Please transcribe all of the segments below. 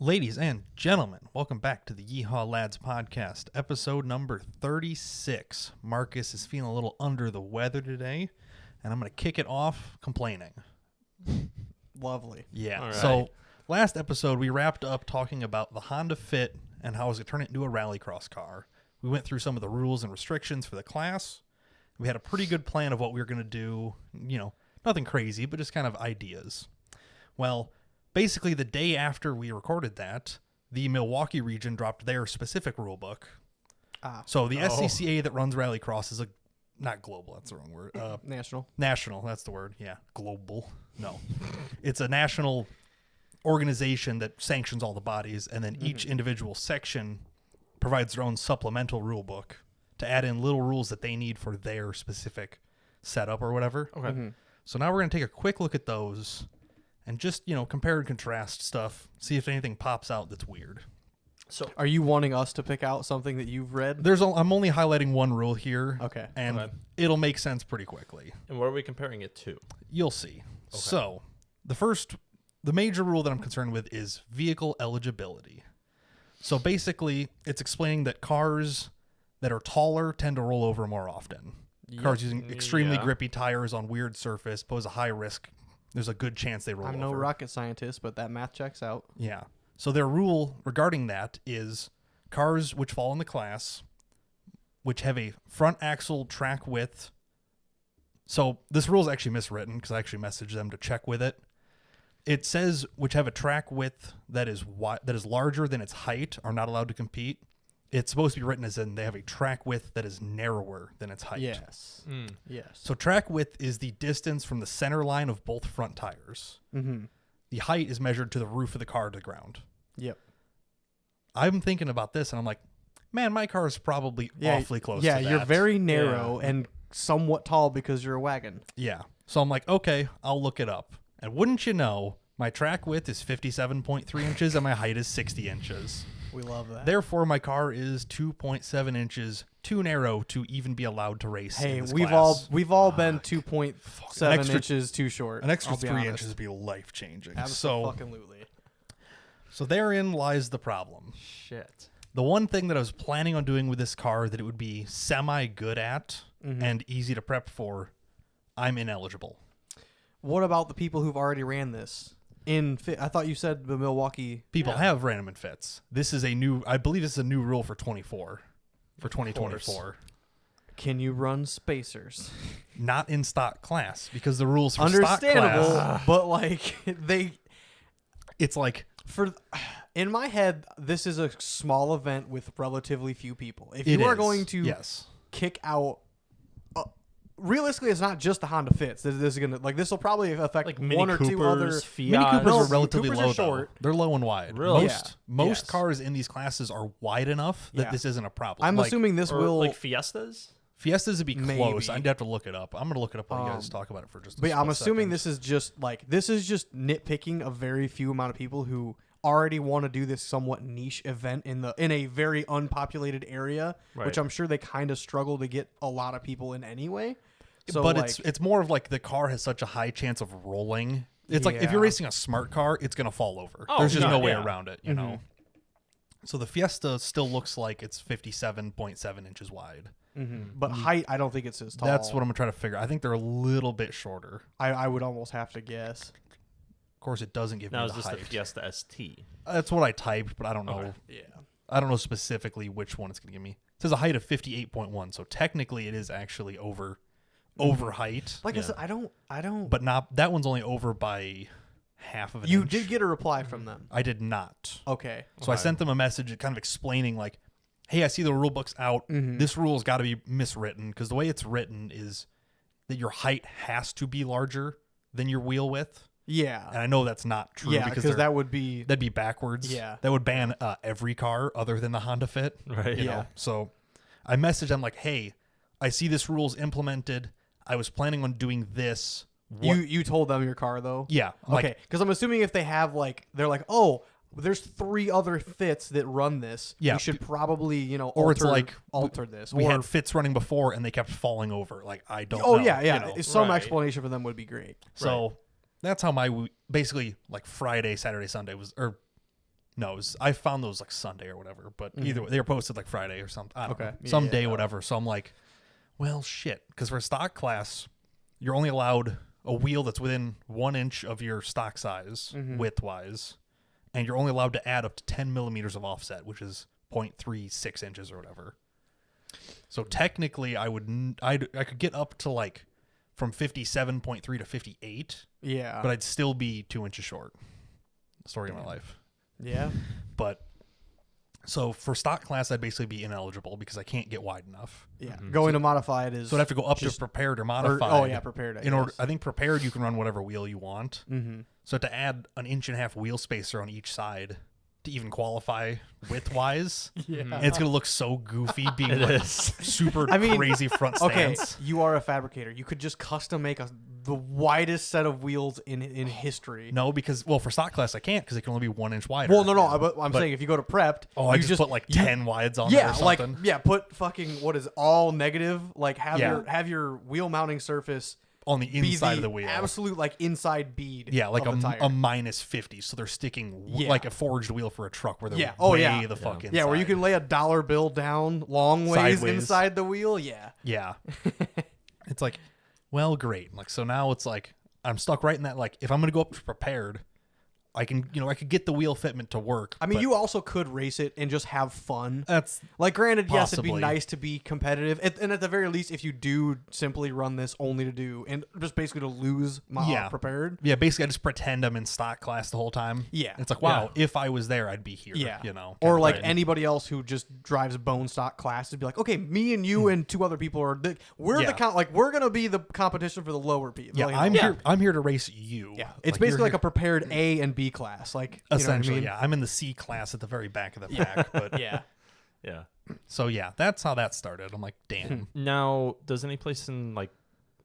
Ladies and gentlemen, welcome back to the Yeehaw Lads podcast, episode number 36. Marcus is feeling a little under the weather today, and I'm going to kick it off complaining. Lovely. Yeah. All right. So last episode, we wrapped up talking about the Honda Fit and how I was going to turn it into a rallycross car. We went through some of the rules and restrictions for the class. We had a pretty good plan of what we were going to do. You know, nothing crazy, but just kind of ideas. Well, basically, the day after we recorded that, the Milwaukee region dropped their specific rule book. So the SCCA that runs Rallycross is not global, that's the wrong word. National, that's the word. Yeah, global. No. It's a national organization that sanctions all the bodies, and then each individual section provides their own supplemental rule book to add in little rules that they need for their specific setup or whatever. Okay. So now we're going to take a quick look at those and just, compare and contrast stuff, see if anything pops out that's weird. So, are you wanting us to pick out something that you've read? I'm only highlighting one rule here. Okay. And it'll make sense pretty quickly. And what are we comparing it to? You'll see. Okay. So, the major rule that I'm concerned with is vehicle eligibility. So basically, it's explaining that cars that are taller tend to roll over more often. Cars using extremely grippy tires on weird surface pose a high risk. There's a good chance they roll over. I'm no rocket scientist, but that math checks out. Yeah. So their rule regarding that is cars which fall in the class, which have a front axle track width. So this rule is actually miswritten because I actually messaged them to check with it. It says which have a track width that is larger than its height are not allowed to compete. It's supposed to be written as in they have a track width that is narrower than its height. Yes. Yes. So track width is the distance from the center line of both front tires. Mm-hmm. The height is measured to the roof of the car to the ground. Yep. I'm thinking about this, and I'm like, man, my car is probably awfully close to that. Yeah, you're very narrow and somewhat tall because you're a wagon. Yeah. So I'm like, okay, I'll look it up. And wouldn't you know, my track width is 57.3 inches and my height is 60 inches. We love that. Therefore, my car is 2.7 inches too narrow to even be allowed to race. Hey, in this we've class. all been 2.7 inches too short. An extra I'll be 3 honest. inches would be life changing. Absolutely. So therein lies the problem. Shit. The one thing that I was planning on doing with this car that it would be semi good at and easy to prep for, I'm ineligible. What about the people who've already ran this? I thought you said the Milwaukee People have ran them in fits. I believe this is a new rule for 2024. Can you run spacers? Not in stock class because the rules for stock Understandable, class, but like it's like in my head, this is a small event with relatively few people. If it you are is. going to kick out, realistically, it's not just the Honda Fits. This is gonna this will probably affect Like one or two other. Fiat. Mini Coopers No, are relatively Coopers low. are short. Though. They're low and wide. Really? Most cars in these classes are wide enough that Yeah. this isn't a problem. I'm assuming this Or will. like Fiestas? Fiestas would be close. Maybe. I'd have to look it up. I'm gonna look it up while you guys talk about it for just. But yeah, I'm assuming second. this is just nitpicking a very few amount of people who already want to do this somewhat niche event in a very unpopulated area, Right. which I'm sure they kind of struggle to get a lot of people in anyway. So but it's more of like the car has such a high chance of rolling. It's like if Yeah. you're racing a smart car, it's gonna fall over. Oh, There's just no way yeah. around it, you know. So the Fiesta still looks like it's 57.7 inches wide. but height, I don't think it's as tall. That's what I'm gonna try to figure. I think they're a little bit shorter. I would almost have to guess. Of course, it doesn't give Now me is the this height. the Fiesta ST? That's what I typed, but I don't know. Okay. Yeah. I don't know specifically which one it's gonna give me. It says a height of 58.1, so technically it is actually over height. Like I said, I don't. But not that one's only over by half of an You inch. did get a reply from them. I did not. Okay. So I sent them a message kind of explaining like, hey, I see the rule book's out. This rule's got to be miswritten because the way it's written is that your height has to be larger than your wheel width. Yeah. And I know that's not true Yeah, because that'd be backwards. Yeah. That would ban every car other than the Honda Fit. Right. You know? So I messaged them like, hey, I see this rule's implemented. I was planning on doing this. You told them your car though? Yeah. Okay. Because I'm assuming if they have they're like, oh, there's 3 other fits that run this. Yeah. We should probably, Or it's like alter this. We or, had fits running before and they kept falling over. Like, I don't Oh know. yeah, yeah. You know? Some Right. explanation for them would be great. So that's how my basically like Friday, Saturday, Sunday was, or No, I found those like Sunday or whatever, but either way, they were posted like Friday or something. I don't know. Yeah, Some yeah, day, yeah. whatever. So I'm like, well, shit. Because for a stock class, you're only allowed a wheel that's within 1 inch of your stock size, width-wise, and you're only allowed to add up to 10 millimeters of offset, which is 0.36 inches or whatever. So technically, I could get up to like from 57.3 to 58, Yeah. but I'd still be 2 inches short. Story of my life. Yeah. But so for stock class, I'd basically be ineligible because I can't get wide enough. Yeah. Going to modified is. So I'd have to go up just- to prepared or or- modified. oh yeah, prepared. In order, I think prepared you can run whatever wheel you want. Mm-hmm. So to add an 1.5 wheel spacer on each side to even qualify width wise, Yeah. and it's gonna look so goofy being like super I mean, crazy front Okay, stance. you are a fabricator. You could just custom make the widest set of wheels in history. No, because for stock class I can't because it can only be 1 inch wider. Well, no. But I'm saying if you go to prepped, Oh, I you just put like 10 wides on there or something. put fucking what is all negative. Like Yeah. have your wheel mounting surface on the be inside of the wheel. absolute like inside bead. Yeah, like of the tire. a minus 50. So they're sticking Yeah. like a forged wheel for a truck where they're Yeah. Oh, way yeah. the fuck inside. Yeah, where you can lay a dollar bill down long ways Sideways. inside the wheel. Yeah. Yeah. It's like, well, great. Like, so now it's like, I'm stuck right in that, like, if I'm going to go up to prepared, I can, I could get the wheel fitment to work. I mean, but you also could race it and just have fun. that's, Like, granted, yes, it'd be Possibly. nice to be competitive, and at the very least, if you do simply run this only to do and just basically to lose my Yeah. prepared. yeah, basically I just pretend I'm in stock class the whole time. Yeah. It's like, wow, if I was there, I'd be here. Yeah, kinda or like thing. anybody else who just drives bone stock class would be like, okay, me and you and two other people are we're Yeah. we're gonna be the competition for the lower people. Yeah, Like, I'm here to race you. yeah, it's Like, basically you're like a here- prepared A and B class, like you know what I essentially, mean? yeah. I'm in the C class at the very back of the pack. But Yeah. Yeah. so yeah, that's how that started. I'm like, damn. Now, does any place in like,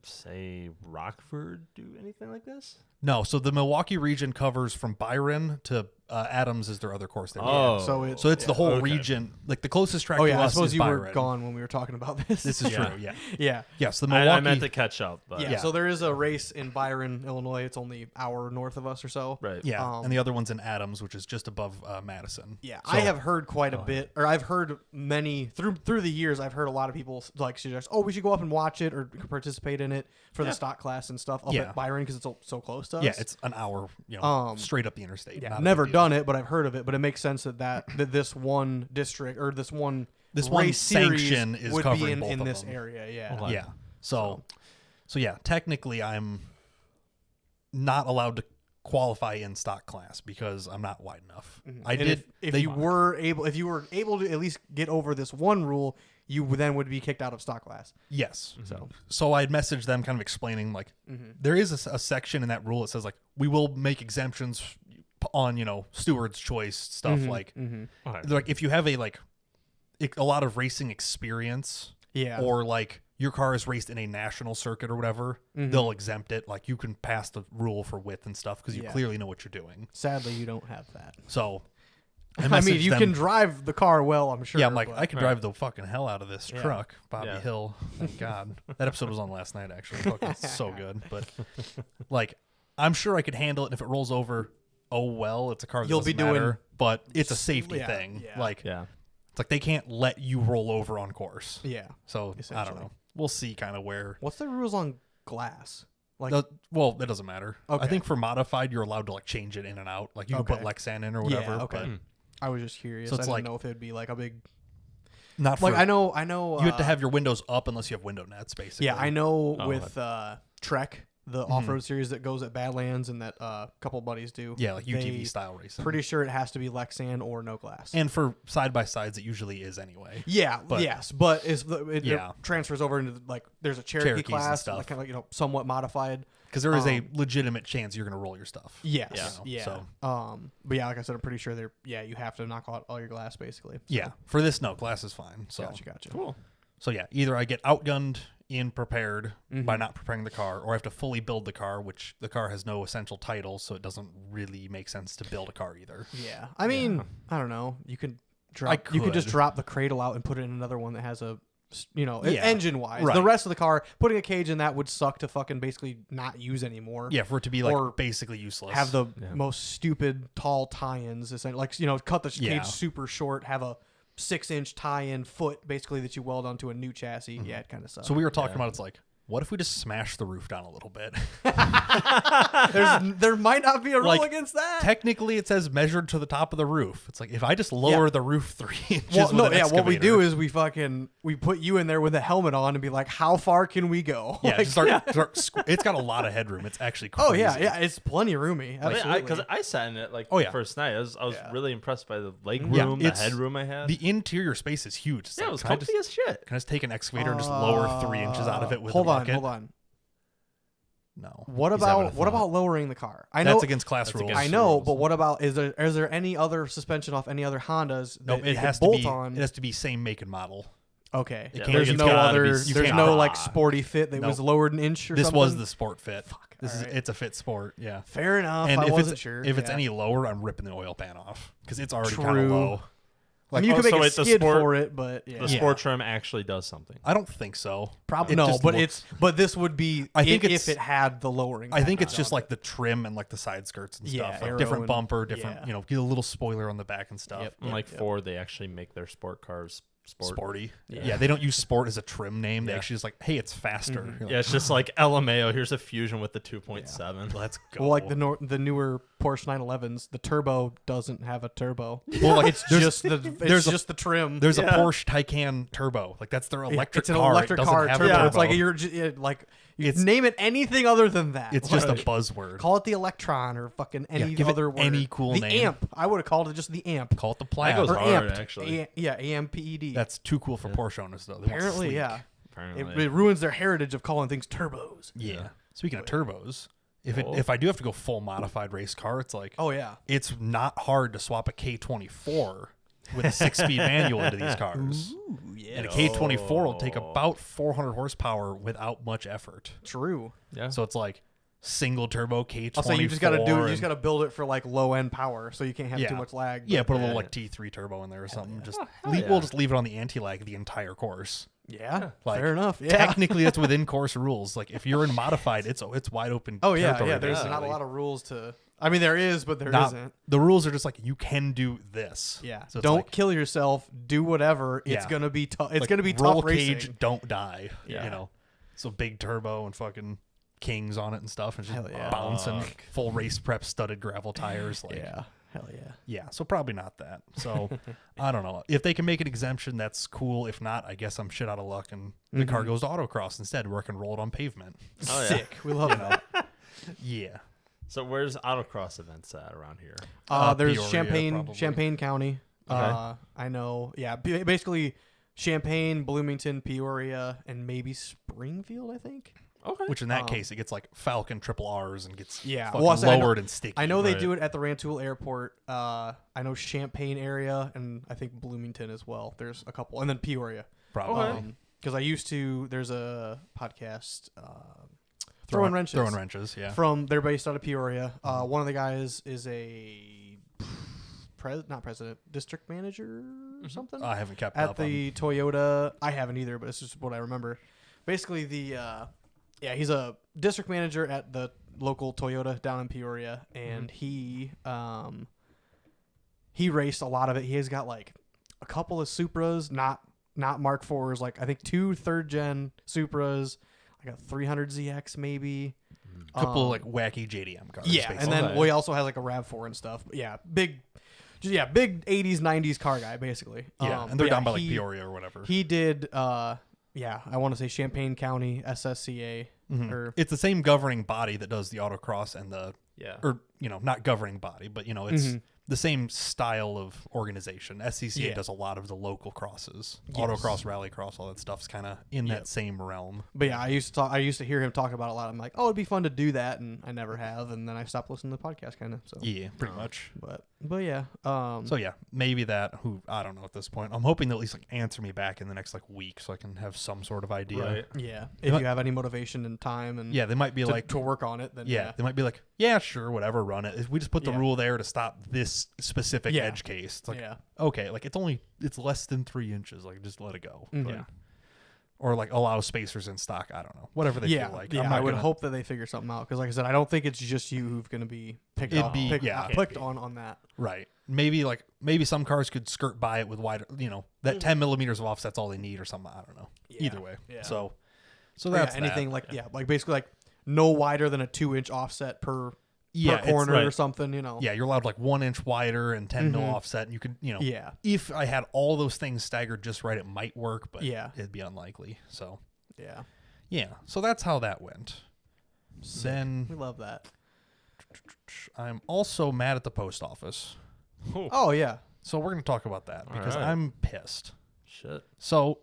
say, Rockford do anything like this? No, so the Milwaukee region covers from Byron to Adams is their other course. They do. Oh, So So it's the whole okay. region. Like the closest track Oh to yeah, I us suppose is you were Byron. gone when we were talking about this. This is Yeah. true. Yeah. yeah. Yes, the Milwaukee. I meant to catch up, but Yeah, Yeah. so there is a race in Byron, Illinois. It's only an hour north of us or so. right. Yeah, and the other one's in Adams, which is just above Madison. Yeah, So- I have heard quite a bit, or I've heard many through the years. I've heard a lot of people like suggest, "Oh, we should go up and watch it or participate in it for the stock class and stuff up Yeah. at Byron because it's so close to us." Yeah, it's an hour, straight up the interstate. yeah. Not a Never big deal. done it, but I've heard of it. But it makes sense that this one district or this one one race series sanction is would be covering both in of this them. area. Yeah, Okay. Yeah. So yeah, technically I'm not allowed to qualify in stock class because I'm not wide enough. I And did. if they- you were able to at least get over this one rule, you then would be kicked out of stock class. Yes. So I'd messaged them kind of explaining like there is a section in that rule that says like we will make exemptions on steward's choice stuff like Okay. they're like if you have a lot of racing experience yeah, or like your car is raced in a national circuit or whatever they'll exempt it, like you can pass the rule for width and stuff because you Yeah. clearly know what you're doing. sadly you don't have that. So I mean, messaged you them- can drive the car well, I'm sure. yeah, I'm like, but- I could drive the fucking hell out of this Yeah. truck, Bobby Yeah. Hill. Thank God. That episode was on last night, actually. Fucking so good. But, like, I'm sure I could handle it. And if it rolls over, oh, well, it's a car that You'll be doesn't matter. doing- But it's a safety yeah, thing. yeah. Like, Yeah. it's like they can't let you roll over on course. yeah. So, I don't Essentially. know. We'll see kind of where. What's the rules on glass? Like, Well, that doesn't matter. Okay. I think for modified, you're alled to, like, change it in and out. Like, you can put Okay. Lexan in or whatever. yeah, okay. But I was just curious. So I it's didn't like- know if it'd be like a big. not for. Like I know. you have to have your windows up unless you have window nets, basically. Yeah, I know Oh, with Trek, the off-road series that goes at Badlands, and that couple buddies do. Yeah, like they- UTV style racing. Pretty sure it has to be Lexan or no glass. And for side by sides, it usually is anyway. Yeah, But- yes, but it Yeah. transfers over into like there's a Cherokee Cherokees and class, stuff. like kind of somewhat modified. Because there is a legitimate chance you're going to roll your stuff. Yes, You know, yeah. so- But yeah, like I said, I'm pretty sure you have to knock out all your glass basically. So, Yeah. For this, no, glass is fine. So, gotcha. Cool. so yeah, either I get outgunned in prepared Mm-hmm. by not preparing the car, or I have to fully build the car, which the car has no essential titles, so it doesn't really make sense to build a car either. Yeah, I mean, I don't know. You could drop. You could just could. drop the cradle out and put it in another one that has a engine wise. Right. The rest of the car, putting a cage in that would suck to fucking basically not use anymore. Yeah, for it to be Or like basically useless. Have the most stupid tall tie-ins, like cut the Yeah. cage super short, have a 6-inch tie-in foot basically that you weld onto a new chassis. Mm-hmm. Yeah, it kind of sucks. So we were talking about, it's like, what if we just smash the roof down a little bit? There might not be a rule Like, against that. Technically, it says measured to the top of the roof. It's like, if I just lower the roof 3 inches Well, with no, an yeah. What we excavator- do is we put you in there with a helmet on and be like, how far can we go? Yeah, Like, just it's got a lot of headroom. It's actually crazy. oh yeah, it's plenty roomy. Absolutely. Because I sat in it like Oh, yeah. first night. I was Yeah. really impressed by the leg Yeah, room, the it's- headroom I had. The interior space is huge. It's yeah, like, it was can I comfy just, as shit. can I just take an excavator and just lower 3 inches out of it with hold a on, bucket? hold on. No. What Is that what I about thought? lowering the car? I know That's against class That's rules. against I know, rules. but what about is there any other suspension off any other Hondas? No, that it you has could to bolt be. on? It has to be same make and model. Okay, It Yeah, can't- there's it's no gotta other. be There's can't- no like Ah. sporty fit that No. was lowered an inch or This something. was the sport fit. Fuck. This is alright. it's a fit sport. Yeah. Fair enough. And I if wasn't it's sure. if it's yeah. any lower, I'm ripping the oil pan off because it's already kind of True. low. I mean, you oh, can make so a wait, the skid sport- for it, but yeah. The sport trim actually does something. I don't think so. Probably It no, just but looks- this would be. I think if it's- it had the lowering. I think factor it's just on like it. the trim and like the side skirts and Yeah, stuff. Like arrow different and- bumper, different yeah. get a little spoiler on the back and stuff. Yep. And like Ford, they actually make their sport cars Sporty. Yeah. Yeah. They don't use sport as a trim name. They Yeah. actually just like, hey, it's faster. Mhm. You're like, Yeah, it's just like LMAO. Here's a Fusion with the 2.7. let's go. Well, like the newer Porsche 911s, the turbo doesn't have a turbo. Well, like, It's there's- just the there's a- just the trim. There's Yeah. a Porsche Taycan turbo. Like that's their Yeah, electric it's an car. electric it doesn't car have turbo. a turbo. It's like you're like you It's- name it anything other than that. It's just a Like, buzzword. call it the Electron or fucking any give it other word. any cool the name. amp. I would have called it just the amp. Call it the That plaid. goes Or hard, amped. actually. Yeah, AMPED. That's too cool for Porsche owners though. They want Apparently, sleek. yeah. Apparently. It ruins their heritage of calling things turbos. Yeah. Speaking of turbos, Oh. if I do have to go full modified race car, it's like Oh yeah. it's not hard to swap a K24 with a 6-speed manual into these cars. Ooh, yeah. And a K24 will take Oh. about 400 horsepower without much effort. True. yeah. So it's like single turbo K24. I'll say you just got to do. You and- just got to build it for like low end power, so you can't have Yeah. too much lag. Yeah, but- put a little Yeah. like T3 turbo in there or something. yeah. Just Oh, hell we'll yeah. just leave it on the anti-lag the entire course. yeah. Like, Fair enough. Yeah. Technically, it's within course rules. Like if you're in modified, it's wide open. Oh yeah, territory, yeah. There's not a basically. lot of rules to. I mean, there is, but there Not- not The rules are just like you can do this. Yeah. So it's Don't like, kill yourself. Do whatever. It's Yeah. gonna be tough. It's like, gonna be roll tough racing. cage, don't die. Yeah. You know. So big turbo and fucking kings on it and stuff, and just Hell yeah. bouncing. Fuck. Full race prep studded gravel tires. Like Yeah. Hell yeah. yeah. So probably not that. So I don't know. If they can make an exemption, that's cool. If not, I guess I'm shit out of luck, and the car goes to autocross instead, where I can roll it on pavement. Oh, yeah. Sick. We love that. Yeah. So where's autocross events at around here? There's Peoria, Champaign probably. County. Okay. I know. Yeah. Basically, Champaign, Bloomington, Peoria, and maybe Springfield. I think. Okay. Which in that case, it gets like Falcon triple R's and gets Yeah. fucking Well, I know- lowered and sticky. I know they Right. do it at the Rantoul Airport. I know Champaign area, and I think Bloomington as well. There's a couple, and then Peoria. Probably. Okay. Because I used to. There's a podcast, Throwing Wrenches. Throwing wrenches, yeah. From they're based out of Peoria. One of the guys is a not president, district manager or something I haven't kept at up on. the Toyota. I haven't either, but it's just what I remember. Basically, he's a district manager at the local Toyota down in Peoria, and he raced a lot of it. He has got like a couple of Supras, not Mark IVs, like I think 2 3rd-gen Supras, like a 300 ZX maybe. A couple of like wacky JDM cars. Yeah, basically. and then Okay. he also has like a RAV4 and stuff. But yeah, big 80s 90s car guy basically. yeah, and but they're yeah, down by like he- Peoria or whatever. He did I want to say Champaign County SSCA Mhm. or It's the same governing body that does the autocross and the Yeah. or not governing body, but it's Mhm. the same style of organization. SCCA Yeah. does a lot of the local crosses, Yes. autocross, rallycross, all that stuff's kind of in Yep. that same realm. but yeah, I used to hear him talk about it a lot. I'm like, oh, it'd be fun to do that, and I never have, and then I stopped listening to the podcast kind of. So Yeah, pretty much. but yeah, So yeah, maybe that. Who I don't know at this point. I'm hoping they'll at least like answer me back in the next like week, so I can have some sort of idea. Right. yeah, if you have any motivation and time and Yeah, they might be to, like, to work on it, then yeah, they might be like, yeah, sure, whatever, run it. If we just put the Yeah. rule there to stop this specific Yeah. edge case. It's like, yeah. okay, like it's less than 3 inches. Like just let it go. Mhm. But Yeah. or like allow spacers in stock. I don't know. Whatever they feel like. Yeah, I'm not I would gonna- hope that they figure something out because, like I said, I don't think it's just you who's going to be picked It'd on, be- yeah. picked on that. Right. Maybe some cars could skirt by it with wider, that 10 millimeters of offset's all they need or something. I don't know. Yeah. Either way. Yeah. So Or that's anything that. like basically like no wider than a 2-inch offset per it's- corner right. or something. Yeah, you're allowed like 1 inch wider and 10 mil offset. And you could, Yeah. if I had all those things staggered just right, it might work, but Yeah. it'd be unlikely. So Yeah. yeah, so that's how that went. We Then love that. I'm also mad at the post office. Oh yeah. So we're going to talk about that because right. I'm pissed. Shit. So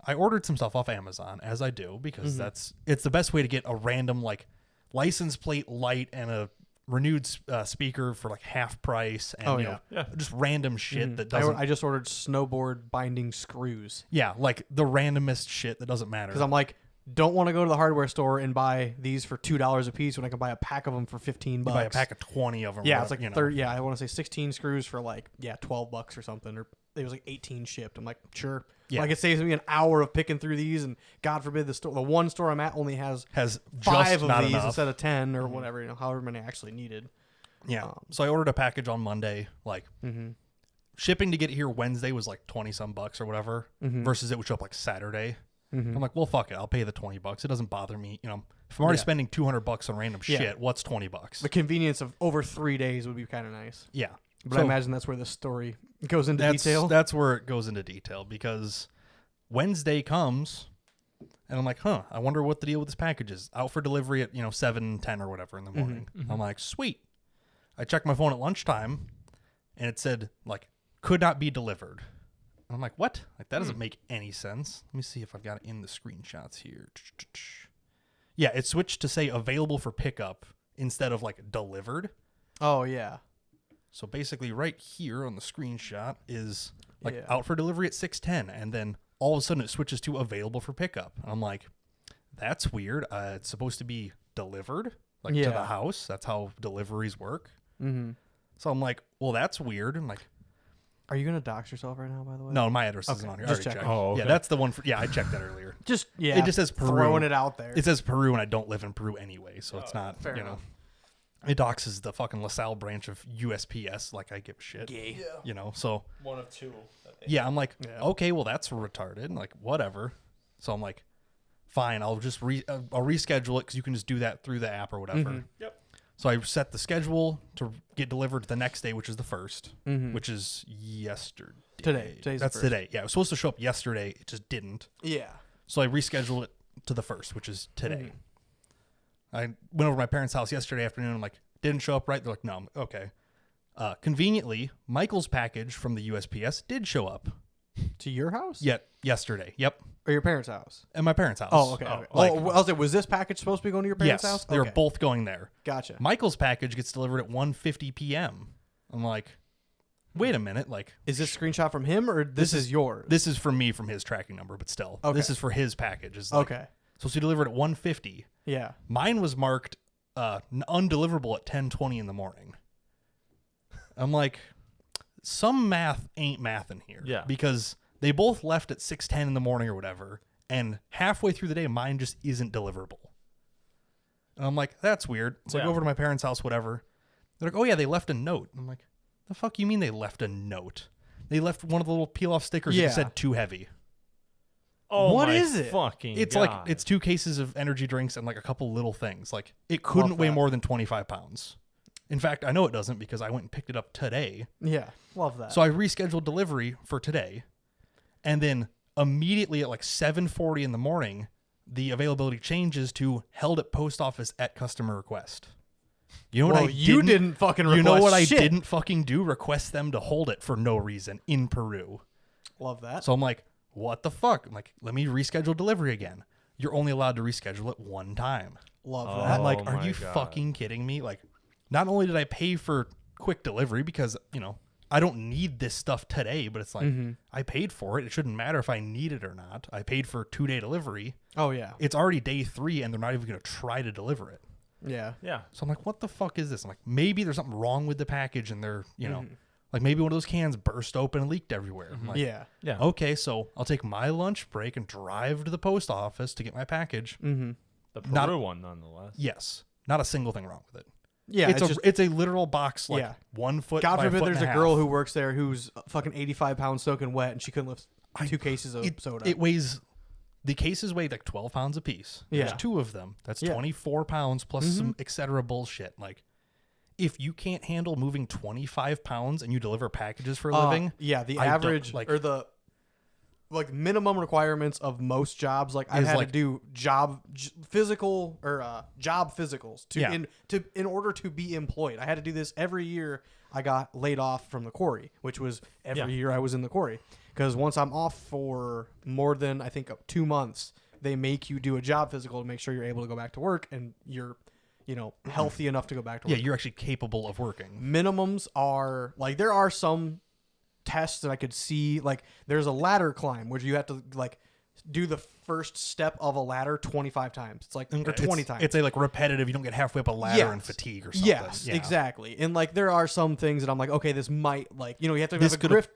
I ordered some stuff off Amazon, as I do, because it's the best way to get a random like license plate light and a renewed speaker for like half price and Oh, you yeah. know, Yeah. just random shit that I doesn't just ordered snowboard binding screws yeah, like the randomest shit that doesn't matter. because I'm like, don't want to go to the hardware store and buy these for $2 a piece when I can buy a pack of them for $15. You buy a pack of 20 of them. Yeah, or it's like whatever, 30. Yeah, I want to say 16 screws for like $12 or something, or it was like 18 shipped. I'm like, sure. Yeah. Like it saves me an hour of picking through these, and God forbid the one store I'm at only has has 5 just of not these enough. instead of 10 or whatever, however many I actually needed. Yeah. So I ordered a package on Monday. Like Mm-hmm. shipping to get it here Wednesday was like 20 some bucks or whatever, versus it would show up like Saturday. I'm like, well, fuck it. I'll pay the $20. It doesn't bother me. If I'm already Yeah. spending $200 on random Yeah. shit, what's $20? The convenience of over 3 days would be kind of nice. Yeah. But So I imagine that's where the story goes into that's, detail. That's where it goes into detail because Wednesday comes and I'm like, I wonder what the deal with this package is. Out for delivery at, 7, 10 or whatever in the morning. I'm like, sweet. I checked my phone at lunchtime and it said like, could not be delivered. And I'm like, what? Like that doesn't make any sense. Let me see if I've got it in the screenshots here. Yeah, it switched to say available for pickup instead of like delivered. Oh yeah. So basically right here on the screenshot is like Yeah. out for delivery at 6:10 and then all of a sudden it switches to available for pickup. And I'm like, that's weird. It's supposed to be delivered like to Yeah. the house. That's how deliveries work. Mm-hmm. So I'm like, well, that's weird. I'm like, Are you gonna dox yourself right now? By the way. no, my address Okay, isn't on here. I just already checking. checked. Oh, okay. Yeah, that's the one for, I checked that earlier. Just It just says Peru. throwing it out there. It says Peru and I don't live in Peru anyway. So it's not, fair enough. it doxes the fucking LaSalle branch of USPS. Like I give a shit, Gay. so One of two. yeah, I'm like, Yeah. okay, well that's retarded. Like whatever. So I'm like, fine, I'll just I'll reschedule it because you can just do that through the app or whatever. Yep. So I set the schedule to get delivered the next day, which is the 1st, Mhm. which is yesterday. Today. Today's the That's 1st. today. Yeah, it was supposed to show up yesterday. It just didn't. Yeah. So I rescheduled it to the 1st, which is today. I went over to my parents' house yesterday afternoon. I'm like, didn't show up right. They're like, no. I'm like, okay. Conveniently, Michael's package from the USPS did show up. To your house? Yesterday. Yep. Or your parents' house? At my parents' house. Oh, okay. Like, I was like, was this package supposed to be going to your parents' yes, house? they were Okay. both going there. Gotcha. Michael's package gets delivered at 1:50 p.m. I'm like, wait a minute. Like, Is this screenshot from him or this is yours? this is from me from his tracking number, but still, Okay. this is for his package. It's like, Okay. supposed to be delivered at 1:50. Yeah. Mine was marked undeliverable at 10:20 in the morning. I'm like, some math ain't math in here. Yeah. Because they both left at 6:10 in the morning or whatever, and halfway through the day, mine just isn't deliverable. And I'm like, that's weird. So I Yeah. go over to my parents' house, whatever. They're like, oh yeah, they left a note. I'm like, the fuck you mean they left a note? They left one of the little peel-off stickers Yeah. that said too heavy. Oh, What my is it? Fucking It's God. like, it's 2 cases of energy drinks and like a couple little things. Like, it couldn't weigh that. more than 25 pounds. In fact, I know it doesn't because I went and picked it up today. Yeah. Love that. So I rescheduled delivery for today. And then immediately at like 7:40 in the morning, the availability changes to held at post office at customer request. You know what well, I you didn't fucking request You know what I shit. didn't fucking do? Request them to hold it for no reason in Peru. Love that. So I'm like, what the fuck? I'm like, let me reschedule delivery again. You're only allowed to reschedule it one time. Love Oh. that. I'm like, Oh are my you God. fucking kidding me? Like, not only did I pay for quick delivery because, I don't need this stuff today, but it's like, I paid for it. It shouldn't matter if I need it or not. I paid for 2-day delivery. Oh yeah. It's already day 3 and they're not even going to try to deliver it. Yeah. Yeah. So I'm like, what the fuck is this? I'm like, maybe there's something wrong with the package and they're, Like maybe one of those cans burst open and leaked everywhere. I'm like, Yeah. Yeah. okay, so I'll take my lunch break and drive to the post office to get my package. Mm-hmm. The Not- Peru one, nonetheless. Not a single thing wrong with it. Yeah. it's a literal box, like Yeah. 1 foot. God by forbid foot there's and a girl half. who works there who's fucking 85 pounds soaking wet and she couldn't lift 2 cases of soda. It weighs. The cases weigh like 12 pounds apiece. There's Yeah. 2 of them. That's Yeah. 24 pounds plus some etc. bullshit. Like, if you can't handle moving 25 pounds and you deliver packages for a living, yeah, the I don't- average like- or the minimum requirements of most jobs. Like I've Is had like- to do job physicals to in order to be employed. I had to do this every year. I got laid off from the quarry, which was every year I was in the quarry. Because once I'm off for more than I think 2 months, they make you do a job physical to make sure you're able to go back to work and you're, healthy enough to go back to work. yeah, you're actually capable of working. Minimums are like there are some tests that I could see. Like there's a ladder climb where you have to like do the first step of a ladder 25 times. It's like or 20 times. It's a like repetitive. You don't get halfway up a ladder Yes. and fatigue or something. Yes, Yeah. exactly. And like there are some things that I'm like, okay, this might like you have to This have a could've-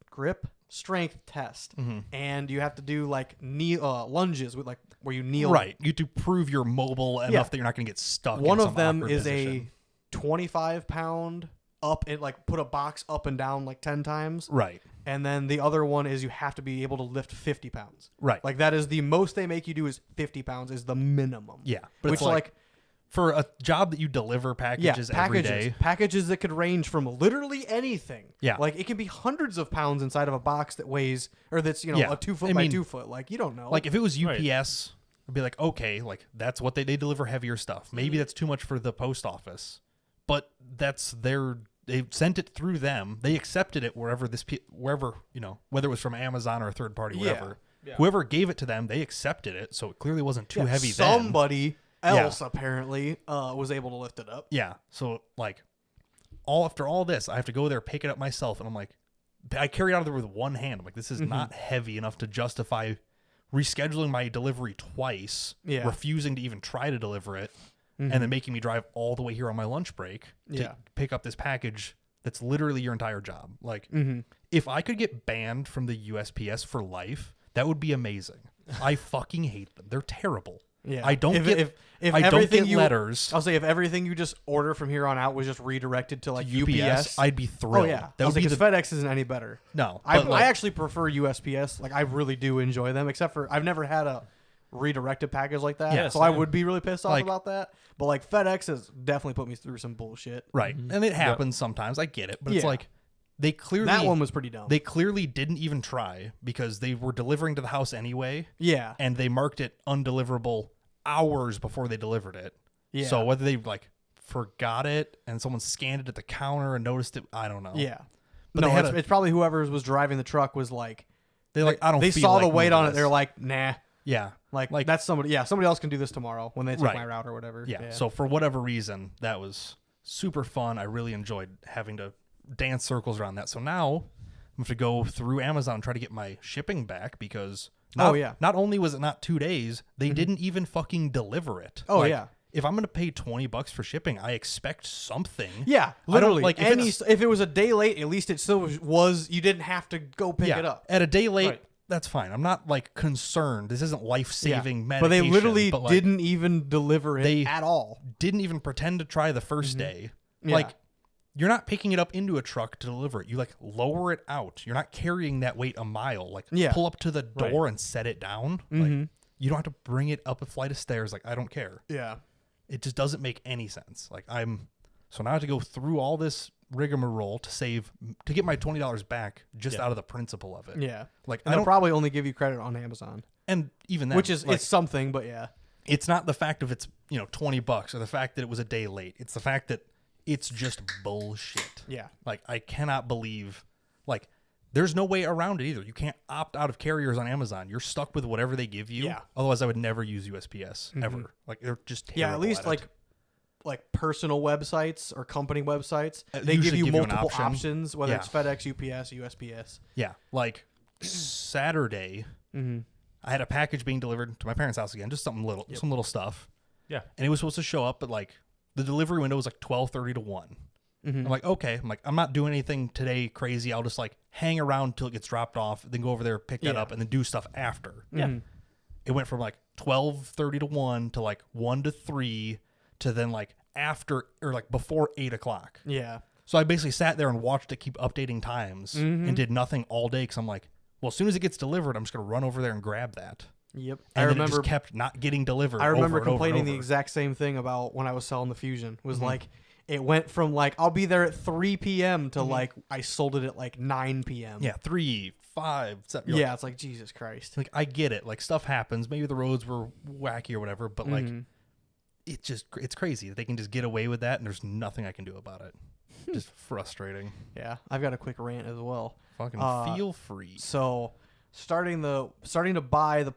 grip strength test, Mm-hmm. and you have to do like lunges with like where you kneel. Right. You to prove you're mobile enough that you're not going to get stuck. One in of some them awkward is position. a 25-pound up and like put a box up and down like 10 times. Right. And then the other one is you have to be able to lift 50 pounds. Right. Like that is the most they make you do is 50 pounds is the minimum. Yeah. But Which it's like for a job that you deliver packages every day. Packages that could range from literally anything. Yeah. Like it can be hundreds of pounds inside of a box that weighs or that's, Yeah. a 2 foot I by mean, 2 foot. Like you don't know. Like if it was Right. UPS, I'd be like, okay, like that's what they deliver heavier stuff. Maybe that's too much for the post office, but that's they sent it through them. They accepted it wherever whether it was from Amazon or a third party, whatever. Yeah. Whoever gave it to them, they accepted it. So it clearly wasn't too heavy then. somebody else apparently was able to lift it up. Yeah. So like after all this, I have to go there, pick it up myself. And I'm like, I carry it out of there with one hand. I'm like, this is not heavy enough to justify rescheduling my delivery twice, Yeah. refusing to even try to deliver it, and then making me drive all the way here on my lunch break to Yeah. pick up this package that's literally your entire job. Like, if I could get banned from the USPS for life, that would be amazing. I fucking hate them. They're terrible. Yeah. I don't get if I don't everything get you, letters. I'll say if everything you just order from here on out was just redirected to like UPS, I'd be thrilled. oh yeah, That would be because FedEx isn't any better. no. I but, like, actually prefer USPS. Like I really do enjoy them, except for I've never had a redirected package like that. Yeah, so I same. would be really pissed off Like- about that. But like FedEx has definitely put me through some bullshit. right, and it happens sometimes. I get it, but it's Yeah. like they clearly That one was pretty dumb. they clearly didn't even try because they were delivering to the house anyway, yeah. and they marked it undeliverable hours before they delivered it. Yeah. So whether they like forgot it and someone scanned it at the counter and noticed it, I don't know. Yeah. But no, they had it's probably whoever was driving the truck was like they like I don't. they feel saw like the weight moving on it. this. They're like, nah. yeah, Like Like- that's somebody. Yeah, somebody else can do this tomorrow when they take Right. my route or whatever. yeah. So for whatever reason, that was super fun. I really enjoyed having to dance circles around that. So now I'm going to go through Amazon and try to get my shipping back because not only was it not 2 days, they didn't even fucking deliver it. Oh, Like, yeah. If I'm going to pay $20 for shipping, I expect something. Yeah, I don't- literally. like, if Any it's- if it was a day late, at least it still was. You didn't have to go pick it up. At a day late, Right. that's fine. I'm not like concerned. This isn't life-saving medication. But they literally but, like, didn't even deliver it they- at all. didn't even pretend to try the first day. Yeah. Like, you're not picking it up into a truck to deliver it. You like lower it out. You're not carrying that weight a mile. Like Yeah. pull up to the door and set it down. Like you don't have to bring it up a flight of stairs. Like I don't care. Yeah. It just doesn't make any sense. Like so now I have to go through all this rigmarole to get my $20 back just out of the principle of it. Yeah. Like And I they'll don't probably only give you credit on Amazon, and even that which is like, it's something, but yeah. it's not the fact of it's $20 or the fact that it was a day late. It's the fact that it's just bullshit. Yeah. Like I cannot believe like there's no way around it either. You can't opt out of carriers on Amazon. You're stuck with whatever they give you. Yeah. Otherwise I would never use USPS ever. Like they're just terrible Yeah, at least at it. like personal websites or company websites, they give usually you give you an multiple option. options, whether Yeah. it's FedEx, UPS, USPS. Yeah. Like Saturday I had a package being delivered to my parents' house again, just some little stuff. Yeah. And it was supposed to show up at like the delivery window was like 12:30 to 1. I'm like, okay. I'm like, I'm not doing anything today crazy. I'll just like hang around till it gets dropped off, then go over there, pick that up, and then do stuff after. Yeah. It went from like 12:30 to 1 to like 1 to 3 to then like after or like before 8 o'clock. Yeah. So I basically sat there and watched it keep updating times and did nothing all day because I'm like, well, as soon as it gets delivered, I'm just going to run over there and grab that. Yep. And then it just kept not getting delivered. I remember over and complaining over and the over. exact same thing about when I was selling the Fusion. Was like, it went from like, I'll be there at 3 p.m. to like, I sold it at like 9 p.m. Yeah, 3, 5, 7. Yeah, it's like, Jesus Christ. Like, I get it. Like, stuff happens. Maybe the roads were wacky or whatever, but like, it's crazy that they can just get away with that and there's nothing I can do about it. Just frustrating. Yeah, I've got a quick rant as well. Fucking feel free. So, starting to buy the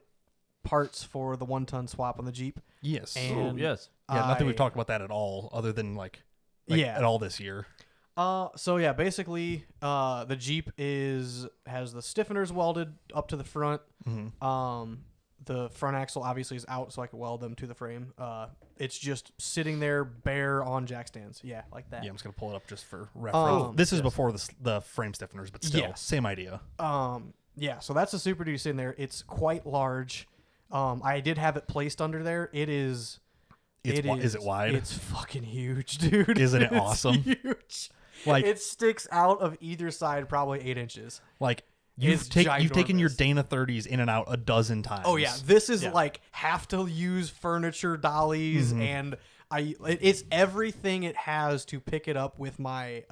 parts for the 1-ton swap on the Jeep. Yes. And yes. Yeah, nothing we've talked about that at all, other than like yeah, at all this year. So yeah, basically, the Jeep has the stiffeners welded up to the front. The front axle obviously is out, so I can weld them to the frame. It's just sitting there bare on jack stands. Yeah, like that. Yeah, I'm just gonna pull it up just for reference. This is before the frame stiffeners, but still, Yes. same idea. Yeah, so that's a Super Duty sitting there. It's quite large. I did have it placed under there. Is it wide? It's fucking huge, dude. Isn't it It's awesome? Huge. Like, it sticks out of either side probably 8 inches. Like It's you've taken your ginormous. Dana 30s in and out a dozen times. Oh yeah, this is like have to use furniture dollies, and it's everything it has to pick it up with my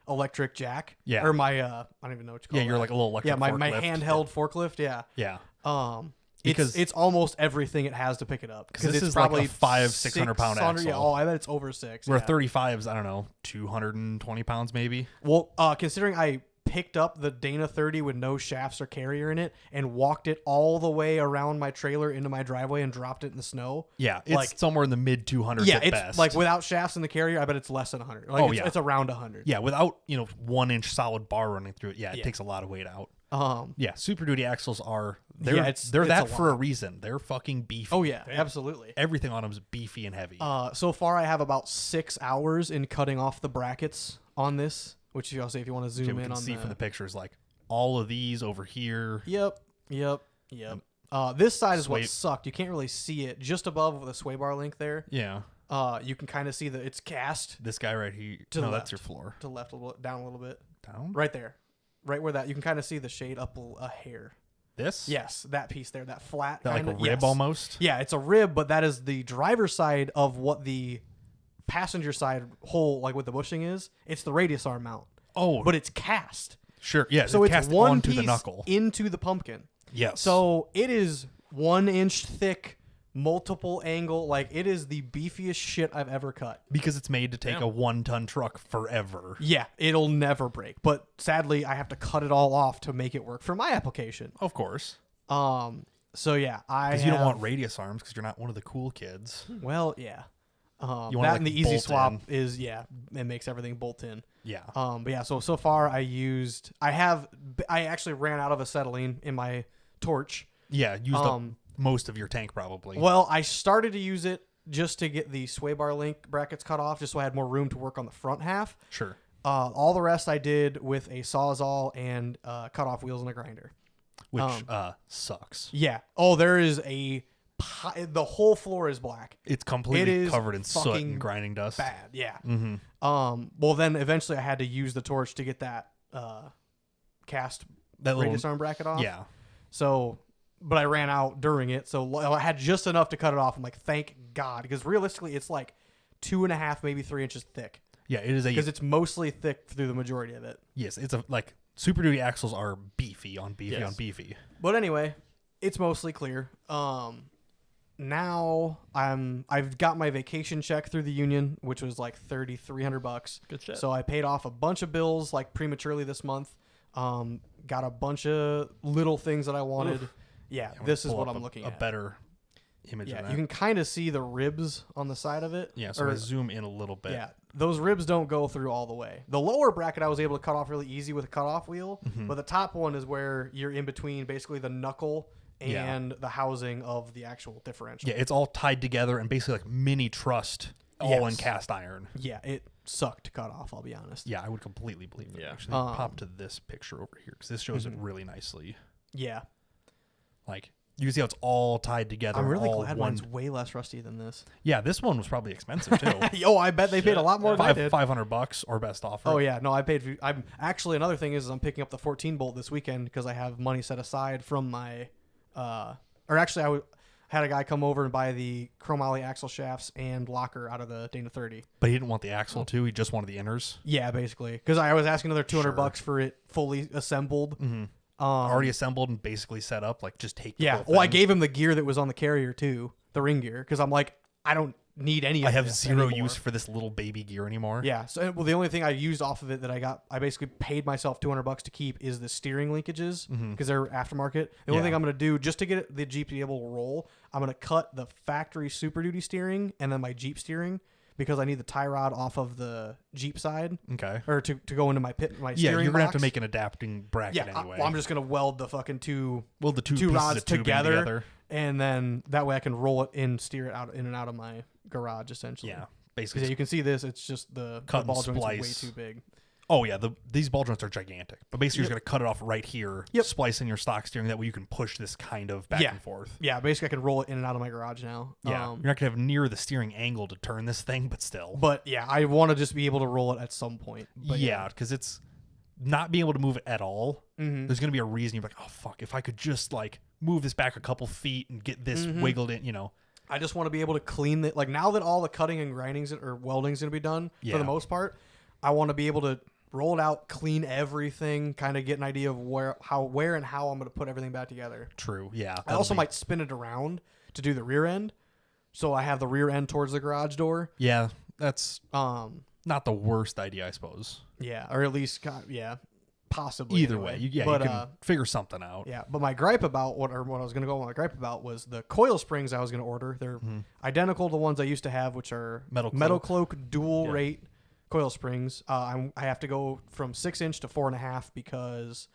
electric jack. Yeah. Or my I don't even know what you call it. Yeah, you're like a little electric. Yeah, my forklift. handheld forklift. Yeah. Yeah. Because it's almost everything it has to pick it up. Because this it's is like probably a 500-600 pound 600 axle. Yeah, oh, I bet it's over 6. Where yeah. 35s, I don't know, 220 pounds maybe. Well, considering I picked up the Dana 30 with no shafts or carrier in it and walked it all the way around my trailer into my driveway and dropped it in the snow. Yeah, it's like, somewhere in the mid 200s yeah, at it's best. like without shafts in the carrier, I bet it's less than 100. Like it's around 100. Yeah, without 1 inch solid bar running through it. Yeah, it takes a lot of weight out. Yeah, Super Duty axles are they're it's that a for a lot. reason. They're fucking beefy. Oh yeah, absolutely. Everything on them is beefy and heavy. So far I have about 6 hours in cutting off the brackets on this, which I'll say if you want to zoom we in can on see from the pictures like all of these over here. Yep. This side is what Sway- sucked. You can't really see it. Just above the sway bar link there, Yeah, you can kind of see that it's cast this guy right here. To the No, left. that's your floor. to the left, down a little bit. Down. Right there. Right where that, you can kind of see the shade up a hair. This. Yes, that piece there, that flat That like a kinda- rib yes. almost. Yeah, it's a rib, but that is the driver's side of what the passenger side hole, like with the bushing is. It's the radius arm mount. Oh, But it's cast. sure. Yeah. So it's cast one onto piece the knuckle. into the pumpkin. Yes. So it is 1 inch thick, multiple angle. Like it is the beefiest shit I've ever cut. because it's made to take a 1-ton truck forever. Yeah, it'll never break. But sadly, I have to cut it all off to make it work for my application. Of course. So yeah, Because you don't want radius arms because you're not one of the cool kids. Well, yeah. You want That like and the easy bolt swap in. is it makes everything bolt in. Yeah. But yeah, so far I actually ran out of acetylene in my torch. Yeah. Used up most of your tank probably. Well, I started to use it just to get the sway bar link brackets cut off, just so I had more room to work on the front half. Sure. All the rest I did with a Sawzall and cut off wheels and a grinder. Which sucks. Yeah. Oh, there is the whole floor is black. It's completely is covered in soot fucking and grinding dust. Bad. Yeah. Mm-hmm. Well, then eventually I had to use the torch to get that cast That radius little, arm bracket off. yeah. So, but I ran out during it, so I had just enough to cut it off. I'm like, thank God, because realistically, it's like 2.5, maybe 3 inches thick. Yeah, it is Because it's mostly thick through the majority of it. Yes, it's like Super Duty axles are beefy on beefy Yes. on beefy. But anyway, it's mostly clear. Now I've got my vacation check through the union, which was like $3,300. Good shit. So I paid off a bunch of bills like prematurely this month. Got a bunch of little things that I wanted. Yeah, I'm this gonna is pull what up I'm looking a at. better image Yeah, of that. you can kind of see the ribs on the side of it. Yeah, so I zoom in a little bit. Yeah, those ribs don't go through all the way. The lower bracket I was able to cut off really easy with a cutoff wheel, but the top one is where you're in between basically the knuckle and the housing of the actual differential. Yeah, it's all tied together and basically like mini trussed all in cast iron. Yeah, it sucked to cut off, I'll be honest. Yeah, I would completely believe it. Yeah. Actually, pop to this picture over here because this shows it really nicely. Yeah. Like, you can see how it's all tied together. I'm really all glad one. mine's way less rusty than this. Yeah, this one was probably expensive too. Yo, I bet they paid a lot more than I did. $500 or best offer. Oh yeah, no, I paid. I'm actually, another thing is I'm picking up the 14 bolt this weekend because I have money set aside from my, or actually had a guy come over and buy the chromoly axle shafts and locker out of the Dana 30. But he didn't want the axle too. He just wanted the inners. Yeah, basically, because I was asking another $200 Sure. for it fully assembled. Already assembled and basically set up. Like, just take the Yeah. whole Well, I thing. gave him the gear that was on the carrier too, the ring gear, because I'm like, I don't need any of I have this zero anymore. use for this little baby gear anymore. Yeah. So, well, the only thing I used off of it that I basically paid myself $200 to keep is the steering linkages because they're aftermarket. The only thing I'm going to do just to get the Jeep to be able to roll, I'm going to cut the factory Super Duty steering and then my Jeep steering because I need the tie rod off of the Jeep side. Okay. Or to go into my Yeah, steering you're gonna have box. to make an adapting bracket Yeah. anyway. Well, I'm just going to weld the fucking two the two two pieces rods of tubing together. And then that way I can roll it and steer it out in and out of my garage essentially. Yeah, 'Cause, basically. yeah, you can see this. It's just the Cut and ball joints are way splice. too big. Oh yeah, these ball joints are gigantic. But basically, you're just gonna cut it off right here, Yep. splice in your stock steering. That way, you can push this kind of back Yeah. and forth. Yeah, basically I can roll it in and out of my garage now. Yeah, you're not gonna have near the steering angle to turn this thing, but still. But yeah, I want to just be able to roll it at some point. But yeah, because it's not being able to move it at all. Mhm. There's gonna be a reason you're like, oh fuck, if I could just like move this back a couple feet and get this wiggled in, I just want to be able to clean it. Like now that all the cutting and grinding or welding is going to be done for Yeah. the most part, I want to be able to roll it out, clean everything, kind of get an idea of where and how I'm going to put everything back together. True. Yeah. I also might spin it around to do the rear end, so I have the rear end towards the garage door. Yeah, that's Um, not the worst idea, I suppose. yeah, or at least possibly. Either anyway. way, you But, can figure something out. yeah, but my gripe about what I was going to go on my gripe about was the coil springs I was going to order. They're identical to the ones I used to have, which are Metal Cloak dual rate coil springs. I have to go from 6-inch to 4.5 because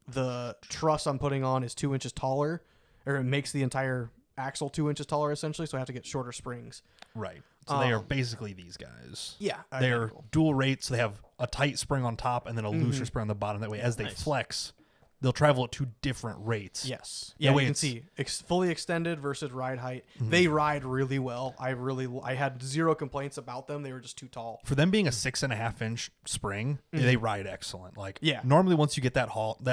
the truss I'm putting on is 2 inches taller, or it makes the entire axle 2 inches taller essentially. So I have to get shorter springs. Right. So they are basically these guys. Yeah, They're identical. dual rates. So they have a tight spring on top and then a looser spring on the bottom. That way, as they flex, they'll travel at two different rates. Yes. That Yeah, way you can it's- see fully extended versus ride height. They ride really well. I had zero complaints about them. They were just too tall. For them being a 6.5-inch spring, they ride excellent. Like, Yeah. normally once you get that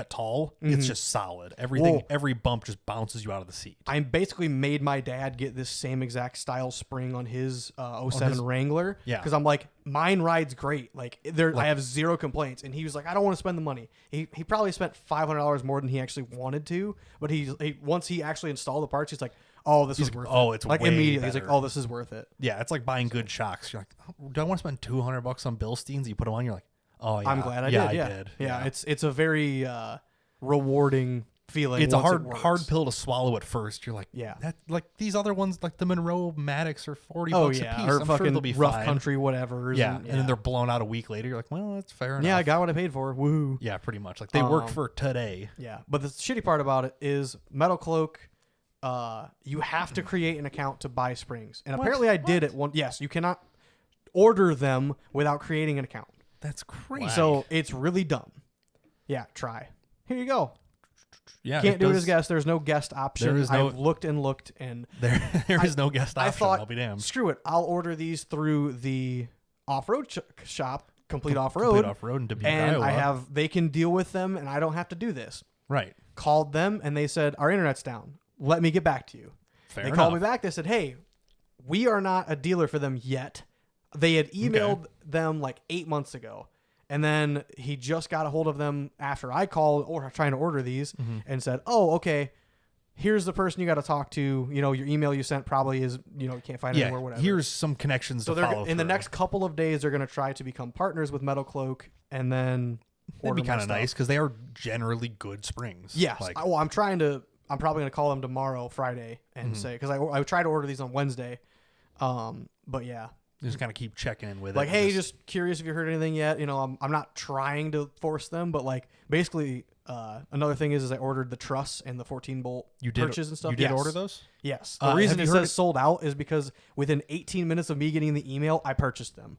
tall, it's just solid. Everything, Whoa. every bump just bounces you out of the seat. I basically made my dad get this same exact style spring on his 07 Wrangler. Yeah. Because I'm like, mine rides great. Like, I have zero complaints. And he was like, I don't want to spend the money. He probably spent $500 more than he actually wanted to. But once he actually installed the parts, he's like, oh, this is worth it. oh, it's like way immediately. He's better. like, oh, this is worth it. Yeah, it's like buying good shocks. You're like, oh, do I want to spend $200 on Bilsteins? You put them on, you're like, oh yeah, I'm glad I yeah, did. I Yeah. did. Yeah, it's a very rewarding feeling. It's a once it hard works. pill to swallow at first. You're like, Yeah. that like these other ones, like the Monroe Maddox, are $40 Oh a yeah, piece. or I'm fucking sure they'll be rough fine. country whatever. Yeah, and then they're blown out a week later. You're like, well, that's fair enough. yeah, I got what I paid for. Woo. Yeah, pretty much. Like they work for today. Yeah, but the shitty part about it is Metal Cloak. You have to create an account to buy springs, and apparently I did it one. Yes, you cannot order them without creating an account. That's crazy. So it's really dumb. Yeah, try. Here you go. Yeah, Can't do it does- as guest. There's no guest option. There is no- I've looked and looked, and There is no guest option. I thought, I'll be damned. screw it. I'll order these through the off-road shop, Complete Off-Road, Complete off-road in Dubuque, and Iowa. they can deal with them, and I don't have to do this. Right. Called them, and they said, our internet's down. Let me get back to you. Fair They enough. called me back. They said, hey, we are not a dealer for them yet. They had emailed them like 8 months ago. And then he just got a hold of them after I called or trying to order these and said, oh, okay, here's the person you got to talk to. You know, your email you sent probably is, you know, you can't find it anywhere, whatever. Here's some connections So to they're follow in the through. next couple of days, they're going to try to become partners with Metal Cloak and then That'd order be my kind of stuff. nice because they are generally good springs. Yes. Like, I'm probably going to call them tomorrow, Friday, and say, because I tried to order these on Wednesday. But yeah. Just kind of keep checking in with like, it. hey, just curious if you heard anything yet. You know, I'm not trying to force them, but like basically, another thing is I ordered the truss and the 14-bolt perches and stuff. You did Yes. order those? Yes. The reason have it you heard says sold out is because within 18 minutes of me getting the email, I purchased them.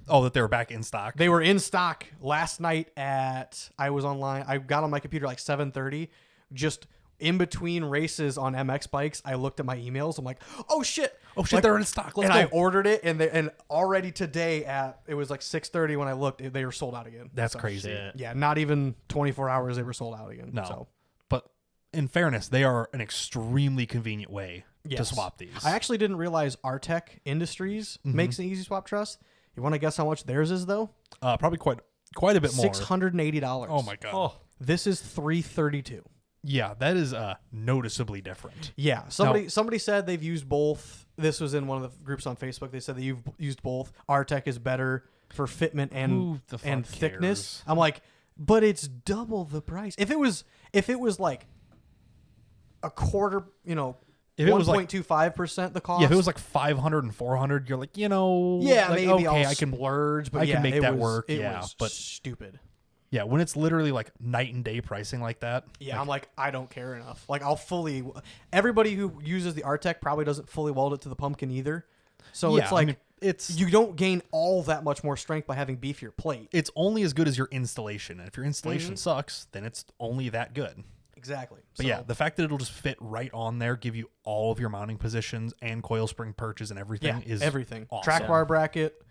Oh, that they were back in stock. They were in stock last night I was online. I got on my computer like 7:30. Just in between races on MX bikes, I looked at my emails. I'm like, oh shit. Like, they're in stock. Let's and go. I ordered it, and already today it was like 6:30 when I looked, they were sold out again. That's So, crazy. Shit. Yeah, not even 24 hours they were sold out again. No. So, But in fairness, they are an extremely convenient way to yes. swap these. I actually didn't realize Artec Industries makes an easy swap truss. You want to guess how much theirs is though? Probably quite a bit more. $680. Oh my god. Oh, This is $332. Yeah, that is noticeably different. Yeah, somebody said they've used both. This was in one of the groups on Facebook. They said that you've used both. Artec is better for fitment Who and the fuck thickness. cares? I'm like, but it's double the price. If it was like a quarter, If it was like 1.25% the cost. Yeah, if it was like 500 and 400, you're like, yeah, like, maybe okay, I'll I can splurge, but I yeah, can make it that was- work. It Yeah, was but stupid. yeah, when it's literally like night and day pricing like that. Yeah, I'm like, I don't care enough. Like, everybody who uses the Artec probably doesn't fully weld it to the pumpkin either. So Yeah, it's like, I mean, it's you don't gain all that much more strength by having beefier plate. it's only as good as your installation. And if your installation Mm-hmm. sucks, then it's only that good. Exactly. But yeah, the fact that it'll just fit right on there, give you all of your mounting positions and coil spring perches and everything is everything. awesome. Track bar bracket.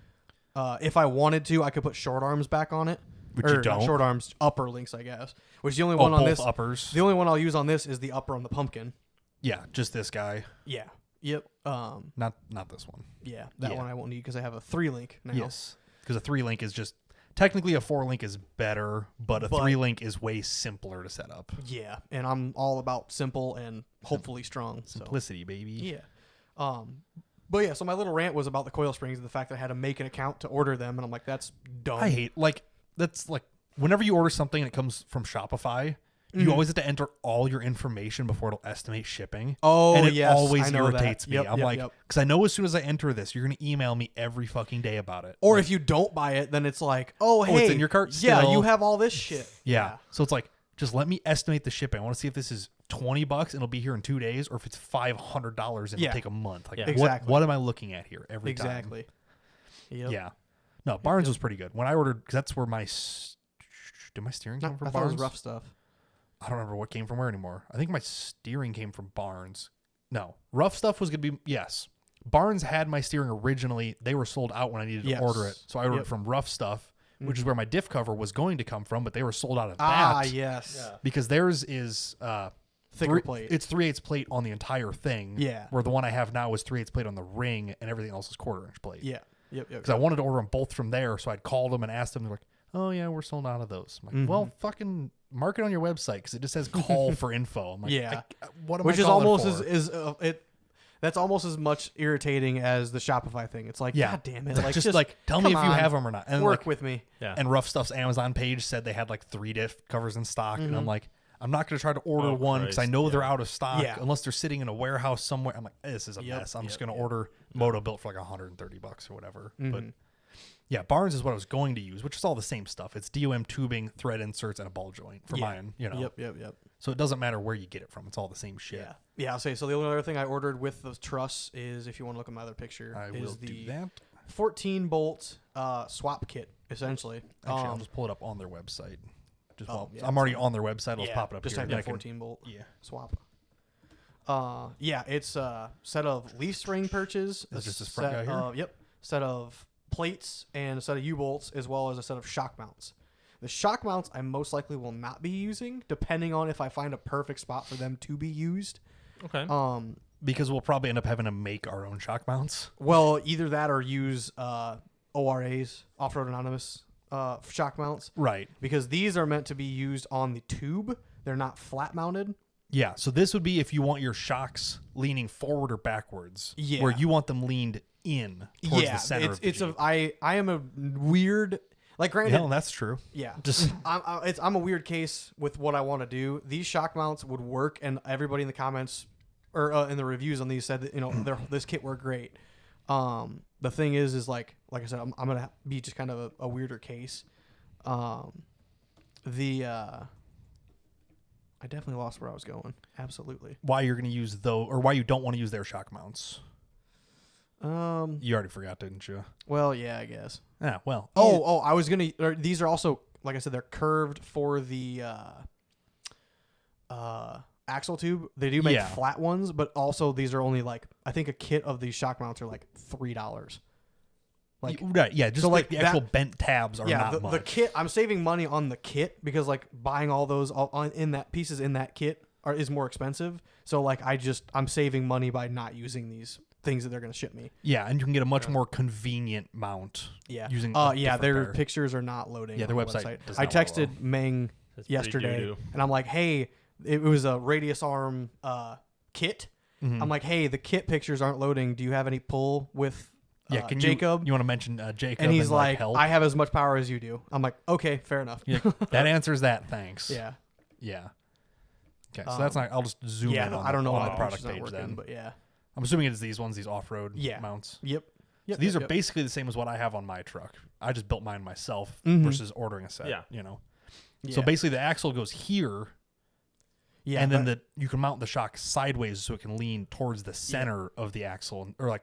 If I wanted to, I could put short arms back on it. Which you Or not don't. short arms, upper links, I guess. Which the only Oh, one on both this. uppers. The only one I'll use on this is the upper on the pumpkin. Yeah, just this guy. Yeah. Yep. Not this one. Yeah, that Yeah. one I won't need because I have a 3-link now. Yes. Because a 3-link is just technically a 4-link is better, but a 3-link is way simpler to set up. Yeah, and I'm all about simple and hopefully strong. So. Simplicity, baby. Yeah. But yeah, so my little rant was about the coil springs and the fact that I had to make an account to order them, and I'm like, that's dumb. I hate that's like whenever you order something and it comes from Shopify, you always have to enter all your information before it'll estimate shipping. Oh, and it yes, always I know that. irritates me. Yep, I'm yep, like, yep. because I know as soon as I enter this, you're gonna email me every fucking day about it. Or if you don't buy it, then it's like, oh, hey, it's in your cart Yeah, still. you have all this shit. Yeah. So it's like, just let me estimate the shipping. I want to see if this is $20 and it'll be here in 2 days, or if it's $500 and Yeah. it'll take a month. Like, Yeah. Exactly. what am I looking at here every time? Exactly. Yep. Yeah. No, Barnes was pretty good. When I ordered, because that's where did my steering No, come I from thought it Barnes? was rough stuff. I don't remember what came from where anymore. I think my steering came from Barnes. No, rough stuff was going to be, yes. Barnes had my steering originally. They were sold out when I needed Yes. to order it. So I ordered Yep. from rough stuff, which is where my diff cover was going to come from, but they were sold out of Ah, that. yes. Yeah. Because theirs is Thicker plate. It's 3/8 plate on the entire thing. Yeah. Where the one I have now is 3/8 plate on the ring, and everything else is 1/4-inch plate. Yeah. Yep. Because I wanted to order them both from there, so I'd called them and asked them. They're like, "Oh yeah, we're sold out of those." I'm like, "Well, fucking mark it on your website because it just says call for info." I'm like, Yeah. what am Which I is calling almost for? that's almost as much irritating as the Shopify thing. It's like, Yeah. God damn it! Like, just like tell me if come you on, have them or not. And work like, with me. Yeah. and Rough Stuff's Amazon page said they had like 3 diff covers in stock, and I'm like, I'm not going to try to order Oh, one because I Christ, know they're yeah. out of stock Yeah. unless they're sitting in a warehouse somewhere. I'm like, this is a Yep, mess. I'm just yep, going to yep. order Moto built for like $130 or whatever. But yeah, Barnes is what I was going to use, which is all the same stuff. It's DOM tubing, thread inserts, and a ball joint for mine. You know, Yep. so it doesn't matter where you get it from. It's all the same shit. Yeah. Yeah. I'll say so. The only other thing I ordered with the truss is, if you want to look at my other picture, I is will the do that. 14-bolt swap kit, essentially. Actually, I'll just pull it up on their website. Just yeah, I'm already on their website. I'll yeah, pop it up just here. type then in I can- 14-bolt Yeah. swap. Yeah, it's a set of leaf ring perches. Is a this front set guy here? of- yep. Set of plates and a set of U-bolts, as well as a set of shock mounts. The shock mounts I most likely will not be using, depending on if I find a perfect spot for them to be used. Okay. Because we'll probably end up having to make our own shock mounts. Well, either that or use ORAs, Off-Road Anonymous shock mounts, Right. because these are meant to be used on the tube. They're not flat mounted. Yeah. So this would be if you want your shocks leaning forward or backwards. Yeah. Where you want them leaned in towards the center of the Jeep. I am a weird, like, granted, Yeah, that's true. yeah. Just I'm a weird case with what I want to do. These shock mounts would work, and everybody in the comments or in the reviews on these said that this kit worked great. the thing is like I said, I'm gonna be just kind of a weirder case. I definitely lost where I was going. Absolutely. Why you're going to use or why you don't want to use their shock mounts? You already forgot, didn't you? Well, yeah, I guess. Yeah. Well. I was gonna. These are also, like I said, they're curved for the axle tube. They do make flat ones, but also these are only like, I think a kit of these shock mounts are like $3. Like, right, yeah, just so like like the actual bent tabs are not much. The kit, I'm saving money on the kit because like buying all those pieces in that kit is more expensive. So like I'm saving money by not using these things that they're going to ship me. Yeah, and you can get a much more convenient mount. Yeah. Using their pictures are not loading. Yeah, their on the website does I not texted load well. Meng yesterday, doo-doo. and I'm like, hey, it was a radius arm kit. I'm like, hey, the kit pictures aren't loading. Do you have any pull with can Jacob? You want to mention Jacob? And he's like, help? I have as much power as you do. I'm like, okay, fair enough. That answers that. Thanks. Yeah. Yeah. Okay, so that's not. I'll just zoom in on I don't know on why the product product page working, then. but yeah. I'm assuming it's these ones, these off-road mounts. Yep. So these are basically the same as what I have on my truck. I just built mine myself Mhm. versus ordering a set. Yeah. You know. Yeah. So basically, the axle goes here. Yeah, and then you can mount the shock sideways so it can lean towards the center of the axle, or like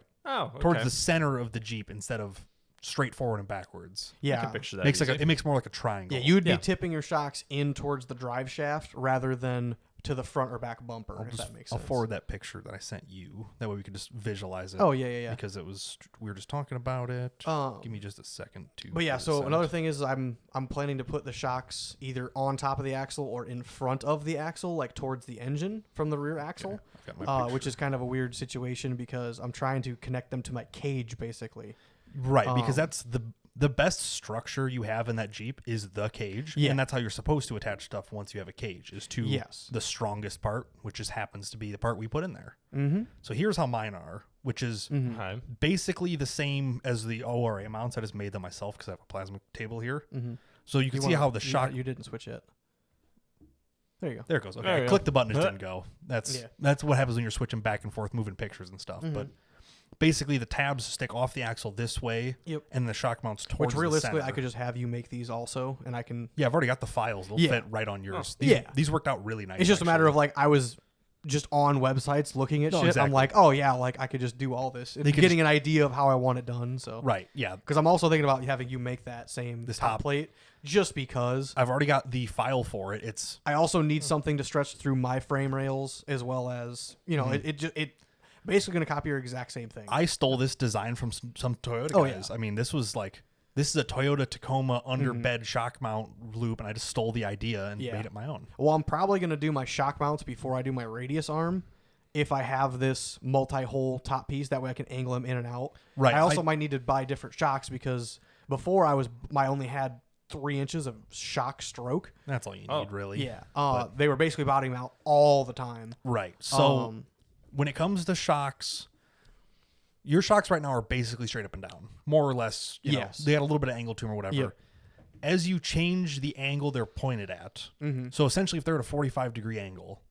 towards the center of the Jeep instead of straight forward and backwards. I can picture that. It makes more like a triangle. Yeah, you would be tipping your shocks in towards the drive shaft rather than to the front or back bumper, if that makes sense. I'll forward that picture that I sent you. That way we can just visualize it. Oh, yeah. Because we were just talking about it. Give me just a second to. But yeah, so another thing is I'm planning to put the shocks either on top of the axle or in front of the axle, like towards the engine from the rear axle, I've got my which is kind of a weird situation because I'm trying to connect them to my cage, basically. Right, because that's the best structure you have in that Jeep is the cage. Yeah. And that's how you're supposed to attach stuff once you have a cage, is to the strongest part, which just happens to be the part we put in there. Mm-hmm. So here's how mine are, which is basically the same as the ORA mounts. I just made them myself because I have a plasma table here. Mm-hmm. So you can see how the shock... You didn't switch yet. There you go. There it goes. Okay, There I you clicked go. the button, it just didn't go. That's what happens when you're switching back and forth, moving pictures and stuff. But basically, the tabs stick off the axle this way, and the shock mounts towards Which realistically, the center. I could just have you make these also, and I can... Yeah, I've already got the files. They'll fit right on yours. These worked out really nice. It's just a matter of, like, I was just on websites looking at shit. Exactly. I'm like, oh, yeah, like, I could just do all this. It's getting an idea of how I want it done, so... Right, yeah. Because I'm also thinking about having you make that same top plate, just because... I've already got the file for it. I also need something to stretch through my frame rails, as well as, you know, it basically going to copy your exact same thing. I stole this design from some Toyota guys. I mean, this is a Toyota Tacoma underbed shock mount loop, and I just stole the idea and made it my own. Well, I'm probably going to do my shock mounts before I do my radius arm, if I have this multi-hole top piece. That way I can angle them in and out. Right. I also might need to buy different shocks because before I only had 3 inches of shock stroke. That's all you need, really. Yeah. They were basically bottoming out all the time. Right. So when it comes to shocks, your shocks right now are basically straight up and down, more or less. You know, they got a little bit of angle to them or whatever. Yep. As you change the angle they're pointed at, so essentially if they're at a 45-degree angle,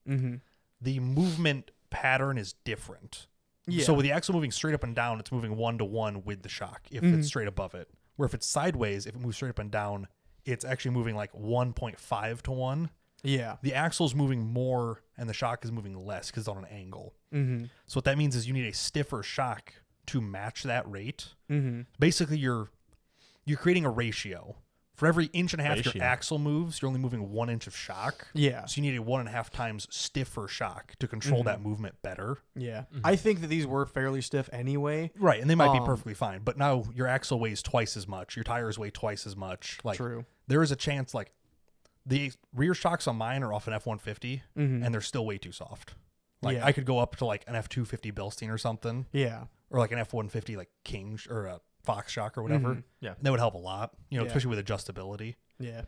the movement pattern is different. Yeah. So with the axle moving straight up and down, it's moving 1-to-1 with the shock if it's straight above it. Where if it's sideways, if it moves straight up and down, it's actually moving like 1.5-to-1. Yeah. The axle's moving more and the shock is moving less because it's on an angle. So what that means is you need a stiffer shock to match that rate. Basically, you're creating a ratio. For every inch and a half your axle moves, you're only moving 1 inch of shock. Yeah. So you need a 1.5 times stiffer shock to control that movement better. Yeah. I think that these were fairly stiff anyway. Right, and they might be perfectly fine. But now your axle weighs twice as much. Your tires weigh twice as much. Like, True. There is a chance, like, the rear shocks on mine are off an F-150, and they're still way too soft. Like, I could go up to, like, an F-250 Bilstein or something. Yeah. Or, like, an F-150, like, King or a Fox shock or whatever. Yeah. That would help a lot, you know, especially with adjustability. Yeah.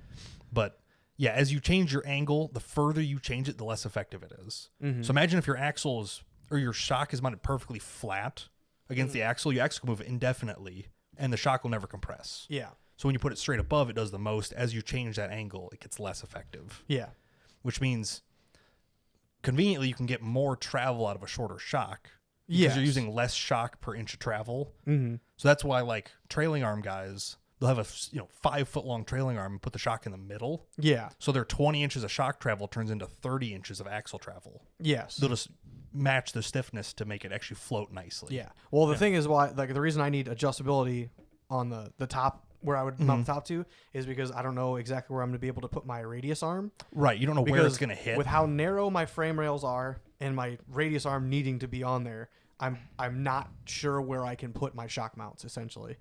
But, yeah, as you change your angle, the further you change it, the less effective it is. So imagine if your axle is, or your shock is mounted perfectly flat against the axle, your axle can move indefinitely, and the shock will never compress. Yeah. So when you put it straight above, it does the most. As you change that angle, it gets less effective. Yeah. Which means, conveniently, you can get more travel out of a shorter shock. because Yes. you're using less shock per inch of travel. Mm-hmm. So that's why like trailing arm guys, they'll have a 5 foot long trailing arm and put the shock in the middle. Yeah. So their 20 inches of shock travel turns into 30 inches of axle travel. Yes. They'll just match the stiffness to make it actually float nicely. Yeah. Well, the thing is why, like, the reason I need adjustability on the top where I would mount the top to is because I don't know exactly where I'm going to be able to put my radius arm. Right. You don't know where it's going to hit. With how narrow my frame rails are and my radius arm needing to be on there, I'm not sure where I can put my shock mounts. Essentially,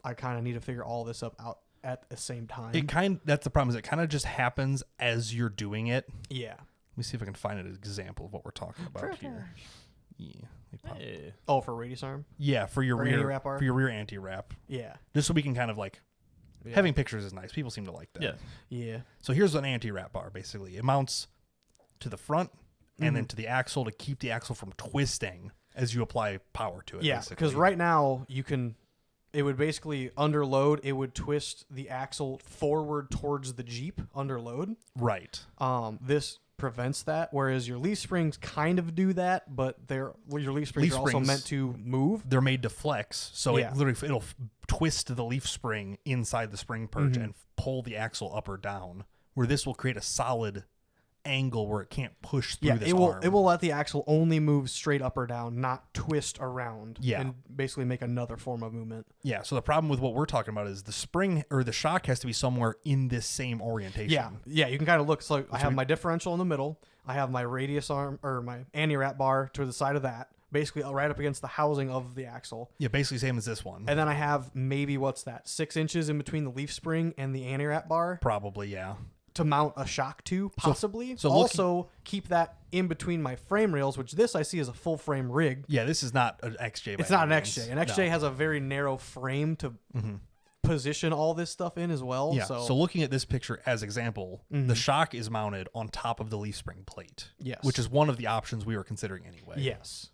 I kind of need to figure all this out at the same time. That's the problem, is it kind of just happens as you're doing it. Yeah. Let me see if I can find an example of what we're talking about here. Yeah. Hey. Oh, for radius arm? Yeah, for your For rear anti-wrap bar? for your rear anti-wrap. Yeah. Just so we can kind of like Yeah. having pictures is nice. People seem to like that. Yeah. Yeah. So here's an anti-wrap bar basically. It mounts to the front and then to the axle to keep the axle from twisting as you apply power to it. Yeah, basically. because right now it would basically under load, it would twist the axle forward towards the Jeep under load. Right. This prevents that, whereas your leaf springs kind of do that, but your leaf springs are also meant to move. They're made to flex, so Yeah. it'll twist the leaf spring inside the spring perch and pull the axle up or down. Where this will create a solid angle where it can't push through Yeah, this it will. arm. It will let the axle only move straight up or down, not twist around. Yeah. and basically make another form of movement. Yeah. So the problem with what we're talking about is the spring or the shock has to be somewhere in this same orientation. Yeah, yeah. You can kind of look. So I have my differential in the middle. I have my radius arm or my anti-wrap bar to the side of that, basically right up against the housing of the axle. Yeah, basically same as this one. And then I have maybe 6 inches in between the leaf spring and the anti-wrap bar Probably, yeah. to mount a shock to, possibly. so also keep that in between my frame rails, which this I see is a full frame rig. Yeah, this is not an XJ. It's not an XJ. An XJ has a very narrow frame to position all this stuff in as well. Yeah. So, So looking at this picture as example, the shock is mounted on top of the leaf spring plate. Yes. Which is one of the options we were considering anyway. yes.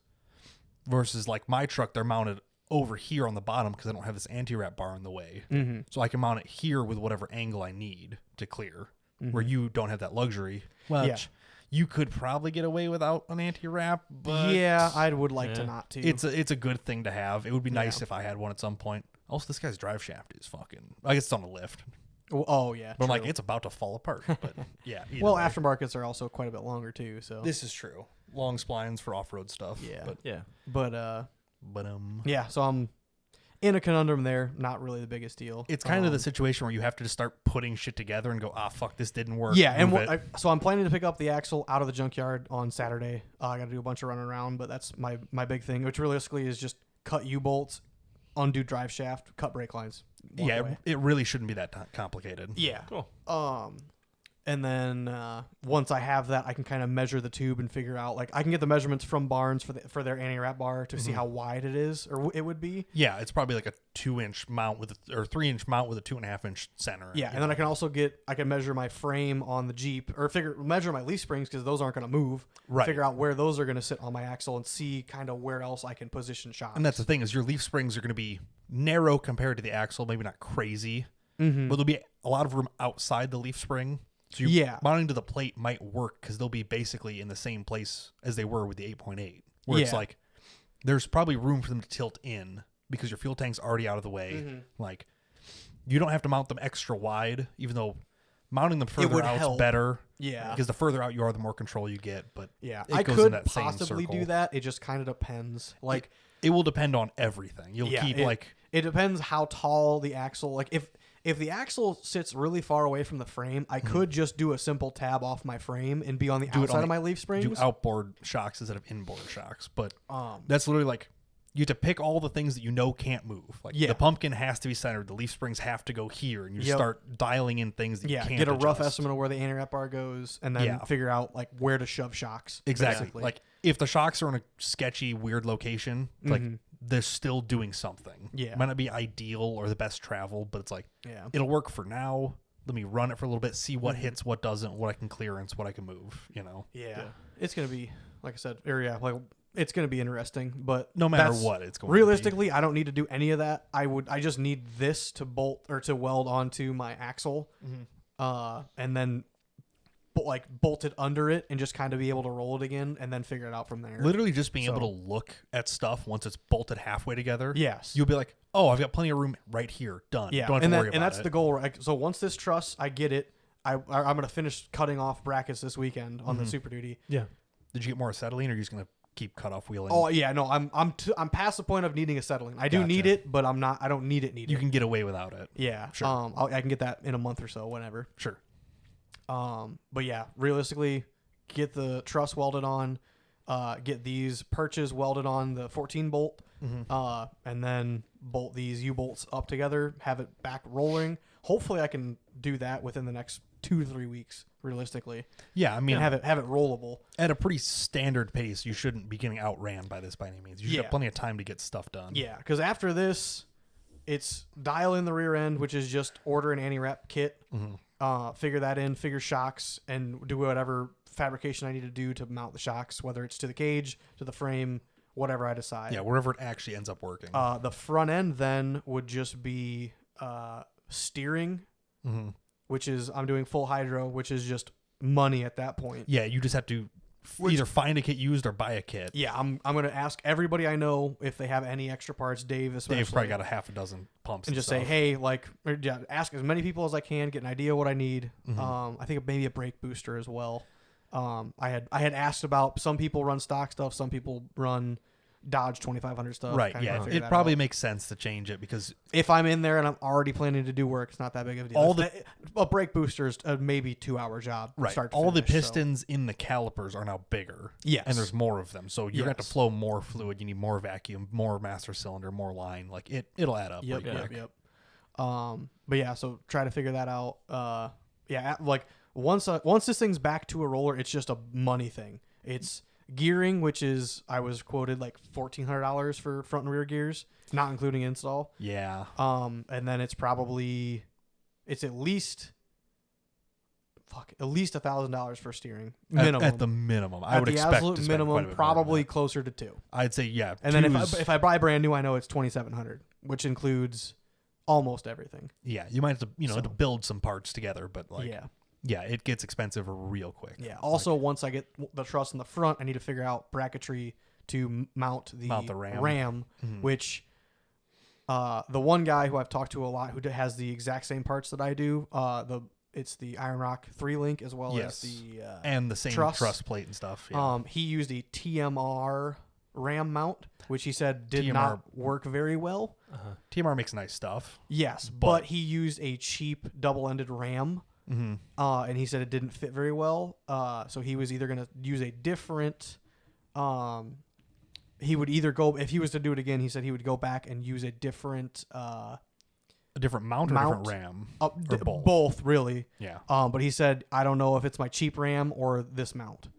Versus like my truck, they're mounted over here on the bottom because I don't have this anti-wrap bar in the way. So I can mount it here with whatever angle I need to clear. Where you don't have that luxury. Well, Yeah. you could probably get away without an anti-wrap, but Yeah, I would like to not to. it's a good thing to have. It would be nice if I had one at some point. Also, this guy's drive shaft is fucking. I guess it's on a lift, Oh yeah. but I'm like true. it's about to fall apart. But yeah. either Well, way. aftermarkets are also quite a bit longer too. So This is true. Long splines for off-road stuff. Yeah. Yeah. but yeah. So I'm in a conundrum there. Not really the biggest deal. It's kind of the situation where you have to just start putting shit together and go, fuck, this didn't work. Yeah, and Move it. so I'm planning to pick up the axle out of the junkyard on Saturday. I got to do a bunch of running around, but that's my big thing, which realistically is just cut U-bolts, undo drive shaft, cut brake lines. walk Yeah, away. it really shouldn't be that complicated. Yeah. Cool. And then once I have that, I can kind of measure the tube and figure out, like, I can get the measurements from Barnes for their anti-wrap bar to see how wide it is, or it would be. Yeah, it's probably like a 2-inch mount or 3-inch mount with a 2.5-inch center. Yeah, and then I can also measure my frame on the Jeep, or measure my leaf springs because those aren't going to move. Right. Figure out where those are going to sit on my axle and see kind of where else I can position shocks. And that's the thing is your leaf springs are going to be narrow compared to the axle, maybe not crazy, but there'll be a lot of room outside the leaf spring. So mounting to the plate might work because they'll be basically in the same place as they were with the 8.8, where it's like there's probably room for them to tilt in because your fuel tank's already out of the way. Like you don't have to mount them extra wide, even though mounting them further out is better. Yeah. Because the further out you are, the more control you get. But Yeah, it I goes in could that same possibly circle. do that. It just kind of depends. Like, it will depend on everything. You'll keep it depends how tall the axle. Like, if the axle sits really far away from the frame, I could just do a simple tab off my frame and be on the outside of my leaf springs. do outboard shocks instead of inboard shocks. But that's literally like you have to pick all the things that you know can't move. Like the pumpkin has to be centered. The leaf springs have to go here, and you start dialing in things that you can't get a rough adjust. estimate of where the anti-wrap bar goes, and then figure out like where to shove shocks. Exactly. basically. Like if the shocks are in a sketchy, weird location, like they're still doing something. Yeah. Might not be ideal or the best travel, but it's like Yeah. it'll work for now. Let me run it for a little bit, see what hits, what doesn't, what I can clearance, what I can move. Yeah. It's gonna be, like I said, it's gonna be interesting. But No matter what, it's going realistically, to I don't need to do any of that. I just need this to bolt or to weld onto my axle, and then bolted under it and just kind of be able to roll it again and then figure it out from there. Literally just being able to look at stuff once it's bolted halfway together. Yes. You'll be like, oh, I've got plenty of room right here. Done. Yeah. Don't have to worry about it. And that's the goal. Right? So once this truss, I get it. I'm going to finish cutting off brackets this weekend on the Super Duty. Yeah. Did you get more acetylene, or are you just going to keep cutoff wheeling? Oh yeah, no, I'm past the point of needing acetylene. I do need it, but I don't need it. You can get away without it. Yeah. Sure. I can get that in a month or so, whenever. Sure. But yeah, realistically, get the truss welded on, get these perches welded on the 14 bolt, and then bolt these U-bolts up together, have it back rolling. Hopefully I can do that within the next 2 to 3 weeks, realistically. Yeah, I mean, and have it rollable. At a pretty standard pace, you shouldn't be getting outran by this by any means. You should have plenty of time to get stuff done. Yeah, because after this, it's dial in the rear end, which is just order an anti-wrap kit, figure that in, figure shocks, and do whatever fabrication I need to do to mount the shocks, whether it's to the cage, to the frame, whatever I decide. Yeah, wherever it actually ends up working. The front end then would just be steering, which is I'm doing full hydro, which is just money at that point. Yeah, you just have to either find a kit used or buy a kit. Yeah, I'm gonna ask everybody I know if they have any extra parts. Dave especially. Dave's probably got a half a dozen pumps and just stuff. say, hey, ask as many people as I can, get an idea what I need. I think maybe a brake booster as well. I had asked about, some people run stock stuff, some people run Dodge 2500 stuff. Right, yeah. It probably makes sense to change it, because if I'm in there and I'm already planning to do work, it's not that big of a deal. A brake booster is a maybe 2-hour job. Right. Start to all finish, the pistons in the calipers are now bigger. Yes. And there's more of them. So you're going to have to flow more fluid. You need more vacuum, more master cylinder, more line. Like it'll add up. Yep. Pretty quick. Yep. But yeah, so try to figure that out. Once this thing's back to a roller, it's just a money thing. It's gearing, which is, I was quoted like $1,400 for front and rear gears, not including install. Yeah. And then it's at least $1,000 for steering minimum. At the minimum, I would expect absolute to spend quite a minimum, bit probably more than closer to $2,000. that. I'd say yeah. And then if I buy brand new, I know it's $2,700, which includes almost everything. Yeah, you might have to have to build some parts together, but yeah, it gets expensive real quick. Yeah. Also, once I get the truss in the front, I need to figure out bracketry to mount the ram, which the one guy who I've talked to a lot who has the exact same parts that I do, it's the Iron Rock 3-link as well as the and the same truss plate and stuff. Yeah. He used a TMR ram mount, which he said did not work very well. TMR makes nice stuff. Yes, but he used a cheap double-ended ram. And he said it didn't fit very well. So he was either going to use a different. He would either go, if he was to do it again, he said he would go back and use a different. A different mount or different ram? Or both? Both, really. Yeah. But he said, I don't know if it's my cheap ram or this mount.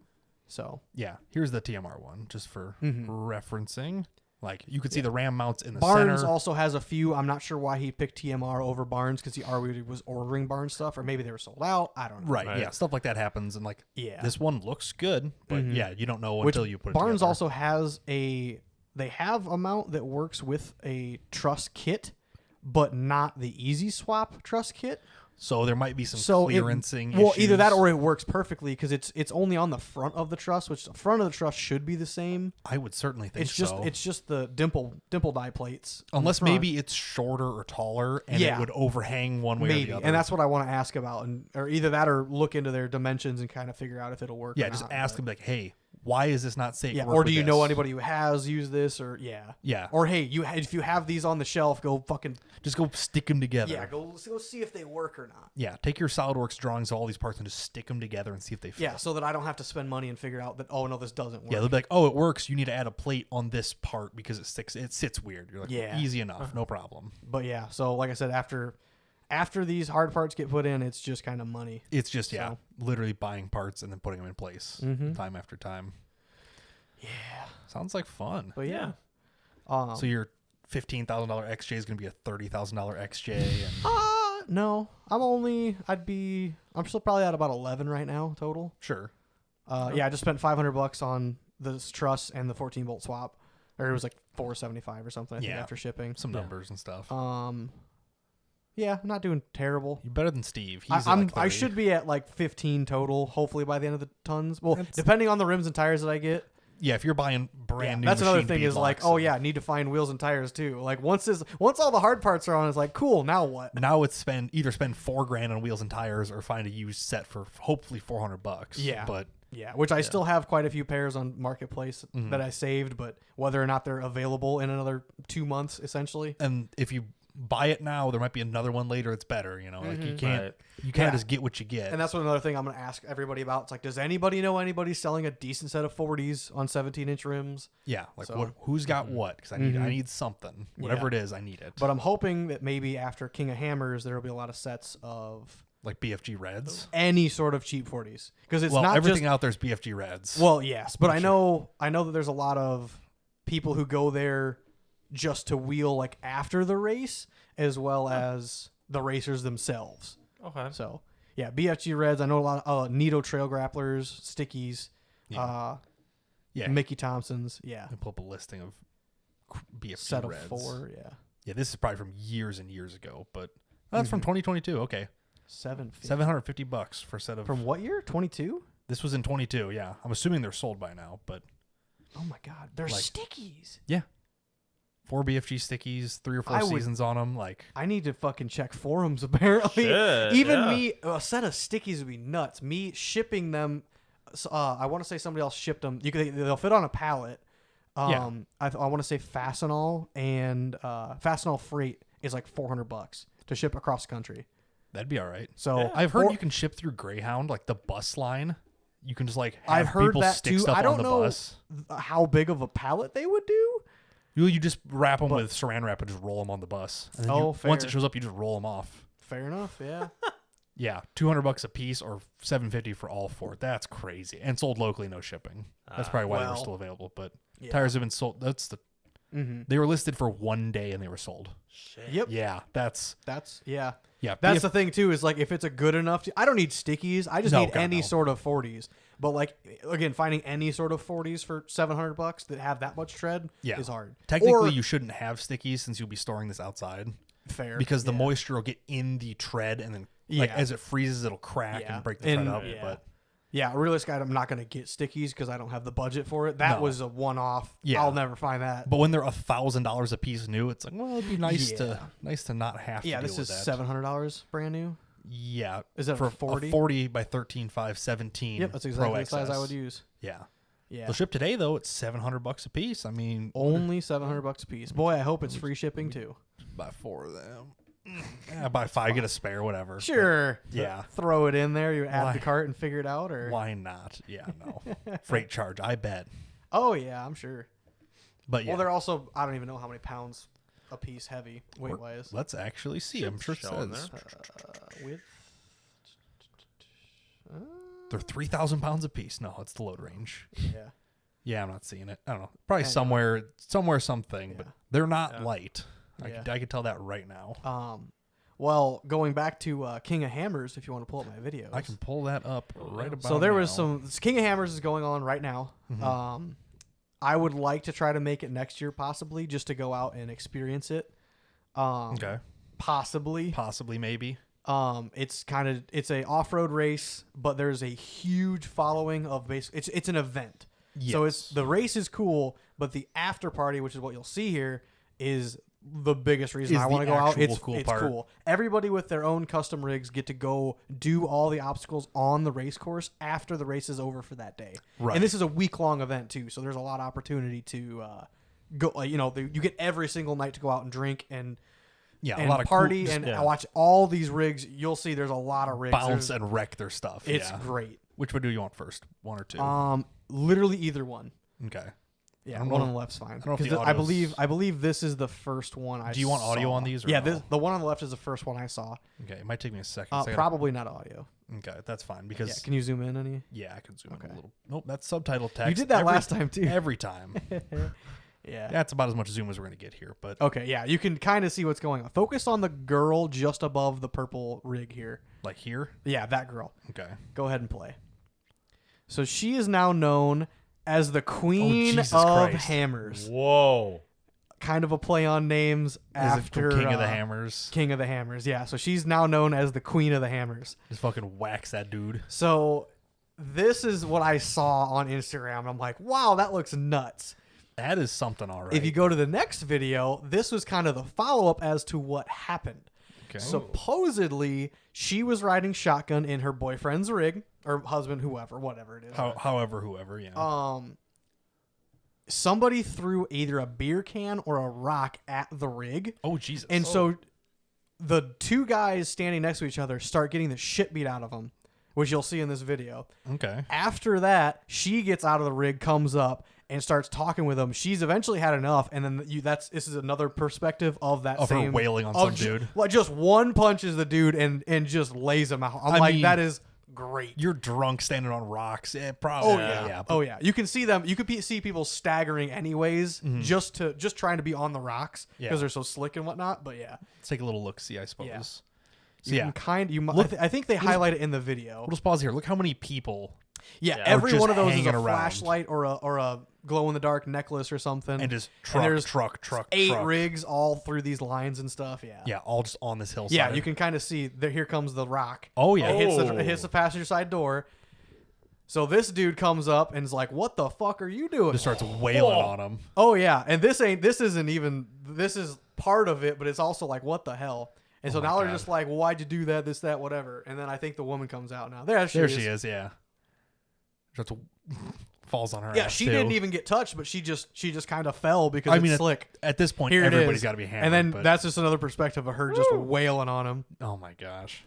So. Yeah. Here's the TMR one, just for referencing. Like, you could see the ram mounts in the Barnes center. also has a few. I'm not sure why he picked TMR over Barnes, because he already was ordering Barnes stuff, or maybe they were sold out. I don't know. Right. Yeah. Stuff like that happens. And this one looks good, but you don't know until you put it Barnes together. also has they have a mount that works with a truss kit, but not the easy swap truss kit. So there might be some clearancing issues. Well, either that or it works perfectly, because it's only on the front of the truss, which the front of the truss should be the same. I would certainly think so. It's just the dimple die plates. Unless maybe it's shorter or taller and it would overhang one way or the other. And that's what I want to ask about, or either that or look into their dimensions and kind of figure out if it'll work. Yeah, just ask them hey, why is this not safe? Yeah, or do you know anybody who has used this? Or yeah, or hey, if you have these on the shelf, go just go stick them together. Yeah, go see if they work or not. Yeah, take your SolidWorks drawings of all these parts and just stick them together and see if they fit. Yeah, so that I don't have to spend money and figure out that this doesn't work. Yeah, they'll be like, oh, it works. You need to add a plate on this part because it sits weird. You're like, easy enough, no problem. But yeah, so like I said, after these hard parts get put in, it's just kind of money. It's just literally buying parts and then putting them in place time after time. Yeah, sounds like fun. But yeah, so your $15,000 XJ is going to be a $30,000 XJ. And no, I'm still probably at about 11 right now total. Sure. Yeah, I just spent $500 on this truss and the 14 bolt swap, or it was like $475 or something. I think after shipping some numbers and stuff. Yeah, I'm not doing terrible. You're better than Steve. He's I at like 30. should be at like 15 total, hopefully by the end of the tons. Well, depending on the rims and tires that I get. Yeah, if you're buying brand new, that's another machine thing is like, beadlocks oh yeah, I need to find wheels and tires too. Like once all the hard parts are on, it's like cool. Now what? Now it's either spend $4,000 on wheels and tires or find a used set for hopefully $400. Yeah, but yeah, which I still have quite a few pairs on Marketplace that I saved, but whether or not they're available in another 2 months, essentially. and if you buy it now, there might be another one later. It's better, you know. Like you can't Right. you can't Yeah. just get what you get. And that's another thing I'm going to ask everybody about. It's like, does anybody know anybody selling a decent set of 40s on 17-inch rims? Yeah, like So- who's got what? Because I need something. Whatever it is, I need it. But I'm hoping that maybe after King of Hammers, there will be a lot of sets of like BFG Reds. any sort of cheap 40s, because it's Well, not everything just out there's BFG Reds. well, yes, but I know that there's a lot of people who go there just to wheel like after the race, as well as the racers themselves. Okay. So yeah, BFG Reds. I know a lot of Nito Trail Grapplers, Stickies, yeah, Mickey Thompsons. Yeah, I pull up a listing of BFG set of Reds. 4. Yeah, Yeah, this is probably from years and years ago, but that's from 2022. Okay, $750 for a set of. From what year? 22. This was in 22. Yeah, I'm assuming they're sold by now, but Oh my God, they're Like- Stickies. yeah, 4 BFG stickies, 3 or 4 I would- seasons on them. Like, I need to fucking check forums. Apparently, Shit, even yeah. me, a set of Stickies would be nuts. Me shipping them. I want to say somebody else shipped them. They'll fit on a pallet. Yeah. I want to say Fastenal and Fastenal freight is like $400 to ship across country. that'd be all right. So I've heard or- you can ship through Greyhound, like the bus line. You can just like have I've heard people that stick too. stuff I don't on the know bus. how big of a pallet they would do. You just wrap them with saran wrap and just roll them on the bus. And then once fair. it shows up, you just roll them off. Fair enough. Yeah. Yeah, $200 a piece or $750 for all 4. That's crazy. And sold locally, no shipping. That's probably why they were well, still available. But yeah. tires have been sold. They were listed for 1 day and they were sold. Yep. Yeah, that's Yeah. yeah. That's the thing too, is like if it's a good enough I don't need Stickies. I just No, need God, any no. sort of 40s. But like again, finding any sort of 40s for $700 that have that much tread is hard. Technically, Or- you shouldn't have stickies since you'll be storing this outside fair because the yeah. moisture will get in the tread and then like Yeah. as it freezes, it'll crack Yeah. and break the And- tread up. yeah. But Yeah, realistically, I'm not going to get Stickies because I don't have the budget for it. That No. was a one-off. Yeah. I'll never find that. but when they're $1,000 a piece new, it's like, well, it'd be nice Yeah. to not have Yeah, to deal this is with that. $700 brand new. Yeah. Is that for a 40? a 40 by 13.5 17? Yep, that's Pro exactly the size I XS. would use. Yeah. Yeah, They'll ship today though. It's $700 a piece. I mean, only $700 a piece. Boy, I hope it's free shipping too. buy 4 of them. Yeah, buy 5, get a spare, whatever. Sure. Yeah. Throw it in there. You add Why? the cart and figure it out, or Why not? Yeah, no. Freight charge, I bet. oh yeah, I'm sure. But yeah. Well, they're also I don't even know how many pounds a piece heavy weight wise. Let's actually see. I'm sure it showing says With they're 3,000 pounds a piece. No, it's the load range. yeah. Yeah, I'm not seeing it. I don't know. Probably Hang somewhere something, but Yeah. they're not light. Yeah. I could tell that right now. Well, going back to King of Hammers, if you want to pull up my videos, I can pull that up right about So there was now. some King of Hammers is going on right now. I would like to try to make it next year, possibly, just to go out and experience it. Okay. Possibly. Possibly, maybe. It's a off-road race, but there's a huge following of it's an event. So Yes. the race is cool, but the after party, which is what you'll see here, is the biggest reason Is I the want to go out. actual It's cool it's part. cool. Everybody with their own custom rigs get to go do all the obstacles on the race course after the race is over for that day. Right. And this is a week-long event too, so there's a lot of opportunity to go. You get every single night to go out and drink and Yeah, a lot of party cool, and yeah. watch all these rigs. You'll see there's a lot of rigs. bounce There's- and wreck their stuff. it's yeah. great. Which one do you want first? 1 or 2? Literally either one. Okay. Yeah, I don't one know- on the left's fine. don't know if 'Cause the I audio's- believe this is the first one I Do you want audio saw. on these or Yeah, no? the one on the left is the first one I saw. Okay, it might take me a second. so I gotta- Probably not audio. Okay, that's fine because Yeah, can you zoom in any? I can zoom in Okay. a little. Nope, that's subtitle text. You did that every- last time too. Every time. Yeah. That's about as much zoom as we're gonna get here. But Okay, yeah, you can kind of see what's going on. Focus on the girl just above the purple rig here. like here. Yeah, that girl. Okay. Go ahead and play. So she is now known as the Queen Jesus of Christ. Hammers. Whoa. kind of a play on names Is it after from King of the Hammers? King of the Hammers, yeah. So she's now known as the Queen of the Hammers. Just fucking wax that dude. So this is what I saw on Instagram. And I'm like, wow, that looks nuts. That is something, all right. If you go to the next video, this was kind of the follow-up as to what happened. Okay. Supposedly, she was riding shotgun in her boyfriend's rig, or husband, whatever it is. Whoever, yeah. Somebody threw either a beer can or a rock at the rig. Oh, Jesus. And so the two guys standing next to each other start getting the shit beat out of them, which you'll see in this video. Okay. After that, she gets out of the rig, comes up, and starts talking with him. She's eventually had enough, and then this is another perspective of that Of her wailing on some dude. Well, just one punches the dude and just lays him out. I mean, that is great. You're drunk standing on rocks. Probably. Oh yeah. Oh yeah. You can see them. You could see people staggering anyways, just trying to be on the rocks because they're so slick and whatnot. But yeah, Let's take a little look-see, I suppose. Yeah. So yeah. I think they highlight it in the video. We'll just pause here. Look how many people Yeah, every just one of those is a hanging around. flashlight or a glow in the dark necklace or something. and just there's truck. 8 rigs all through these lines and stuff. Yeah. Yeah, all just on this hillside. Yeah, you can kind of see there. Here comes the rock. Oh, yeah. It hits the passenger side door. So this dude comes up and is like, "What the fuck are you doing?" Just starts wailing on him. Oh yeah, and this is part of it, but it's also like, what the hell? And so Oh my now they're God. just like, well, why'd you do that? This, that, whatever. And then I think the woman comes out now. There she is. Yeah. Just falls on her Yeah, ass, she too. didn't even get touched, but she just kind of fell because it's slick. At this point, Here it everybody's is. got to be hammered. And then but, that's just another perspective of her just wailing on him. oh my gosh.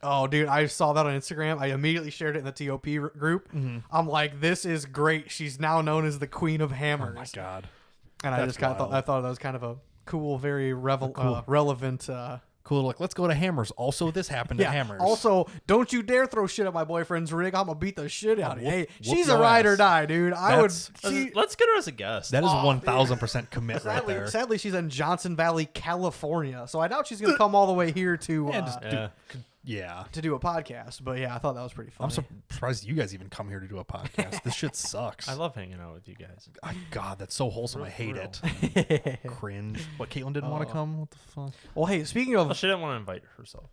Oh, dude, I saw that on Instagram. I immediately shared it in the TOP group. I'm like, this is great. She's now known as the Queen of Hammers. Oh my God. And I That's just kind of wild. thought that was kind of a cool, very Cool. relevant. Cool. Like, let's go to Hammers. Also, this happened at Hammers. Also, don't you dare throw shit at my boyfriend's rig. I'm gonna beat the shit out of you. Hey, whoop she's a your ride or ass. die, dude. That's- Let's get her as a guest. that is Oh, 1,000% commit right there. Sadly, she's in Johnson Valley, California. So I doubt she's gonna come all the way here to Yeah, just Yeah. Yeah. to do a podcast. But yeah, I thought that was pretty I'm funny. surprised you guys even come here to do a podcast. This shit sucks. I love hanging out with you guys. God, that's so wholesome. I hate Real. it. Cringe. What, Caitlin didn't want to come? What the fuck? Well, hey, speaking Well, of, she didn't want to invite herself.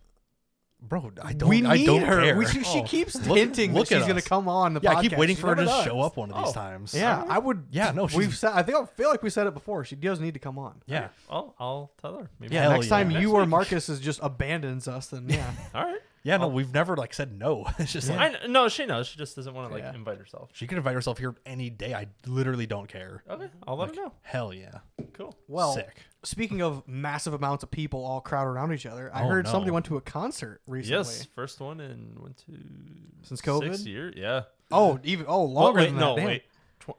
Bro, I don't, we need I don't her. care. She keeps Look- hinting look that at she's gonna us. come on the Yeah, podcast. I keep waiting She for her to never just does. show up one of these Oh. times. Yeah, I would. Yeah, no, we've she's- said. I feel like we said it before. She does need to come on. Yeah. Well, I'll tell her. Maybe. Yeah, Hell next yeah. time Next you or week. Marcus is just abandons us, then yeah. All right. Yeah, no, we've never like said no. It's just like No, she knows. She just doesn't want to Yeah. invite herself. she could invite herself here any day. I literally don't care. Okay, I'll let her know. Hell yeah. Cool. Well, Sick. speaking of massive amounts of people all crowd around each other, I Oh, heard no. somebody went to a concert recently. Yes, first one in Since COVID? 6 years. Yeah. Oh, longer wait, than no, that. Damn. wait.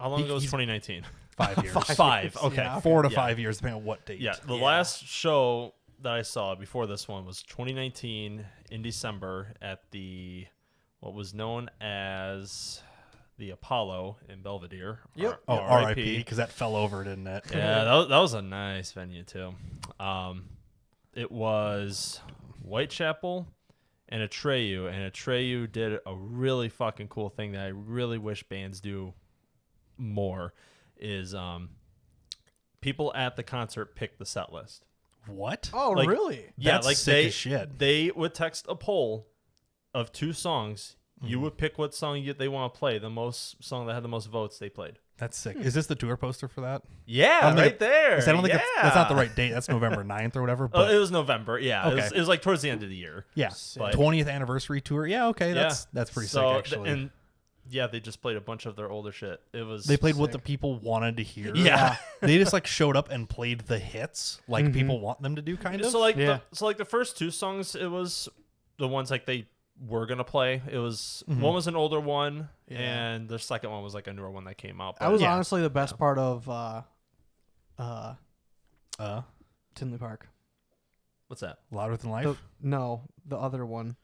How long ago was he's- 2019? 5 years. Five. years, Okay. yeah. 4 to Yeah. 5 years, depending on what date. Yeah, the last show that I saw before this one was 2019 in December at the what was known as the Apollo in Belvedere. Yep. Oh, R.I.P. Because that fell over, didn't it? Yeah, that was a nice venue too. It was Whitechapel and Atreyu did a really fucking cool thing that I really wish bands do more. Is people at the concert pick the set list. What? Oh, Like- really? Yeah, That's like sick as shit. They would text a poll of 2 songs. You would pick what song they want to play. The most song that had the most votes, they played. That's sick. Is this the tour poster for that? Yeah, I don't think right there. I don't think yeah. that's not the right date. That's November 9th or whatever. Oh, But it was November. Yeah, Okay. it was like towards the end of the year. yeah, But- 20th anniversary tour. Yeah, okay, that's pretty sick actually. And yeah, they just played a bunch of their older shit. It was They played what the people wanted to hear. Yeah. They just like showed up and played the hits like people want them to do, kind of. So like Yeah. the first 2 songs, it was the ones like they were gonna play. It was one was an older one, Yeah. and the second one was like a newer one that came out. That was Yeah. honestly the best part of Tinley Park. What's that? Louder Than Life, The other one.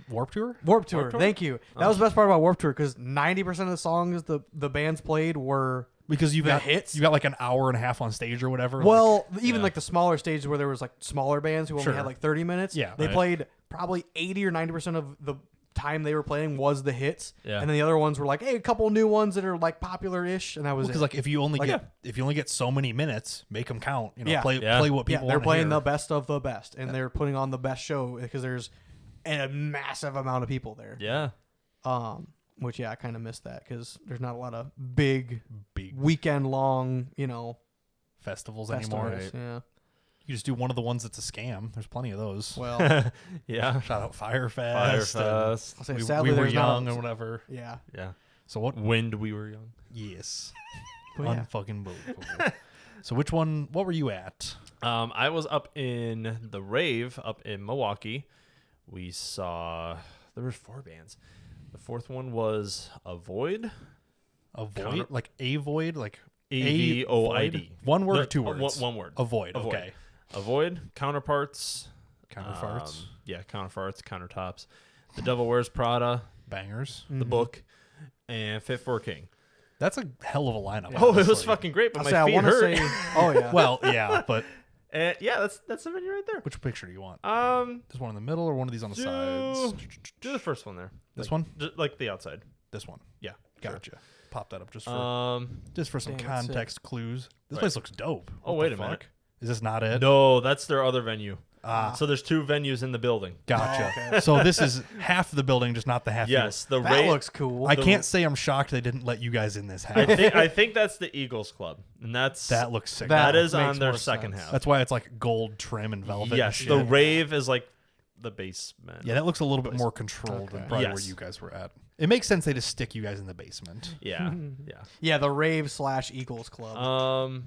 Warp Tour. Warp Tour. Warped Tour? Thank you. That was the best part about Warp Tour because 90% of the songs the bands played were Because you The got hits? you got like an hour and a half on stage or whatever. well, even yeah. like the smaller stages where there was like smaller bands who only Sure. had like 30 minutes. Yeah. they Right. played probably 80 or 90% of the time they were playing was the hits, Yeah. and then the other ones were like, hey, a couple new ones that are like popular-ish, and that was Because it. like if you only get so many minutes, make them count. You know, Yeah. play what people. they're wanna playing hear. the best of the best, and they're putting on the best show because there's a massive amount of people there. Yeah. Which I kind of missed that because there's not a lot of big big weekend long, festivals festivals. anymore. Yeah. You just do one of the ones that's a scam. There's plenty of those. Well, Yeah. Shout out Firefest. Firefest. I'll say We, sadly we were there's not young or whatever. Yeah. Yeah. So what? Wind we were young. Yes. But yeah. Unfucking believable. So which one? What were you at? I was up in the rave up in Milwaukee. We saw there were 4 bands. The 4th one was Avoid. Avoid, like a void, like AVOID. One word No, or 2 words? One word. Avoid. Avoid. Okay. Avoid. Counterparts. Counterfarts. Counterfarts. Countertops. The Devil Wears Prada. Bangers. The book. And Fit for a King. That's a hell of a lineup. Oh, it was honestly. fucking great, but I'll my say I feet want to hurt. say, oh yeah. Well, yeah, but And yeah, that's the venue right there. which picture do you want? Just one in the middle or one of these on the sides? Do the first one there. This one? Just like the outside. This one. Yeah. Gotcha. Pop that up just for some Damn, that's context clues. This Right. place looks dope. Oh, What wait the a minute. fuck? Is this not it? No, that's their other venue. Ah, So there's 2 venues in the building. gotcha. Oh, okay. So this is half the building, just not the half. Yes, the that rave. looks cool. I can't say I'm shocked they didn't let you guys in this half. I think that's the Eagles Club, and that's That looks sick. that is makes on their more second sense. half. That's why it's like gold trim and velvet. and Yes, shit. the rave is like the basement. Yeah, that looks a little bit more controlled than Okay. probably Yes. where you guys were at. It makes sense they just stick you guys in the basement. Yeah, yeah. Yeah, the rave / Eagles Club.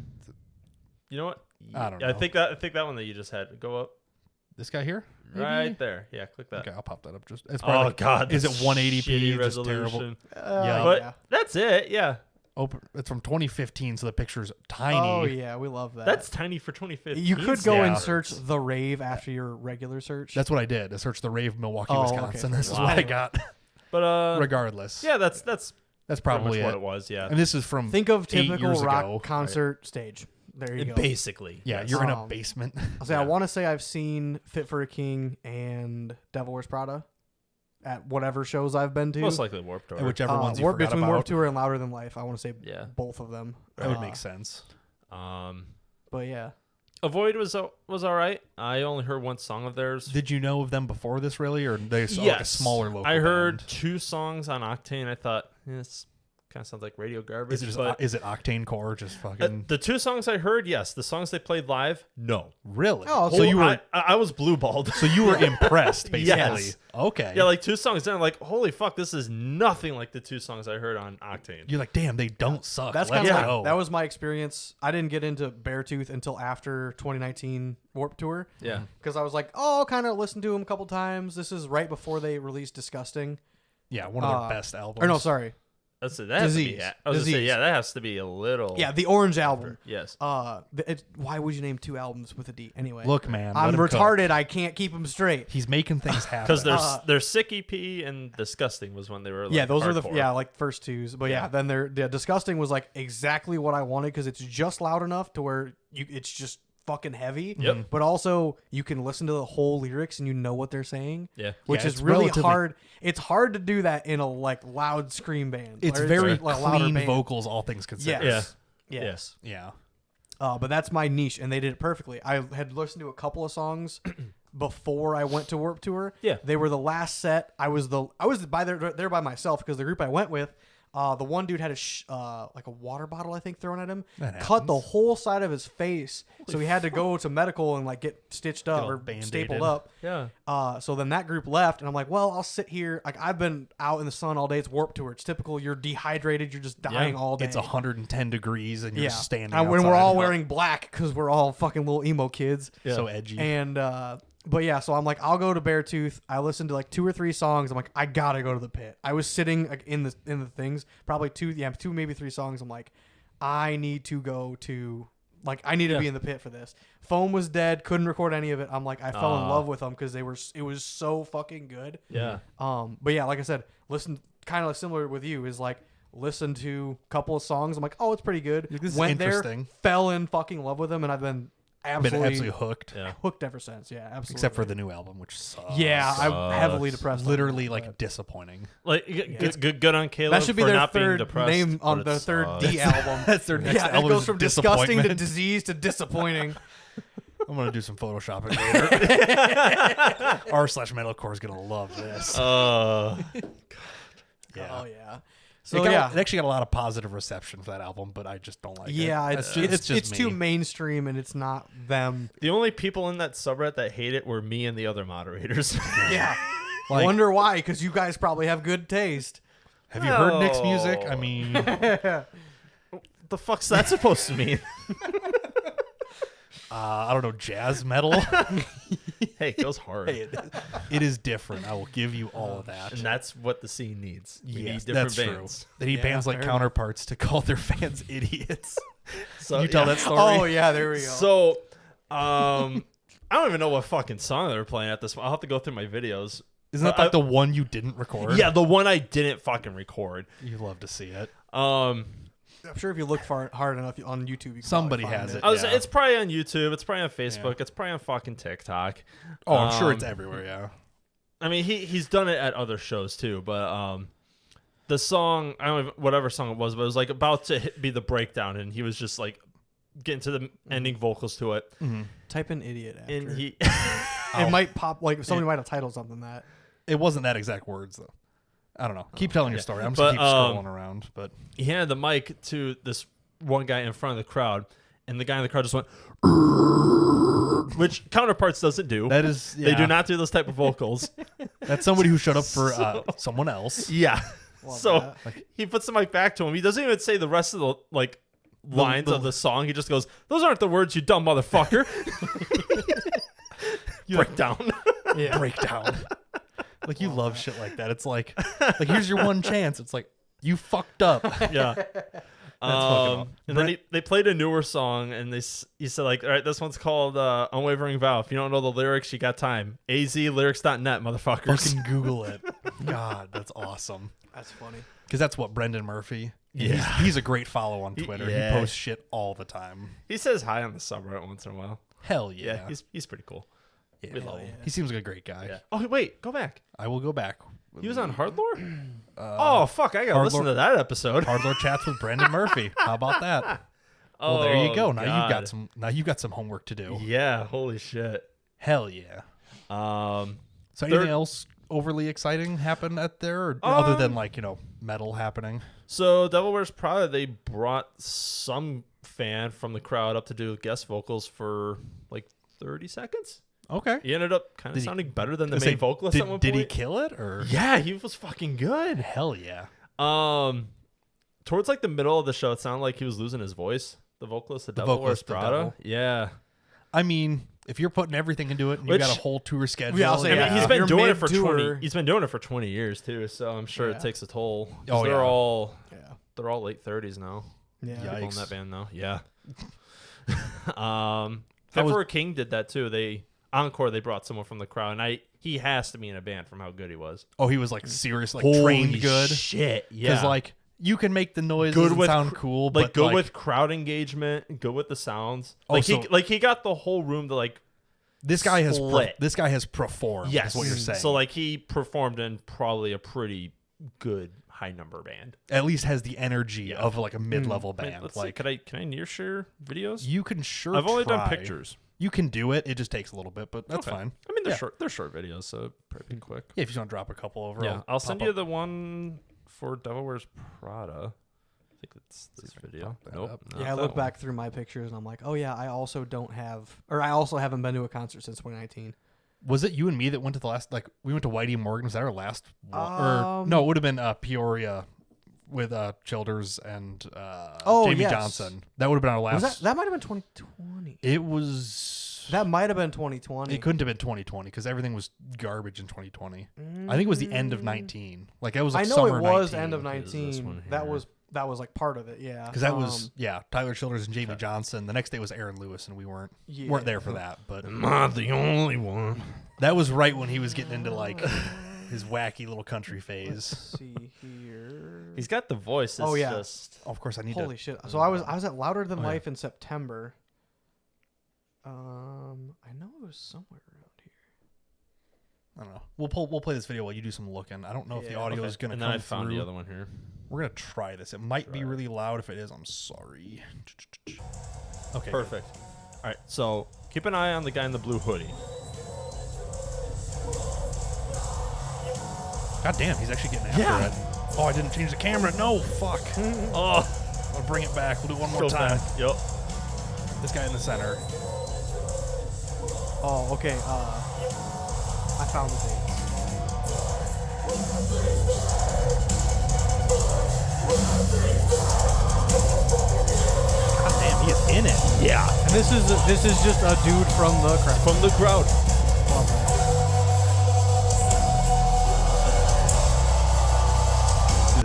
You know what? I don't I know. think that one that you just had go up This guy here? Maybe? right there. Yeah, click that. Okay, I'll pop that up. Just it's Oh probably like, God, is it that's 180p? shitty Just terrible. resolution. Yeah. But yeah. that's it. Yeah, It's from 2015, so the picture's tiny. Oh yeah, we love that. that's tiny for 2015. you could go and Yeah. search the rave after your regular search. That's what I did. I searched the rave Milwaukee, Oh, okay. Wisconsin. This is Wow. what I got. But Regardless, yeah, that's that's pretty probably much what it. it was. Yeah, And this is from Think of 8 typical years rock ago. concert stage. There you go. basically. Yeah, yes. you're in a Um, basement. I'll say I Yeah. want to say I've seen Fit for a King and Devil Wears Prada at whatever shows I've been to. most likely Warped Tour. Whichever ones you Warp, forgot between about. Warp Tour and Louder Than Life. I want to say Yeah. both of them. That would make sense. But yeah, Avoid was all right. I only heard one song of theirs. Did you know of them before this, really, or they saw like a smaller local? I heard band? 2 songs on Octane. I thought this kind of sounds like radio garbage. Is it, just, but is it Octane Core? Just fucking the 2 songs I heard, yes. The songs they played live, no. really? Oh, so you were I was blue balled. so you were impressed, basically. Yes. Okay. Yeah, like 2 songs in, I'm like, holy fuck, this is nothing like the 2 songs I heard on Octane. You're like, damn, they don't suck. that's Let's kind of go. that was my experience. I didn't get into Beartooth until after 2019 Warp Tour Yeah. because I was like, oh, I'll kind of listen to them a couple times. This is right before they released Disgusting. yeah, one of their best albums. Or no, sorry. That has to be. Disease. I was gonna say, Disease. yeah, that has to be a little. Yeah, the Orange album. Yes. Why would you name 2 albums with a D anyway? Look, man, let I'm him cook. retarded. I can't keep them straight. He's making things happen. Because their Sick EP and Disgusting was when they were. Like, Yeah, those are hardcore. like first 2s. But yeah, Yeah. then their Disgusting was like exactly what I wanted because it's just loud enough to where it's just fucking heavy. Yep. But also you can listen to the whole lyrics and you know what they're saying. Yeah. Which Yeah, is it's really relatively- hard. It's hard to do that in a like loud scream band. it's or very like, a louder clean band. vocals, all things considered. Yes. Yeah. Yes. Yeah. But that's my niche, and they did it perfectly. I had listened to a couple of songs before I went to Warped Tour. Yeah. They were the last set. I was by there by myself because the group I went with, the one dude had like a water bottle, I think, thrown at him. That Cut the happens. whole side of his face, so he had to go to medical and like get stitched up all or Band-Aided. stapled up. Yeah. So then that group left, and I'm like, well, I'll sit here. Like I've been out in the sun all day. It's Warped Tour. It's typical. You're dehydrated. You're just dying all day. It's 110 degrees and you're yeah. standing And when we're outside. all wearing black because we're all fucking little emo kids. Yeah. So edgy. And but yeah, so I'm like, I'll go to Beartooth. I listened to like 2 or 3 songs. I'm like, I gotta go to the pit. I was sitting like in the things, probably 2 maybe 3 songs. I'm like, I need to go to like I need to be in the pit for this. Phone was dead, couldn't record any of it. I'm like, I fell in love with them because it was so fucking good. Yeah. But yeah, like I said, listen, kind of similar with you is like listen to a couple of songs. I'm like, oh, it's pretty good. Like, this is Went interesting. there, fell in fucking love with them, and absolutely hooked. Yeah. hooked ever since. Yeah, absolutely. Except for the new album, which sucks. Yeah, I'm heavily depressed. on Literally that, like but disappointing. Like good on Caleb. that should be for their not being third depressed, name on but the it third sucks. D album. That's their next Yeah, it album. goes is from disgusting to disappointment. disease to disappointing. I'm gonna do some photoshopping later. r/metalcore is gonna love this. Yeah. Oh yeah. So So yeah, it actually got a lot of positive reception for that album, but I just don't like it. yeah, That's it's just too me. mainstream and it's not them. The only people in that subreddit that hate it were me and the other moderators. Yeah. Like- Wonder why? Because you guys probably have good taste. Have you heard Nick's No. music? I mean, The fuck's that supposed to mean? I don't know, jazz metal. Hey, it goes hard. It is different. I will give you all of that. And that's what the scene needs. We Yes, need different that's bands. true. They need Yeah, bands like fair enough. Counterparts to call their fans idiots. So you tell yeah. that story? Oh yeah, there we go. So, I don't even know what fucking song they were playing at this point. I'll have to go through my videos. Isn't that like the one you didn't record? Yeah, the one I didn't fucking record. You love to see it. I'm sure if you look hard enough on YouTube, you can Somebody probably find has it. I was. Yeah. It's probably on YouTube. It's probably on Facebook. Yeah. It's probably on fucking TikTok. Oh, I'm sure it's Um, everywhere, yeah. I mean, he's done it at other shows too. But the song, I don't know whatever song it was, but it was like about to be the breakdown, and he was just like getting to the ending vocals to it, Type in idiot after. and he. it might pop like somebody might have titled something that. It wasn't that exact words, though. I don't know. Keep telling your yeah. story. I'm just But, going to keep scrolling around. But He handed the mic to this one guy in front of the crowd, and the guy in the crowd just went, which Counterparts doesn't do. that is... They yeah. do not do those type of vocals. That's somebody who showed up for someone else. Yeah. Love So that. he puts the mic back to him. He doesn't even say the rest of the lines of the song. He just goes, "Those aren't the words, you dumb motherfucker." Breakdown. Yeah. Breakdown. Like, you love shit like that. It's like here's your one chance. It's like, you fucked up. Yeah. fucking And then they played a newer song, and he said like, "All right, this one's called Unwavering Vow. If you don't know the lyrics, you got time. azlyrics.net, motherfuckers." Fucking Google it. God, that's awesome. That's funny. Because that's what Brendan Murphy. Yeah. He's a great follow on Twitter. yeah. He posts shit all the time. He says hi on the subreddit once in a while. Hell yeah. Yeah, he's pretty cool. Yeah. We love him. He seems like a great guy. Yeah. Oh wait, go back. I will go back. He was on Hardlore. Oh fuck, I gotta listen Hardlore- to that episode. Hardlore chats with Brendan Murphy. How about that? Well, there you go. Now you've got some homework to do. Yeah, holy shit. Hell yeah. Um, So anything else overly exciting happen at there, or other than metal happening? so Devil Wears Prada, they brought some fan from the crowd up to do guest vocals for like 30 seconds. Okay. He ended up kind Did of he- sounding better than the Let's main say, vocalist at one did he point. kill it or? Yeah, he was fucking good. Hell yeah. Towards like the middle of the show, it sounded like he was losing his voice. The vocalist, the Devil Wears vocalist, the Prada. devil. Yeah. I mean, if you're putting everything into it, and you've got Which- a whole tour schedule. Yeah, I'll say, I mean, Yeah. he's If been you're doing it for mid-tour- 20. He's been doing it for 20 years too, so I'm sure Yeah. it takes a toll. 'Cause Oh, they're yeah. all Yeah. they're all late 30s now. Yeah. Yikes. People in that band though. Yeah. Fit for a King did that too. They Encore, they brought someone from the crowd, and he has to be in a band from how good he was. Oh, he was like serious, like trained good. Shit, Because yeah. like you can make the noises Good and with sound cr- cool, like but good with crowd engagement, good with the sounds. Oh, Like so- he got the whole room to like this guy has split. this guy has performed. yes, is what you're saying. So like he performed in probably a pretty good high number band. At least has the energy Yeah. of like a mid-level I mean, band. let's see, Like can I near share videos? you can sure. I've only done try. pictures. You can do it. It just takes a little bit, but that's Okay. fine. I mean they're Yeah. short. They're short videos, so pretty quick. Yeah, if you just want to drop a couple over. Yeah, I'll send pop you up. the one for Devil Wears Prada. I think it's this video. that Nope. up. not Yeah, I that look one. back through my pictures and I'm like, oh yeah, I also haven't been to a concert since 2019. Was it you and me that went to the last? Like we went to Whitey Morgan. Was that our last? Or Um, no, it would have been Peoria with Childers and Jamie yes. Johnson. That would have been our Was last. that might have been 2020? It was. That might have been 2020. It couldn't have been 2020 because everything was garbage in 2020. I think it was the end of 19. Like it was. Like I know summer it was 19. end of It was this 19. one That here. was like part of it. Yeah. Because that was Tyler Childers and Jamie Okay. Johnson. The next day was Aaron Lewis, and we weren't Yeah. there for that. But Am I the only one? that was right when he was getting into like his wacky little country phase. Let's see here. He's got the voice. It's Oh, yeah. just Oh, of course, I need Holy to. shit! So I was at Louder Than Oh, yeah. Life in September. I know it was somewhere around here. I don't know. We'll play this video while you do some looking. I don't know if the audio is going to And come then I found through. the other one here. We're going to try this. It might be really loud. If it is, I'm sorry. Okay. Perfect. All right, so keep an eye on the guy in the blue hoodie. God damn, he's actually getting after it. Oh, I didn't change the camera. No, fuck. Oh, I'll bring it back. We'll do it one more go time. back. Yep. This guy in the center. Oh, okay. I found the date. God damn, he is in it. Yeah. And this is just a dude from the crowd. From the crowd. Dude,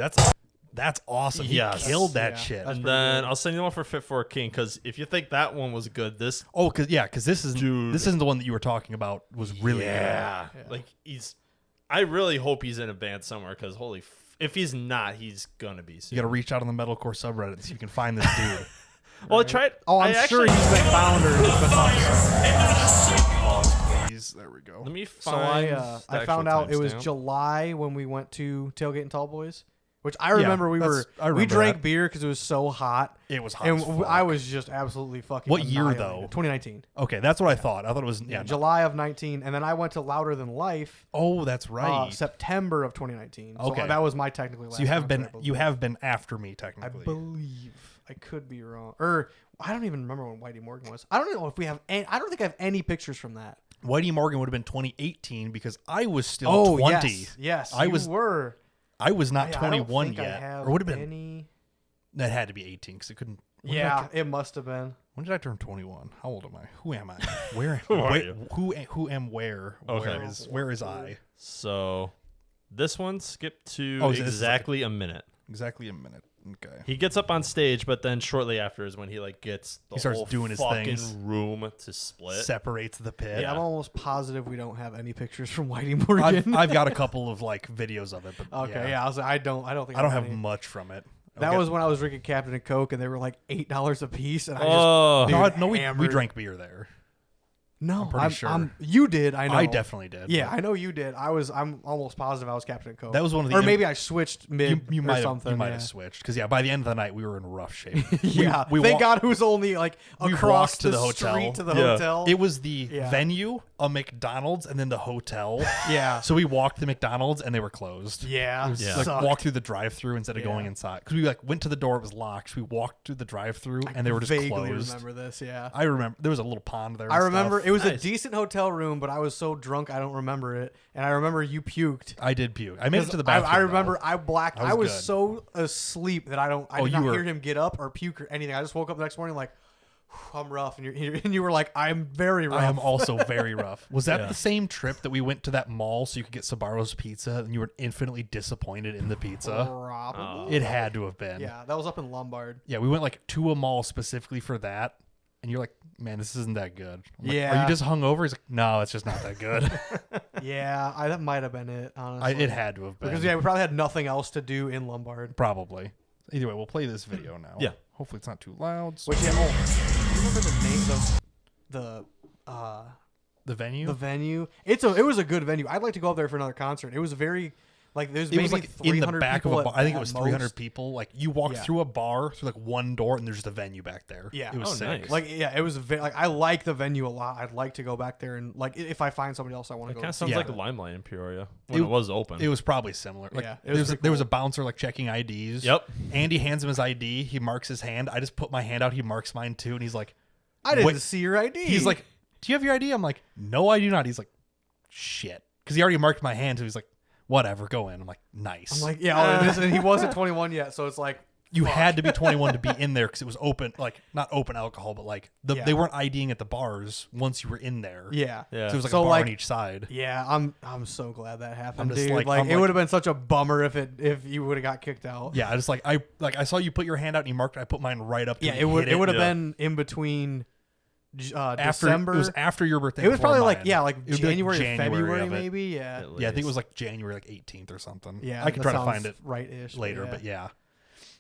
that's awesome. He Yes. killed that Yeah. shit. That's And pretty then good. I'll send you one for Fit for a King, because if you think that one was good, this Oh, because this is Dude. this isn't the one that you were talking about. Was really Yeah. like I really hope he's in a band somewhere, because if he's not, he's gonna be good. soon. You got to reach out on the metalcore subreddit and see if you can find this dude. Well, I tried. Oh, I'm I sure actually, he's been found or he's been Pause, please. There we go. Let me So find. I the found actual out it was timestamp. July when we went to Tailgate and Tall Boys, which I remember I we remember drank that. beer because it was so hot, It was hot. and as fuck. I was just absolutely fucking. What year, annihilated. though? 2019. Okay, that's what I thought. I thought it was July of 19, and then I went to Louder Than Life. Oh, that's right. September of 2019. So Okay. that was my technically last. So you have concert, I been after me I technically. believe. I could be wrong, or I don't even remember when Whitey Morgan was. I don't know if we have. I don't think I have any pictures from that. Whitey Morgan would have been 2018 because I was still 20. Yes, I you was were. I was not I don't 21 think I yet, have or would have been. any. That had to be 18 because it couldn't. when did I Yeah, turn- it must have been. When did I turn 21? How old am I? Who am I? Where? Who are wait, you? Who am where? Okay. Where is I? So this one skipped to Oh, so this is exactly a minute. Exactly a minute. Okay. He gets up on stage, but then shortly after is when he gets the He starts whole doing his fucking things. room to split. Separates the pit. Yeah. I'm almost positive we don't have any pictures from Whitey Morgan. I've got a couple of like videos of it, but okay, yeah. I don't think I don't have have any. much from it. That Okay. was when I was drinking Captain and Coke, and they were like $8 a piece, and I Oh, just no, we hammered. drank beer there. No, I'm pretty sure. You did. I know. I definitely did. Yeah, I know you did. I'm almost positive I was Captain and Coke. That was one of the or maybe I switched mid you or might something. you might yeah. have switched because by the end of the night we were in rough shape. Yeah, we thank walked- God it was only like we across walked to the hotel. street to the Yeah. hotel. It was the Yeah. venue, a McDonald's, and then the hotel. yeah, So we walked to McDonald's and they were closed. yeah, It was Yeah. like sucked. walk through the drive-through instead of Yeah. going inside because we like went to the door, it was locked. So we walked through the drive-through and they were just vaguely closed. remember this. Yeah, I remember there was a little pond there. I and remember stuff. it was a Nice. decent hotel room, but I was so drunk I don't remember it, and I remember you puked. I did puke. I made it to the 'Cause bathroom. I remember though. I blacked. I was I was good. so asleep that I Oh, did you not were- hear him get up or puke or anything. I just woke up the next morning like, I'm rough, and you were like, I'm very rough. I am also very rough. Was that Yeah. the same trip that we went to that mall so you could get Sabaro's pizza and you were infinitely disappointed in the pizza? Probably. It had to have been. Yeah, that was up in Lombard. Yeah, we went like to a mall specifically for that. And you're like, man, this isn't that good. I'm like, Yeah. Are you just hungover? He's like, no, it's just not that good. Yeah, that might have been it. Honestly, It had to have been. because we probably had nothing else to do in Lombard. Probably. Either way, we'll play this video now. Yeah. Hopefully it's not too loud. So Which yeah, you remember the name of the venue? the venue? It was a good venue. I'd like to go up there for another concert. It was very like there's it maybe was like 300 in the back of people a bar. at- I think it at was most. 300 people. Like you walk Yeah. through a bar through like one door and there's just a venue back there. Yeah. It was Oh, sick. nice. Like yeah, it was like I like the venue a lot. I'd like to go back there and like if I find somebody else I want It to go. kind of see sounds Yeah. like Limelight in Peoria when it was open. It was probably similar. Like Yeah, it was pretty there was a cool. bouncer like checking IDs. Yep. Andy hands him his ID. He marks his hand. I just put my hand out. He marks mine too. And he's like, I didn't Wait. see your ID. he's like, do you have your ID? I'm like, no, I do not. He's like, shit. Because he already marked my hand. So he's like, whatever, go in. I'm like, nice. I'm like, yeah, oh, and he wasn't 21 yet, so it's like you fuck. had to be 21 to be in there because it was open, like not open alcohol, but like Yeah. they weren't IDing at the bars once you were in there. Yeah. Yeah. So it was like So, a bar like- on each side. Yeah, I'm so glad that happened, I'm just dude. like- Like, I'm it like- would have been such a bummer if you would have got kicked out. Yeah, I just I saw you put your hand out and you marked it. I put mine right up. To Yeah, you it would hit it would have Yeah. been in between after December. It was after your birthday. It was before probably mine. like yeah, like It would be, like, January or February of it. maybe. Yeah. At Yeah, I think it least. was like January like 18th or something. Yeah. I could that try to sounds find it right-ish later, but yeah.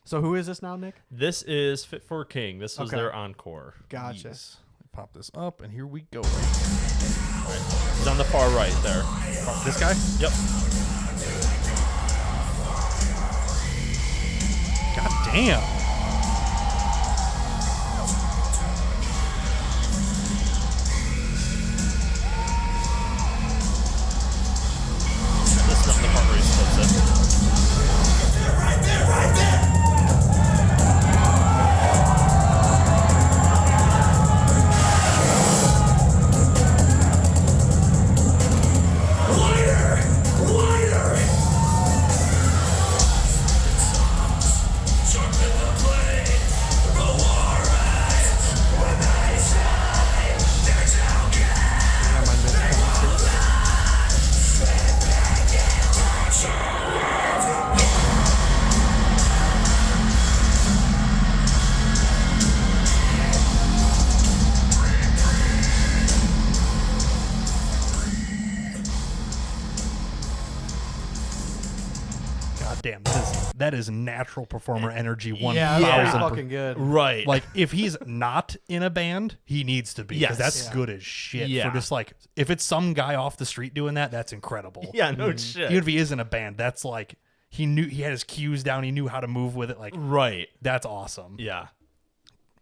So who is this now, Nick? This is Fit for a King. This was Okay. their encore. Gotcha. Yes. pop this up, and here we go. He's on the far right there. Oh, this guy? Yep. God damn. This is on the part where he splits it. Damn, that is natural performer energy. 1,000. Yeah, that's pretty fucking good. Right. Like, if he's not in a band, he needs to be. Because Yes. that's good as shit. Yeah. For just like, if it's some guy off the street doing that, that's incredible. Yeah, no shit. Even if he is in a band, that's like, he had his cues down. He knew how to move with it. Like, Right. that's awesome. Yeah.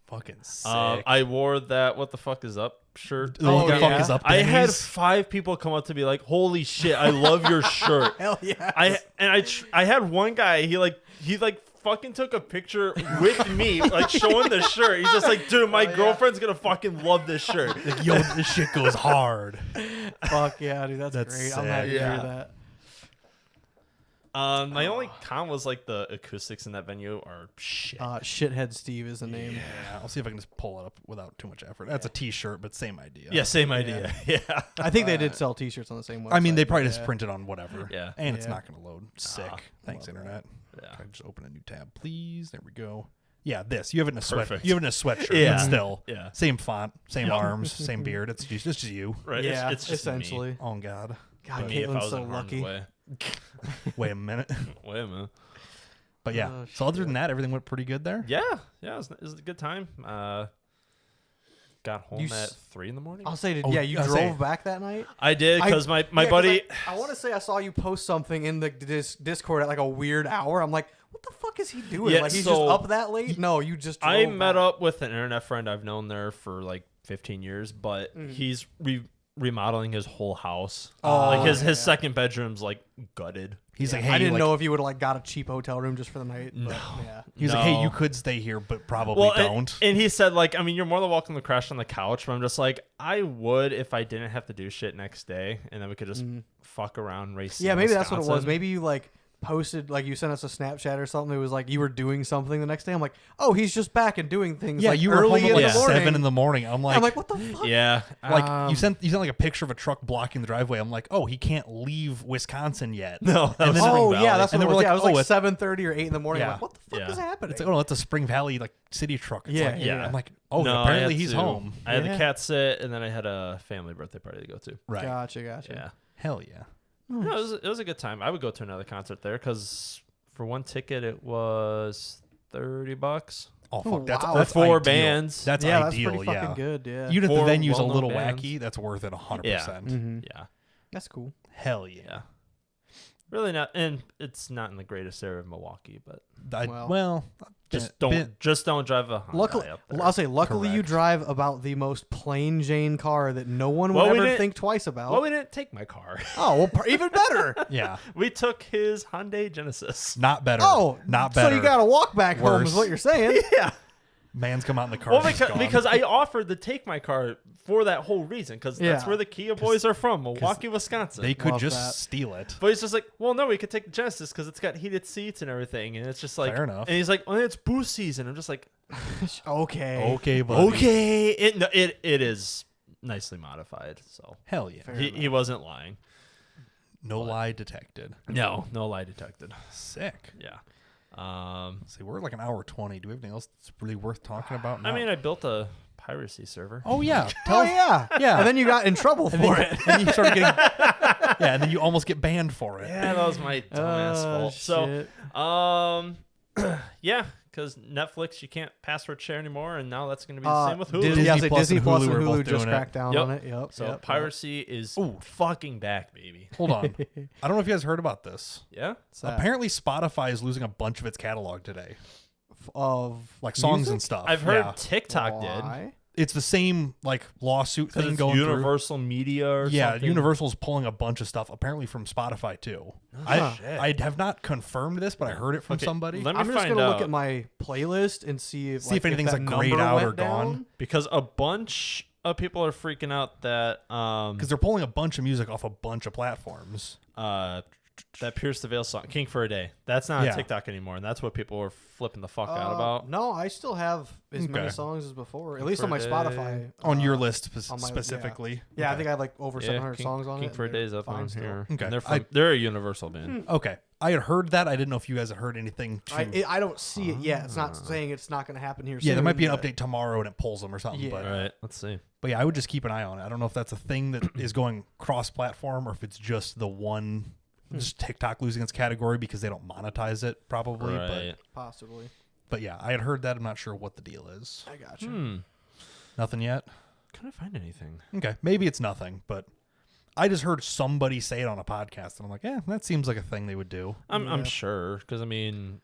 Fucking sick. I wore that "What the fuck is up" shirt. The what the fuck yeah. is up? I had Denny's? 5 people come up to me like, "Holy shit, I love your shirt." Hell yeah. I had one guy. He fucking took a picture with me, like showing the shirt. He's just like, "Dude, my girlfriend's gonna fucking love this shirt." Like, yo, this shit goes hard. Fuck yeah, dude. That's great. sick. I'm happy to Yeah. hear that. My only con was like the acoustics in that venue are shit. Shithead Steve is the name. Yeah, I'll see if I can just pull it up without too much effort. That's a T-shirt, but same idea. Yeah, same idea. Yeah. I think they did sell T-shirts on the same website. I mean, they probably but just yeah. printed on whatever. Yeah. And it's Yeah. not going to load. Sick. Thanks, love internet. Yeah. Can I just open a new tab, please? There we go. Yeah, this. You have it in a sweat. Perfect. You have it in a sweatshirt. Yeah. But still. Yeah. Same font, same Yep. arms, same beard. It's just you. Right. Yeah, It's just essentially. Me. Oh God. God, Me if I Caitlin's was so in harm's lucky. way. Wait a minute. Wait a minute. But yeah. Oh, So other shit. than that, everything went pretty good there. Yeah. Yeah. It was a good time. Got home You at s- 3 in the morning. I'll say, Oh, yeah, you I'll drove say- back that night. I did because my buddy. I want to say I saw you post something in the Discord at like a weird hour. I'm like, what the fuck is he doing? Yeah, like he's so- just up that late? No, you just. Drove I met back. up with an internet friend I've known there for like 15 years, but he's remodeling his whole house. Oh, Like his yeah. second bedroom's like gutted. He's Yeah, like, hey, I didn't like, know if you would have like got a cheap hotel room just for the night. But, No. yeah. He's like, hey, No. you could stay here, but probably Well, don't. and he said like, I mean, you're more than welcome to crash on the couch, but I'm just like, I would if I didn't have to do shit next day, and then we could just fuck around racing. Yeah, maybe that's what it was. Wisconsin. Maybe you like posted like you sent us a Snapchat or something. It was like you were doing something the next day. I'm like, oh, he's just back and doing things. Yeah, like, you were early home in at like the morning. 7 in the morning. I'm like, what the fuck? Yeah, like you sent like a picture of a truck blocking the driveway. I'm like, oh, he can't leave Wisconsin yet. No, that was then- Spring Oh Valley. yeah, that's what And it then was. we're Yeah, like, it was oh, like it's- 7:30 or 8 in the morning. I'm Yeah. like, what the fuck Yeah. is happening? It's like, oh, that's a Spring Valley like city truck. It's Yeah, like, yeah. I'm like, oh, No, I apparently had he's to- home. I had Yeah. the cat sit, and then I had a family birthday party to go to. Right. Gotcha. Yeah, Hell yeah. no, it was a good time. I would go to another concert there because for one ticket it was $30. Oh, Oh, fuck. That's, wow. that's For 4 ideal. bands. That's Yeah, ideal. that's pretty yeah. fucking good. Yeah. Even if the 4 venue's a well-known little bands. wacky, that's worth it 100%. Yeah. Mhm. Yeah, That's cool. Hell yeah. yeah. Really not, and it's not in the greatest area of Milwaukee, but Well, just don't drive a Hyundai Luckily, up there. I'll say, luckily you Correct. drive about the most plain Jane car that no one Well, would we ever didn't- think twice about. Well, we didn't take my car. Oh, well, even better. yeah. We took his Hyundai Genesis. Not better. Oh, not better. So you got to walk back home, is Worse. what you're saying? Yeah. Man's come out in the car. Well, she's gone. because I offered to take my car for that whole reason, because that's Yeah. where the Kia boys are from, Milwaukee, Wisconsin. they could Love just that. steal it. But he's just like, well, no, we could take the Genesis because it's got heated seats and everything, and it's just like, Fair enough. And he's like, well, it's boost season. I'm just like, Okay. Okay, buddy. okay, it is nicely modified, so Hell yeah. Fair he wasn't lying. No lie detected. No lie detected. Sick. Yeah. See, we're at like an hour 20. Do we have anything else that's really worth talking about now? I mean, I built a piracy server. oh yeah. Oh, yeah. Yeah. And then you got in trouble for it. And you started getting, yeah, and then you almost get banned for it. Yeah, that was my dumbass fault. shit. So, yeah, because Netflix, you can't password share anymore, and now that's going to be the same with Hulu. Disney Plus and are both Hulu just doing cracked down Yep. on it. Yep. So yep, piracy is fucking back, baby. Hold on. I don't know if you guys heard about this. Yeah? Apparently, Spotify is losing a bunch of its catalog today, of like songs music? and stuff. I've heard Yeah. TikTok did. Why? It's the same like lawsuit Because thing it's going through. Universal Media or Yeah, something. Universal's pulling a bunch of stuff apparently from Spotify too. I have not confirmed this, but I heard it from Okay, somebody. let me I'm just find gonna out. look at my playlist and see if anything's, that like, grayed number out went or gone. down. Because a bunch of people are freaking out that Because they're pulling a bunch of music off a bunch of platforms. that Pierce the Veil song, King for a Day, that's not Yeah. on TikTok anymore, and that's what people were flipping the fuck out about. No, I still have as many Okay. songs as before. At King least for on my a Day. Spotify. On your list on my- specifically. Yeah, I Okay. think I had like over 700 King, songs on King it. for a and Day they're is up fine on still. here. Okay. And they're a Universal band. Okay. I had heard that. I didn't know if you guys had heard anything. I don't see it yet. It's not saying it's not going to happen here soon. Yeah, there might be an but- update tomorrow and it pulls them or something. Yeah. But All right, let's see. yeah, I would just keep an eye on it. I don't know if that's a thing that is going cross-platform or if it's just the one, just TikTok losing its category because they don't monetize it probably. Right. Possibly. But yeah, I had heard that. I'm not sure what the deal is. I got you. Nothing yet? Couldn't find anything. Okay. Maybe it's nothing, but I just heard somebody say it on a podcast and I'm like, that seems like a thing they would do. I'm sure, because I mean,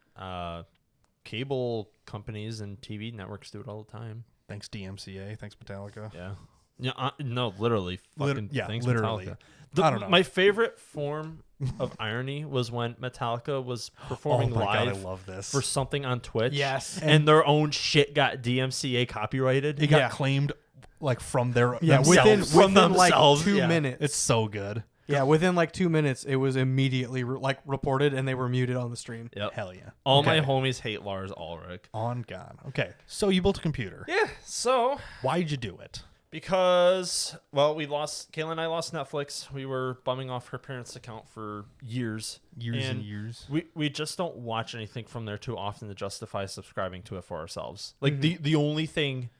cable companies and TV networks do it all the time. Thanks DMCA. Thanks Metallica. Yeah. Yeah. No, literally. Fucking yeah, thanks, literally. Metallica. I don't know. My favorite form of irony was when Metallica was performing oh my live God, I love this. for something on Twitch. Yes. And their own shit got DMCA copyrighted. it got Yeah. claimed like from their Yeah, themselves. within like themselves, 2 yeah. minutes. It's so good. Yeah, within like 2 minutes, it was immediately reported and they were muted on the stream. Yep. Hell yeah. All Okay. my homies hate Lars Ulrich. On God. Okay. So you built a computer. Yeah. So Why'd you do it? because Kayla and I lost Netflix. We were bumming off her parents' account for years. Years and years. We just don't watch anything from there too often to justify subscribing to it for ourselves. Like the only thing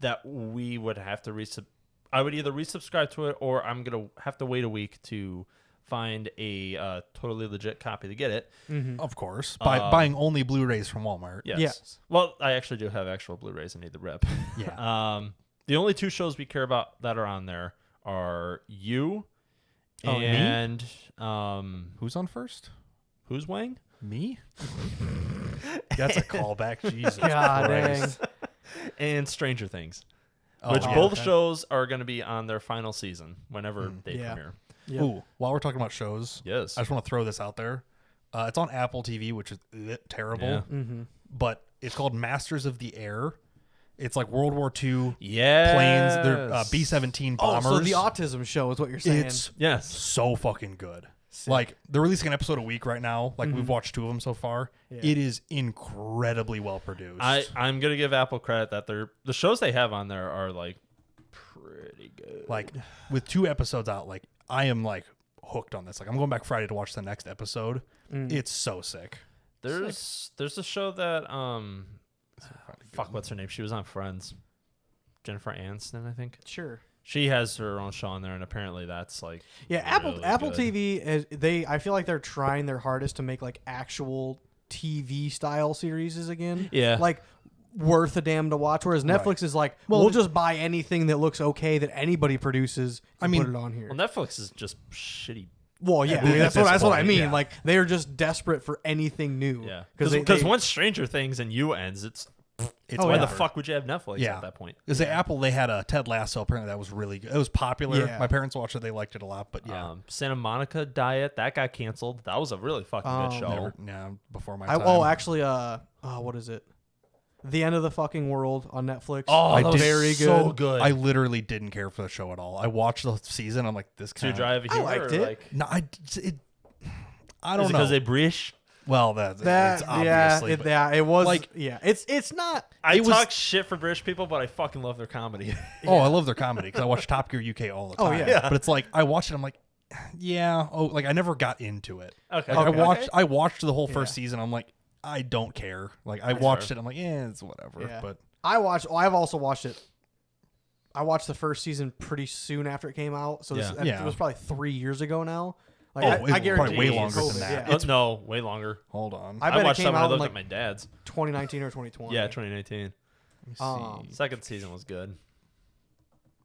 that we would have to I would either resubscribe to it or I'm gonna have to wait a week to find a totally legit copy to get it. Of course. Buying only Blu-rays from Walmart. Yes. Yes. Well, I actually do have actual Blu-rays. I need the rip. Yeah. The only two shows we care about that are on there are You Oh, me? and Who's on first? who's Wang? Me? That's a callback. Jesus God Christ. dang. And Stranger Things. Oh, Which wow. both Okay. shows are going to be on their final season whenever they Yeah. premiere. Yep. Ooh, while we're talking about shows, Yes. I just want to throw this out there. It's on Apple TV, which is terrible, Yeah. but it's called Masters of the Air. It's like World War II Yeah. planes. They're B-17 Oh, bombers. so the autism show is what you're saying. It's Yes. so fucking good. Like they're releasing an episode a week right now. Like we've watched 2 of them so far. Yeah. It is incredibly well produced. I'm gonna give Apple credit that the shows they have on there are like pretty good. like with 2 episodes out, like I am like hooked on this. Like I'm going back Friday to watch the next episode. It's so sick. There's a show that fuck, what's her name? She was on Friends. Jennifer Aniston, I think. Sure. She has her own show on there, and apparently that's like Yeah, really Apple good. TV is I feel like they're trying their hardest to make like actual TV style series again. Yeah. Like worth a damn to watch. Whereas Netflix is like, we'll just buy anything that looks okay that anybody produces and mean, put it on here. Well, Netflix is just shitty. Well, yeah, At I mean, this that's what I point, mean. yeah. Like they are just desperate for anything new. Yeah, because because once Stranger Things and You ends, it's It's why the whatever. fuck would you have Netflix Yeah. at that point? Is it Apple? They had a Ted Lasso. Apparently, that was really good. It was popular. Yeah. My parents watched it. They liked it a lot. But yeah, Santa Monica Diet that got canceled. That was a really fucking good show. never, before my time. actually, what is it? The End of the Fucking World on Netflix. Oh, that was very good. so good. I literally didn't care for the show at all. I watched the season. I'm like, this to kind of. drive a humor. liked or it. Like, No, I don't is it know. because they breach? Well, it's obviously. but- it was like- it's not. I It was- talk shit for British people, but I fucking love their comedy. Oh, I love their comedy because I watch Top Gear UK all the Oh, time. yeah. But it's like I watched it. I'm like, yeah. Oh, like I never got into it. Okay. Like, Okay. I watched the whole first Yeah. season. I'm like, I don't care. Like I watched it. I'm like, it's whatever. Yeah. But I've also watched it. I watched the first season pretty soon after it came out, so Yeah. it was probably 3 years ago now. Like, Oh, I it's guarantee probably way it's longer than COVID, that. yeah. No, way longer. Hold on. I bet it watched came that when I out in lived like at my dad's. 2019 or 2020. Yeah, 2019. Let me see. Second season was good,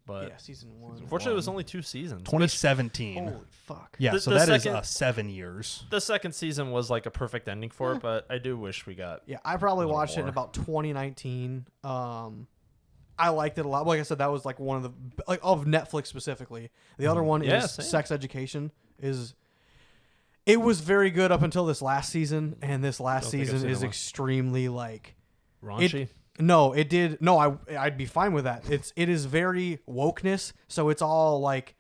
but Yeah, season 1. unfortunately, it was only 2 seasons. 2017. Holy fuck. Yeah, The- so the that is second- 7 years. The second season was like a perfect ending for it, but I do wish we got. Yeah, I probably little watched it in more. about 2019. I liked it a lot. Like I said, that was like one of the like of Netflix specifically. The other one Yeah, is same. Sex Education. It was very good up until this last season, and this last Don't think I've season seen is that one. extremely like Raunchy. no, it did no. I'd be fine with that. It is very wokeness, so it's all like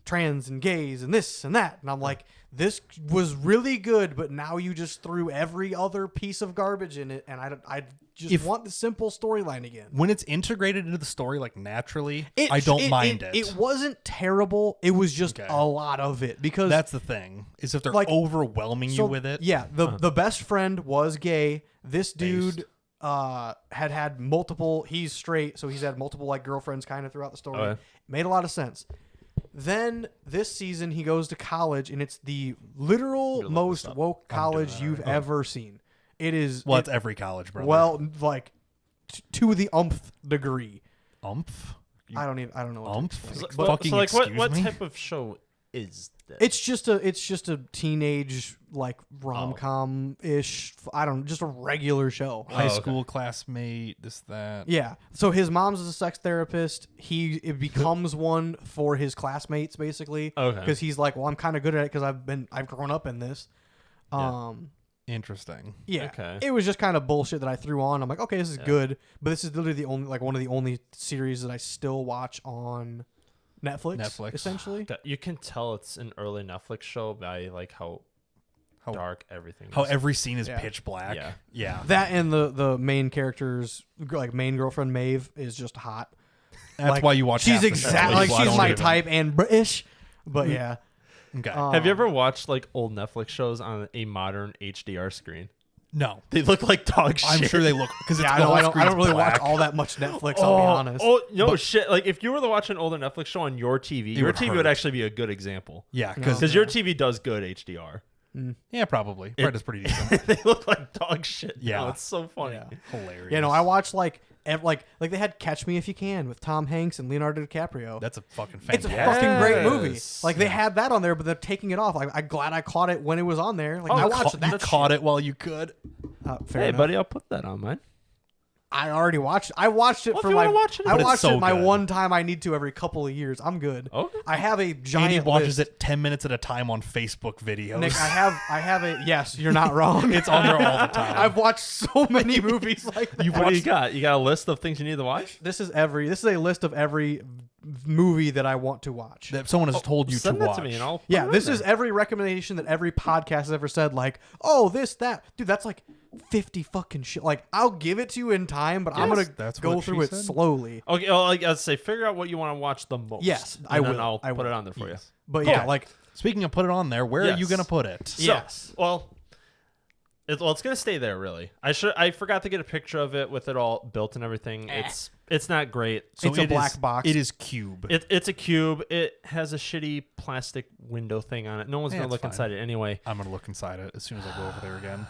trans and gays and this and that, and I'm like, this was really good, but now you just threw every other piece of garbage in it, and I just want the simple storyline again. When it's integrated into the story like naturally, I don't mind it. It wasn't terrible. It was just Okay. a lot of it because That's the thing. Is if they're Like, overwhelming you with it. Yeah, the best friend was gay. This dude had multiple. He's straight, so he's had multiple like girlfriends kind of throughout the story. Okay. Made a lot of sense. Then this season he goes to college, and it's the literal look most this up. woke I'm college doing that you've right ever seen. It is Well, it's every college, brother. well, like to the umph degree. umph. I don't know. What to Umph? explain. So, Fucking so like, what excuse me? type of show is that? It's just a teenage like rom-com ish. I don't just a regular show. High okay. school classmate. This that. Yeah. So his mom's is a sex therapist. It becomes one for his classmates basically. Okay. Because he's like, well, I'm kind of good at it because I've grown up in this. Interesting. Yeah. Okay. It was just kind of bullshit that I threw on. I'm like, okay, this is good, but this is literally the only one of the only series that I still watch on Netflix. Essentially. Okay, you can tell it's an early Netflix show by like how dark everything is. How every scene is Yeah. pitch black. Yeah. Yeah. That and the main character's like main girlfriend Maeve is just hot. That's Like, why you watch. She's half the exactly show. like That's why I she's don't my even- type and British, but yeah. Okay. Have you ever watched like old Netflix shows on a modern HDR screen? no. They look like dog shit. I'm sure they look because it's Yeah, the whole I don't screen's really black. watch all that much Netflix. I'll be honest. Oh no, shit! Like if you were to watch an older Netflix show on your TV, your would TV hurt. would actually be a good example. Yeah, No. because Because your TV does good HDR. yeah, probably. Probably pretty decent. They look like dog shit. Yeah. now. It's so funny. Yeah. Hilarious. Yeah, no, I watched like they had Catch Me If You Can with Tom Hanks and Leonardo DiCaprio. That's a fucking It's a fantastic. fucking great movie. Yes. Like they had that on there, but they're taking it off. Like I'm glad I caught it when it was on there. Like Oh, I you watched You that. caught it while you could. Fair Hey, enough. buddy, I'll put that on mine. I already watched. I watched it Well, if for you my. wanna watch it, I but it's watched so it my good. one time. I need to every couple of years. I'm good. Okay. I have a giant. Andy watches list. it 10 minutes at a time on Facebook videos. Nick, I have a. Yes, you're not wrong. It's on there all the time. I've watched so many movies like that. What do you got? You got a list of things you need to watch? This is a list of every movie that I want to watch. that someone has told you to Send that watch. to me, and I'll. Put Yeah, it this in is there. every recommendation that every podcast has ever said. Like, oh, this, that, dude. That's like 50 fucking shit. Like, I'll give it to you in time, but I'm Yes, gonna that's go what through she it said. slowly. Okay, well, like I say, figure out what you want to watch the most. Yes, and I then will. I'll I put will. it on there for Yes. But yeah, Okay. like, Speaking of put it on there, where are you Yes. going to put it? So, Yes. Well, it's gonna stay there. Really, I forgot to get a picture of it with it all built and everything. It's not great. So It's a it black is- box. It is cube. It's a cube. It has a shitty plastic window thing on it. No one's Yeah, gonna it's look fine. inside it anyway. I'm going to look inside it as soon as I go over there again.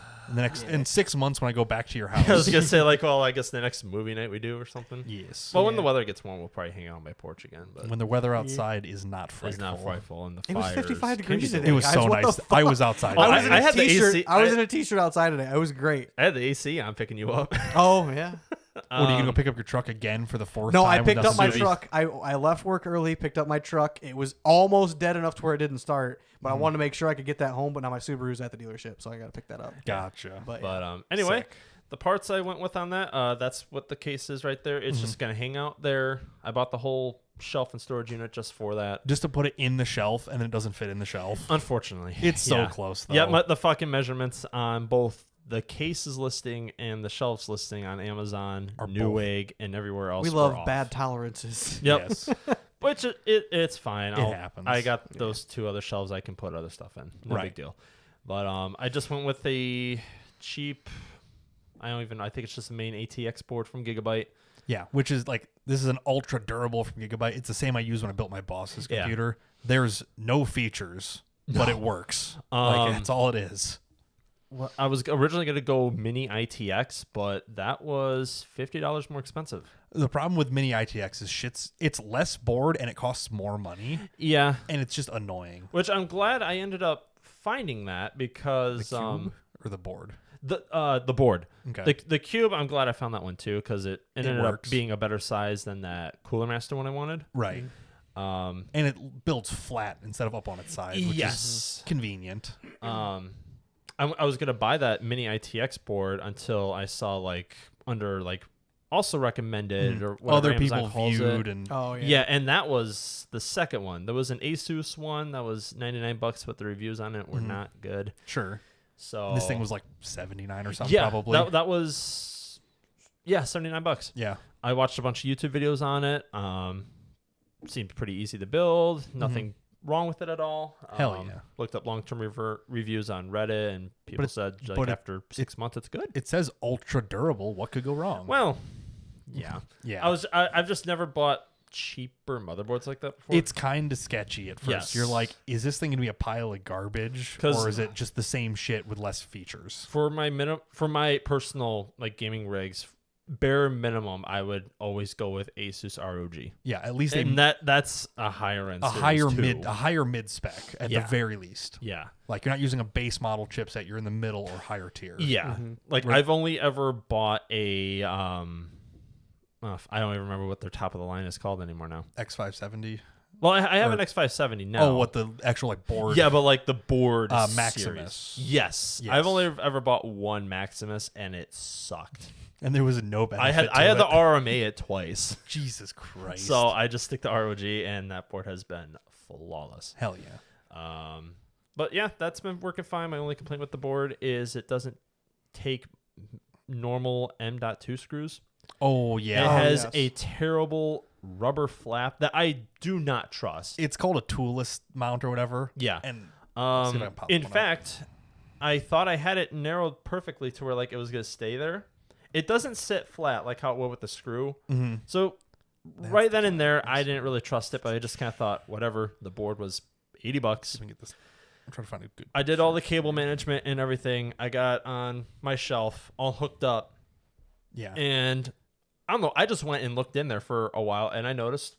In 6 months when I go back to your I was house. gonna say like, well, I guess the next movie night we do or something. Yes. Well, when Yeah. the weather gets warm, we'll probably hang out on my porch again. But When the weather outside is not frightful. it's not frightful and the It was fires 55 can degrees be today. It was Guys, so what the nice. fuck? I was outside. Oh, I was in I a had the t-shirt. AC I was in a t-shirt outside today. It was great. I had the AC on picking you up. Oh yeah. What, are you going to go pick up your truck again for the fourth No, time? I with picked up nothing my to do? truck. I left work early, picked up my truck. It was almost dead enough to where it didn't start, but I wanted to make sure I could get that home. But now my Subaru's at the dealership, so I got to pick that up. Gotcha. But, But anyway, Sick. the parts I went with on that, that's what the case is right there. It's just gonna hang out there. I bought the whole shelf and storage unit just for that. Just to put it in the shelf, and then it doesn't fit in the shelf. Unfortunately, It's so Yeah. close, though. Yeah, the fucking measurements on both the cases listing and the shelves listing on Amazon, Are Newegg, and everywhere else. we were love off. bad tolerances. Yep. Yes. Which it's fine. happens. I got those 2 other shelves I can put other stuff in. No Right. big deal. But I just went with the cheap. I think it's just the main ATX board from Gigabyte. Yeah, which is like, this is an ultra durable from Gigabyte. It's the same I used when I built my boss's Yeah. computer. There's no features but it works. Like that's all it is. Well, I was originally going to go mini ITX, but that was $50 more expensive. The problem with mini ITX is it's less board and it costs more money. Yeah. And it's just annoying. Which I'm glad I ended up finding that because The cube or the board? the board. Okay. The cube, I'm glad I found that one too because it ended up works. being a better size than that Cooler Master one I wanted. Right. And it builds flat instead of up on its side, which is convenient. I was gonna buy that mini ITX board until I saw also recommended or whatever other Amazon people calls viewed it. and Yeah, and that was the second one. There was an Asus one that was $99, but the reviews on it were not good. sure. So And this thing was like 79 or something. yeah, probably. that was $79. Yeah. I watched a bunch of YouTube videos on it. Seemed pretty easy to build. Nothing wrong with it at all. Hell yeah. Looked up long-term reviews on Reddit, and people said after 6 months it's good. It says ultra durable. What could go wrong? Well, yeah, yeah. I've just never bought cheaper motherboards like that before. It's kind of sketchy at first. Yes. You're like, is this thing going to be a pile of garbage, 'Cause- or is it just the same shit with less features? for my personal personal rigs. Bare minimum, I would always go with Asus ROG. Yeah, at least And that's a higher end, a series higher mid spec at the very least. Yeah. Like you're not using a base model chipset, you're in the middle or higher tier. Yeah. Like I've only ever bought a I don't even remember what their top of the line is called anymore now. X570. Well, I have an X570 now. Oh, what the actual like board? Yeah, but like the board Maximus. series. Yes. I've only ever bought one Maximus and it sucked. And there was no benefit. I had the RMA it twice. Jesus Christ. So I just stick to ROG and that board has been flawless. Hell yeah. But yeah, that's been working fine. My only complaint with the board is it doesn't take normal M.2 screws. Oh yeah. It has a terrible rubber flap that I do not trust. It's called a toolless mount or whatever. Yeah. And see if I can pop in one up. fact, I thought I had it narrowed perfectly to where like it was going to stay there. It doesn't sit flat like how it would with the screw. Mm-hmm. So right then and there, I didn't really trust it, but I just kind of thought, whatever. The board was $80. Let me get this. I'm trying to find a good. I did all the cable management and everything. I got on my shelf all hooked up. Yeah. And I don't know. I just went and looked in there for a while, and I noticed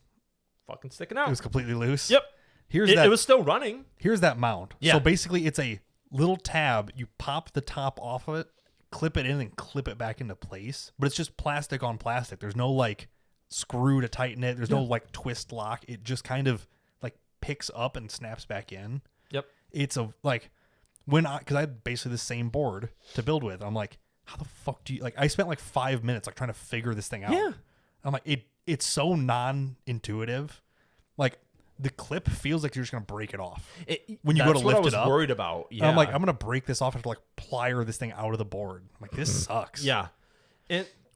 fucking sticking out. It was completely loose. Yep. It was still running. Here's that mount. Yeah. So basically, it's a little tab. You pop the top off of it, clip it in, and clip it back into place. But it's just plastic on plastic. There's no like screw to tighten it. There's no like twist lock. It just kind of like picks up and snaps back in. Yep. It's a like because I had basically the same board to build with. I'm like, how the fuck do you like? I spent like 5 minutes like trying to figure this thing out. Yeah. I'm like, it's so non-intuitive. Like the clip feels like you're just gonna break it off when you go to lift it up. That's what I was worried about. Yeah. And I'm like, I'm gonna break this off. I have to like plier this thing out of the board. I'm like, this sucks. yeah.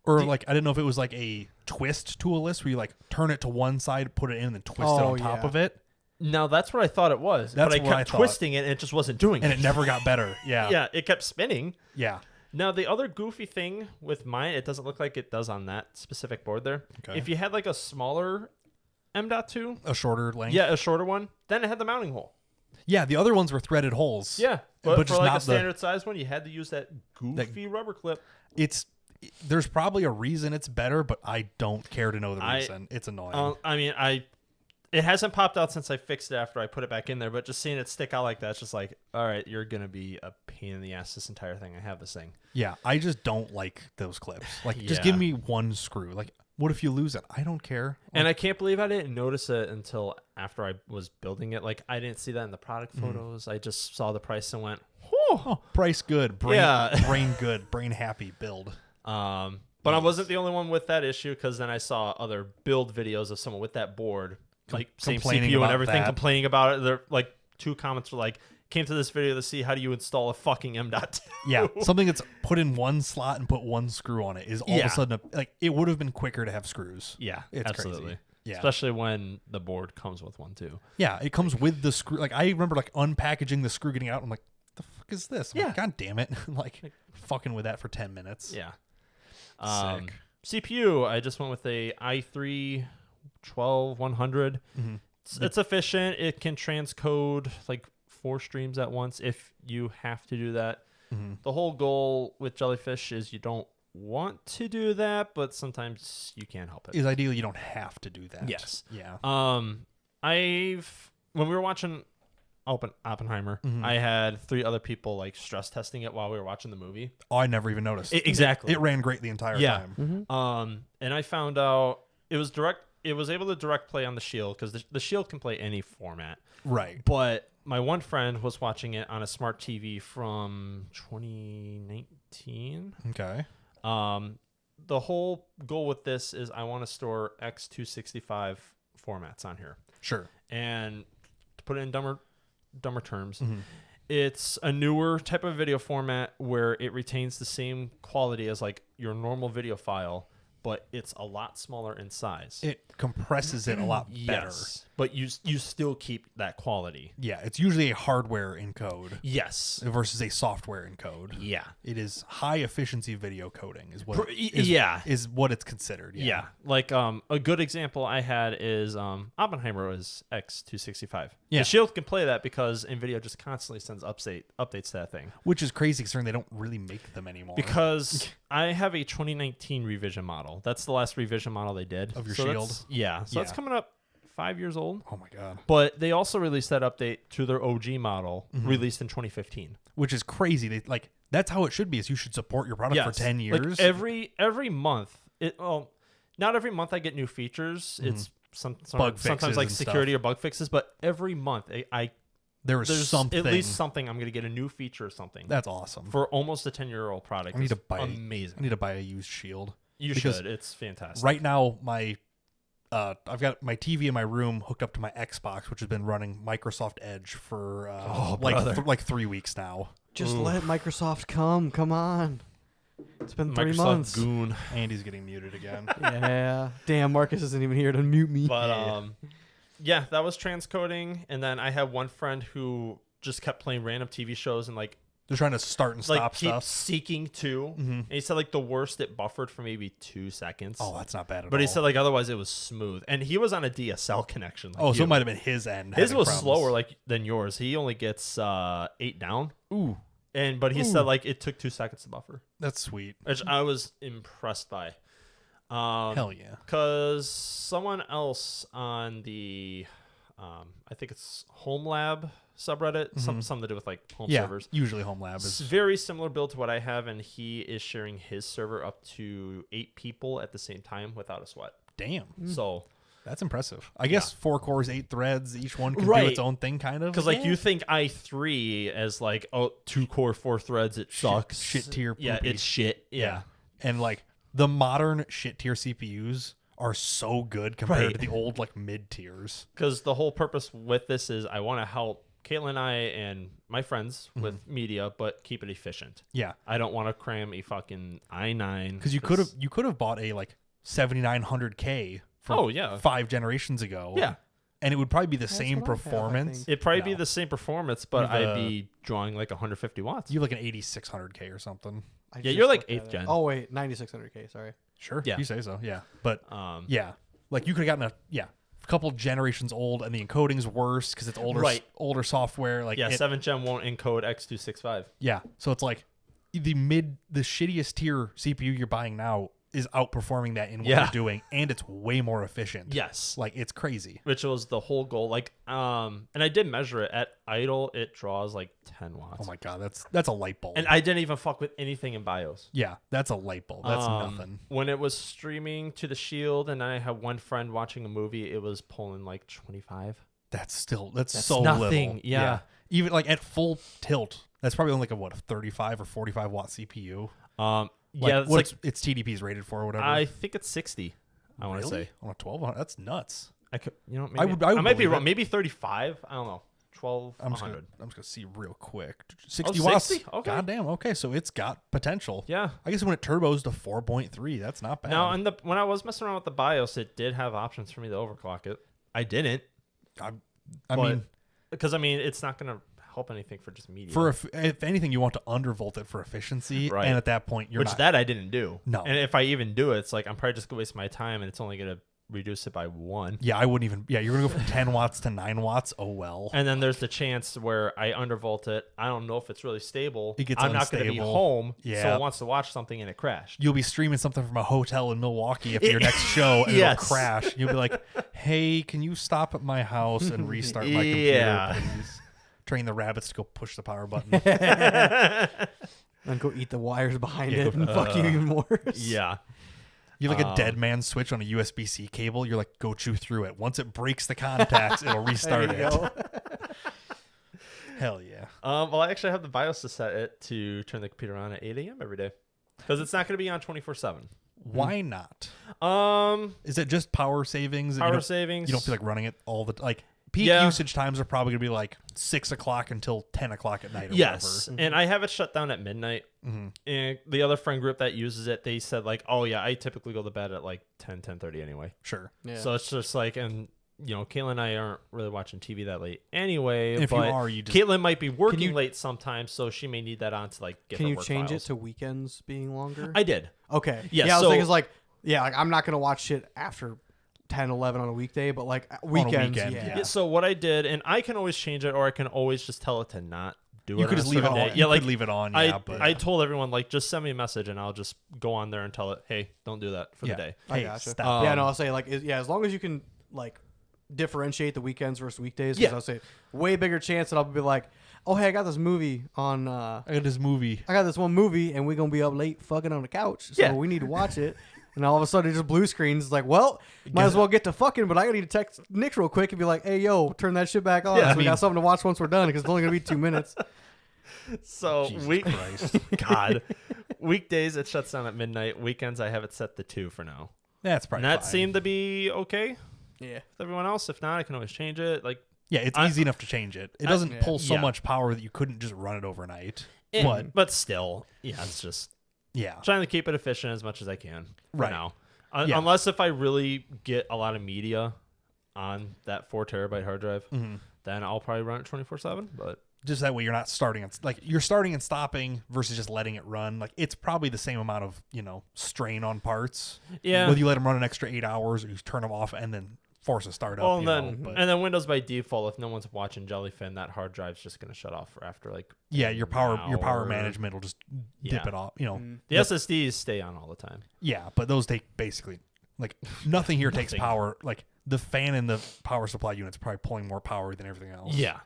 Or like I didn't know if it was like a twist toolless where you like turn it to one side, put it in, and then twist it on top of it. Now that's what I thought it was. That's but I what I kept thought. twisting it and it just wasn't doing And it. it never got better. Yeah. Yeah, it kept spinning. Yeah. Now the other goofy thing with mine, it doesn't look like it does on that specific board there. Okay. If you had like a smaller M.2, A shorter length. yeah, a shorter one, then it had the mounting hole. Yeah. The other ones were threaded holes. Yeah, but for just like not a standard size one, you had to use that goofy rubber clip. There's probably a reason it's better, but I don't care to know the reason. It's annoying. I mean, it hasn't popped out since I fixed it after I put it back in there, but just seeing it stick out like that, it's just like, all right, you're gonna be a pain in the ass this entire thing. I have this thing. Yeah, I just don't like those clips. Like, just Yeah. give me one screw. Like, what if you lose it? I don't care. And I can't believe I didn't notice it until after I was building it. Like, I didn't see that in the product photos. I just saw the price and went, Oh, price good, brain, Yeah. brain good, brain happy build. But I wasn't the only one with that issue because then I saw other build videos of someone with that board, like same complaining CPU and about everything, that. complaining about it. They're like 2 comments were like, came to this video to see how do you install a fucking M.2. Yeah, something that's put in one slot and put one screw on it is all of a sudden like it would have been quicker to have screws. Yeah, It's absolutely. crazy. Yeah. Especially when the board comes with one too. Yeah, it comes with the screw. Like I remember like unpackaging the screw, getting out. I'm like, the fuck is this? I'm like, God damn it! like fucking with that for 10 minutes. Yeah. Sick. CPU, I just went with a i3 12100. Mm-hmm. It's efficient. It can transcode like 4 streams at once if you have to do that. Mm-hmm. The whole goal with jellyfish is you don't want to do that, but sometimes you can't help it. Is ideal. You don't have to do that. Yes. Yeah. When we were watching Oppenheimer, I had 3 other people like stress testing it while we were watching the movie. Oh, I never even noticed. Exactly. It ran great the entire time. And I found out it was direct. It was able to direct play on the Shield because the Shield can play any format. Right. But my one friend was watching it on a smart TV from 2019. Okay. The whole goal with this is I want to store X265 formats on here. Sure. And to put it in dumber terms, it's a newer type of video format where it retains the same quality as like your normal video file, but it's a lot smaller in size. It compresses it a lot better. Yes, but you still keep that quality. Yeah, it's usually a hardware encode Yes. versus a software encode. Yeah. It is high efficiency video coding is what is what it's considered. Yeah. Like a good example I had is Oppenheimer is X265. Yeah. The Shield can play that because NVIDIA just constantly sends updates to that thing. Which is crazy considering they don't really make them anymore. Because I have a 2019 revision model. That's the last revision model they did. Of your So Shield? that's- Yeah. So it's coming up 5 years old. Oh my god. But they also released that update to their OG model released in 2015. Which is crazy. That's how it should be. Is you should support your product for 10 years. Like every month. Not every month I get new features. It's sometimes fixes like and security stuff. or bug fixes, but every month There's something. at least something I'm going to get a new feature or something. That's awesome. For almost a 10-year-old product. I need to It's buy amazing. I need to buy a used Shield. You because should. It's fantastic. Right now, I've got my TV in my room hooked up to my Xbox, which has been running Microsoft Edge for like 3 weeks now. Just let Microsoft come. Come on. It's been 3 Microsoft months. Goon. Andy's getting muted again. Yeah. Damn, Marcus isn't even here to mute me. But yeah, that was transcoding, and then I had one friend who just kept playing random TV shows and like They're trying to start and stop keep stuff. seeking to. And he said like the worst it buffered for maybe 2 seconds. Oh, that's not bad at all. But he said like otherwise it was smooth, and he was on a DSL connection. Like so you. it might have been his end. His having was problems. slower than yours. He only gets 8 down. Ooh, But he said like it took 2 seconds to buffer, that's sweet. which I was impressed by. Hell yeah. Because someone else on the, I think it's Home Lab subreddit, something to do with like home Yeah, servers. usually Home Lab It's is. very similar build to what I have, and he is sharing his server up to 8 people at the same time without a sweat. Damn, So, that's impressive. I guess 4 cores, 8 threads. Each one can do Right. its own thing, kind of. because like you think i3 as like 2 core 4 threads, it sucks. shit tier Yeah, poopy. it's shit. Yeah. And like the modern shit tier CPUs are so good compared Right. to the old like mid tiers. Because the whole purpose with this is I want to help Caitlin and I and my friends with media, but keep it efficient. Yeah, I don't want to cram a fucking i9 because you could have bought a like 7900K from 5 generations ago. Yeah, and it would probably be the same what I have, I performance. think. it'd probably be No. the same performance, but You've, I'd be drawing like 150 watts. You have like an 8600K or something. I Yeah, just you're like looked at 8th it. gen. Oh, wait. 9600K. Sorry. Sure, Yeah. you say so. Yeah, but Um, yeah, like you could have gotten a couple generations old, and the encoding's worse because it's older Right. older software. Like yeah, it- 7th gen won't encode X265. Yeah. So it's like the shittiest tier CPU you're buying now is outperforming that in what Yeah. you're doing, and it's way more efficient. Yes, Like it's crazy. which was the whole goal. Like, and I did measure it at idle. It draws like 10 watts. Oh my god, that's a light bulb. And I didn't even fuck with anything in BIOS. yeah, that's a light bulb. That's nothing. When it was streaming to the Shield, and I had one friend watching a movie, it was pulling like 25. That's so nothing. little. Yeah. Even like at full tilt, that's probably only like a 35 or 45 watt CPU. Yeah, it's like its TDP's rated for or whatever. I think it's 60. I want to Really? say. On a 1200, that's nuts. I could, maybe, I would I might be believe wrong. it. Maybe 35. I don't know. I'm just 1200. gonna see real quick. 60 Oh, watts. 60? Okay. Goddamn. Okay, so it's got potential. Yeah. I guess when it turbos to 4.3, that's not bad. Now, when I was messing around with the BIOS, it did have options for me to overclock it. I didn't. I but- mean, because it's not going to help anything for just media. if anything, you want to undervolt it for efficiency, Right. and at that point, you're Which not. that I didn't do. No. And if I even do it, it's like I'm probably just going to waste my time, and it's only going to reduce it by 1. Yeah, I wouldn't even. Yeah, you're gonna go from 10 watts to 9 watts. Oh well. And then there's the chance where I undervolt it. I don't know if it's really stable. It gets I'm not going to be unstable. home, so Yeah. it wants to watch something and it crashed. You'll be streaming something from a hotel in Milwaukee after your next show, and Yes. it'll crash. You'll be like, "Hey, can you stop at my house and restart my computer, Yeah. please?" Train the rabbits to go push the power button. And go eat the wires behind Yeah, it and fuck you even more. Yeah. You have like a dead man switch on a USB-C cable. You're like, go chew through it. Once it breaks the contacts, it'll restart There you it. go. Hell yeah. Well, I actually have the BIOS to set it to turn the computer on at 8 a.m. every day because it's not going to be on 24/7. Why not? Um, Is it just power savings? And Power savings. You don't feel like running it all the like peak Yeah. usage times are probably gonna be like 6 o'clock until 10 o'clock at night. Or Yes, whatever. and I have it shut down at midnight. Mhm. And the other friend group that uses it, they said like, "Oh yeah, I typically go to bed at like 10:30 anyway." Sure. Yeah. So it's just like, and Caitlin and I aren't really watching TV that late anyway. And if you but are, you just Caitlin might be working you- late sometimes, so she may need that on to like get Can her you work change files. it to weekends being longer? I did. Okay. Yeah, I was so- thinking like I'm not gonna watch shit after 10, 11 on a weekday, but like weekends, weekend, yeah. yeah. So what I did, and I can always change it, or I can always just tell it to not do it. you could on just a leave it certain on. day. You Yeah, like could leave it on. I, Yeah, but I told everyone like just send me a message and I'll just go on there and tell it, hey, don't do that for yeah. the day. I Hey, gotcha. stop. Yeah, no, I'll say like as long as you can like differentiate the weekends versus weekdays. 'Cause Yeah. I'll say way bigger chance that I'll be like, oh hey, I got this movie on. I got this movie. I got this one movie, and we're gonna be up late fucking on the couch, so Yeah. we need to watch it. And all of a sudden, it just blue screens. It's like, well, might as well get to fucking, but I need to text Nick real quick and be like, hey, yo, turn that shit back on. Yeah, so I we mean- got something to watch once we're done because it's only gonna be 2 minutes. So Jesus Christ. God, weekdays it shuts down at midnight. Weekends I have it set to 2 for now. That's probably And that fine. seemed to be okay Yeah. with everyone else. If not, I can always change it. Like, Yeah, it's easy enough to change it. It doesn't yeah. pull so Yeah. much power that you couldn't just run it overnight. but still, yeah, it's just Yeah. trying to keep it efficient as much as I can for Right. now. Yeah. Unless if I really get a lot of media on that 4 terabyte hard drive, then I'll probably run it 24/7. But Just that way you're not starting and like you're starting and stopping versus just letting it run. Like it's probably the same amount of, strain on parts. yeah, Whether you let them run an extra 8 hours or you turn them off and then force a start up. well, you and know, then Windows by default, if no one's watching Jellyfin, that hard drive's just gonna shut off after like yeah, your power an hour. management will just dip Yeah. it off. The SSDs stay on all the time. Yeah, but those take basically like nothing here takes Nothing. power. Like the fan in the power supply unit's probably pulling more power than everything else. Yeah.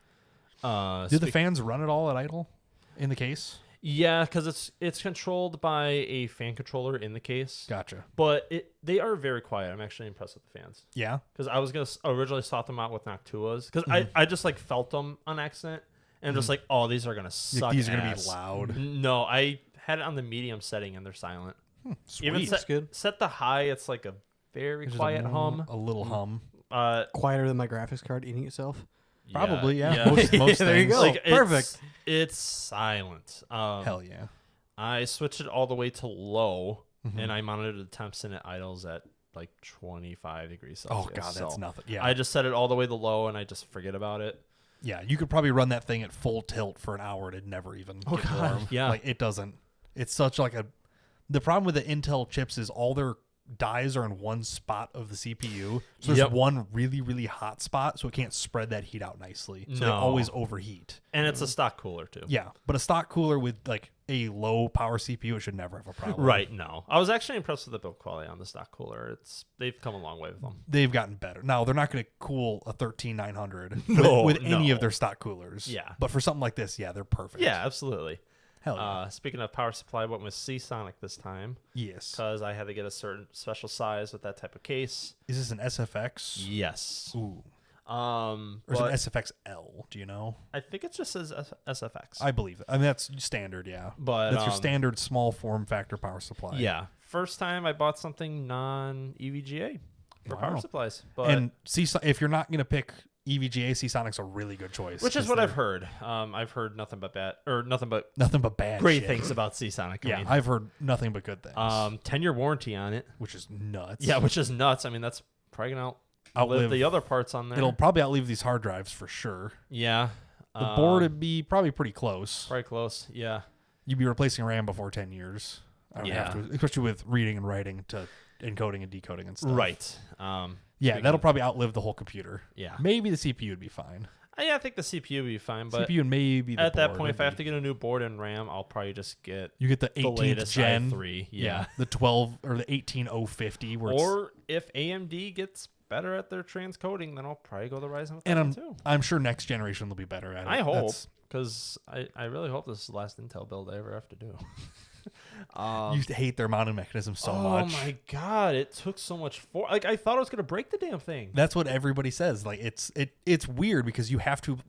Did the fans run at all at idle in the case? Yeah, because it's controlled by a fan controller in the case, Gotcha. but they are very quiet. I'm actually impressed with the fans Yeah. because I was gonna originally swap them out with Noctuas because I just like felt them on accident and I'm just like, oh, these are gonna suck. These are gonna be ass. loud. No, I had it on the medium setting and they're silent. Sweet. Even That's good. set the high, it's like a very Just quiet hum. A little hum. Quieter than my graphics card eating itself. Probably, yeah. Most There you things. go. Like, Perfect. It's silent. Hell yeah. I switched it all the way to low, and I monitored the temps and it idles at like 25 degrees Oh Celsius. god, that's So nothing. Yeah. I just set it all the way to low, and I just forget about it. Yeah, you could probably run that thing at full tilt for an hour and it'd never even get warm. Yeah. Like it doesn't. It's such like a the problem with the Intel chips is all their dies are in one spot of the CPU. So there's Yep. one really, really hot spot, so it can't spread that heat out nicely. So they No. always overheat. And it's a stock cooler too. Yeah. But a stock cooler with like a low power CPU, it should never have a problem. Right. No, I was actually impressed with the build quality on the stock cooler. They've come a long way with them. They've gotten better. Now they're not going to cool a 13900 No, with any no. of their stock coolers. Yeah. But for something like this, yeah, they're perfect. Yeah, absolutely. Hell yeah. Speaking of power supply, I went with Seasonic this time Yes. because I had to get a certain special size with that type of case. Is this an SFX? Yes. Ooh. Or Or is it an SFXL? Do you know? I think it just says SFX. I believe it. I mean, that's standard, yeah. But, that's your standard small form factor power supply. Yeah. First time I bought something non-EVGA for power Wow. supplies. But And if you're not going to pick EVGA, Seasonic's a really good choice. which is 'cause what they're I've heard. I've heard nothing but nothing but bad great shit. things about Seasonic. Yeah, I've heard nothing but good things. 10-year warranty on it. which is nuts. Yeah, which is nuts. I mean, that's probably gonna outlive the other parts on there. It'll probably outlive these hard drives for sure. Yeah. The board would be probably pretty close. probably close. Yeah. You'd be replacing RAM before 10 years. I would Yeah. have to, especially with reading and writing to encoding and decoding and stuff. Right. Yeah, that'll probably outlive the whole computer. Yeah. Maybe the CPU would be fine. I think the CPU would be fine, but CPU and maybe the at that board point, would if I have be- to get a new board and RAM, I'll probably just get you get the the 18th latest gen. i3. Yeah. The 12 or the 18050. Where it's, Or if AMD gets better at their transcoding, then I'll probably go the Ryzen with and that one too. I'm sure next generation will be better at it. I hope, That's- because I really hope this is the last Intel build I ever have to do. you hate their mounting mechanism so oh much. my god, it took so much like I thought I was gonna break the damn thing. That's what everybody says. Like it's weird because you have to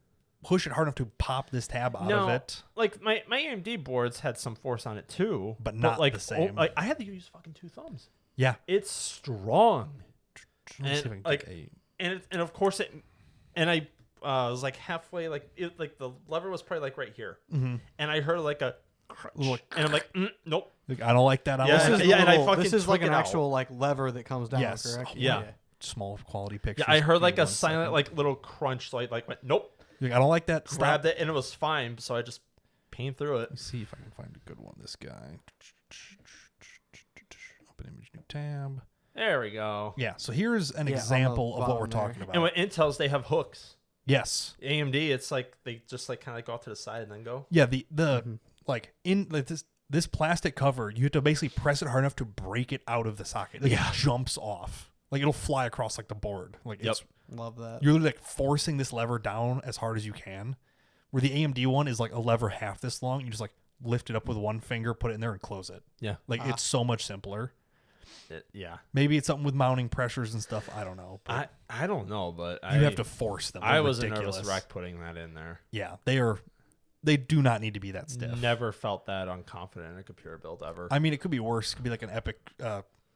push it hard enough to pop this tab out of it. Like my AMD boards had some force on it too, But not like the same. like I had to use fucking 2 thumbs. Yeah. It's strong. Let me see if I can like, get a- And of course it, and I was like halfway, like the lever was probably like right here, and I heard like a crunch, Little and I'm like, nope. Like, I don't like that. I Yeah, don't like This it. is, and I little- fucking this is like took an it out. actual like lever that comes down, Yes. correct? Oh, Yeah. Small quality pictures. Yeah, I heard like Give me a 1 silent second. like little crunch, like went nope. Like, I don't like that. Stop. Grabbed it and it was fine, so I just pained through it. Let's see if I can find a good one. This guy. Open image, new tab. There we go. Yeah. So here's an Yeah, on the example of what we're bottom there. talking about. And with Intel's, they have hooks. Yes. AMD, it's like they just like kind of like go off to the side and then go. Yeah. The like in like this plastic cover, you have to basically press it hard enough to break it out of the socket. Like, Yeah. it jumps off. Like it'll fly across like the board. Like Yep. it's Love that. you're literally like forcing this lever down as hard as you can. Where the AMD one is like a lever half this long. You just like lift it up with one finger, put it in there, and close it. Yeah. Like it's so much simpler. Yeah. Maybe it's something with mounting pressures and stuff. I don't know. But I don't know, but you have to force them. I They're was ridiculous. a nervous wreck putting that in there. Yeah, they do not need to be that stiff. Never felt that unconfident in a computer build ever. I mean, it could be worse. It could be like an epic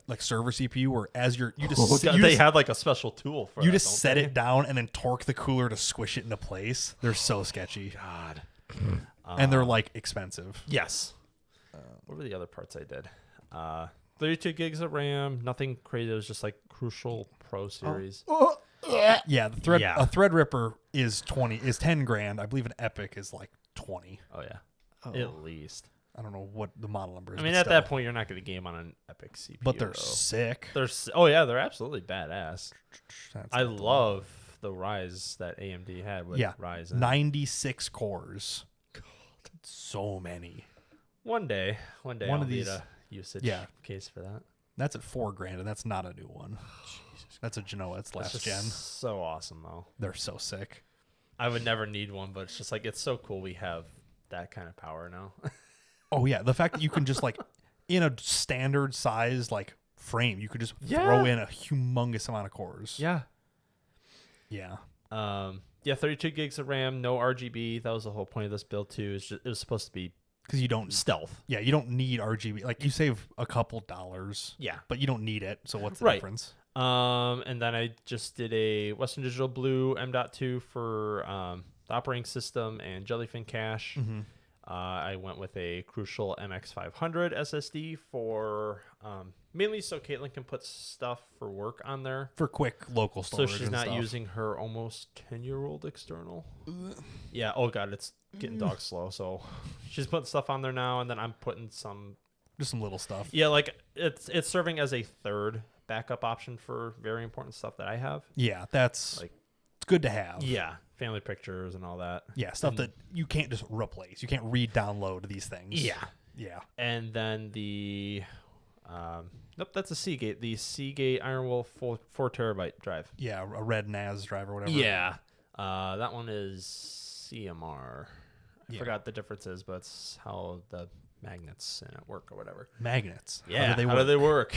like server CPU where as you just Oh, sit- God, you they just, had like a special tool for you that, just don't set they? it down and then torque the cooler to squish it into place. They're so sketchy. God. And they're like expensive. Yes. What were the other parts I did? 32 gigs of RAM, nothing crazy. It was just like Crucial Pro Series. Yeah, a Threadripper is 10 grand. I believe an Epic is like 20. Oh yeah, Oh. at least. I don't know what the model number is. I mean, but at still. that point, you're not going to game on an Epic CPU. But they're though. sick. Oh yeah, they're absolutely badass. That's I not the love the Rise that AMD had with Yeah. Ryzen. 96 cores. So many. One day One I'll of need these- a usage yeah. case for that. That's at $4 grand, and that's not a new one. That's a Genoa. It's last That's gen. just so awesome though. They're so sick. I would never need one, but it's just like it's so cool we have that kind of power now. Oh yeah, the fact that you can just like in a standard size like frame, you could just Yeah. throw in a humongous amount of cores. yeah. Yeah. Yeah, 32 gigs of RAM, no RGB. That was the whole point of this build too. It was supposed to be Because you don't. stealth. Yeah, you don't need RGB. Like you save a couple dollars. Yeah. But you don't need it. So what's the Right. difference? And then I just did a Western Digital Blue M.2 for the operating system and Jellyfin cache. Mm-hmm. I went with a Crucial MX500 SSD for mainly so Caitlin can put stuff for work on there. For quick local So storage. she's and not stuff. using her almost 10-year-old external. Yeah. Oh God, it's getting dog slow. So she's putting stuff on there now, and then I'm putting some. Just some little stuff. Yeah, like it's serving as a third backup option for very important stuff that I have. Yeah, that's Like- it's good to have. Yeah, family pictures and all that. Yeah, stuff And- that you can't just replace. You can't re-download these things. Yeah. Yeah. And then the nope, that's a Seagate. The Seagate Ironwolf 4 terabyte drive. Yeah, a red NAS drive or whatever. Yeah. That one is CMR. I Yeah. forgot the differences, but it's how the magnets in it work or whatever. Magnets. Yeah. How do they How work? do they work?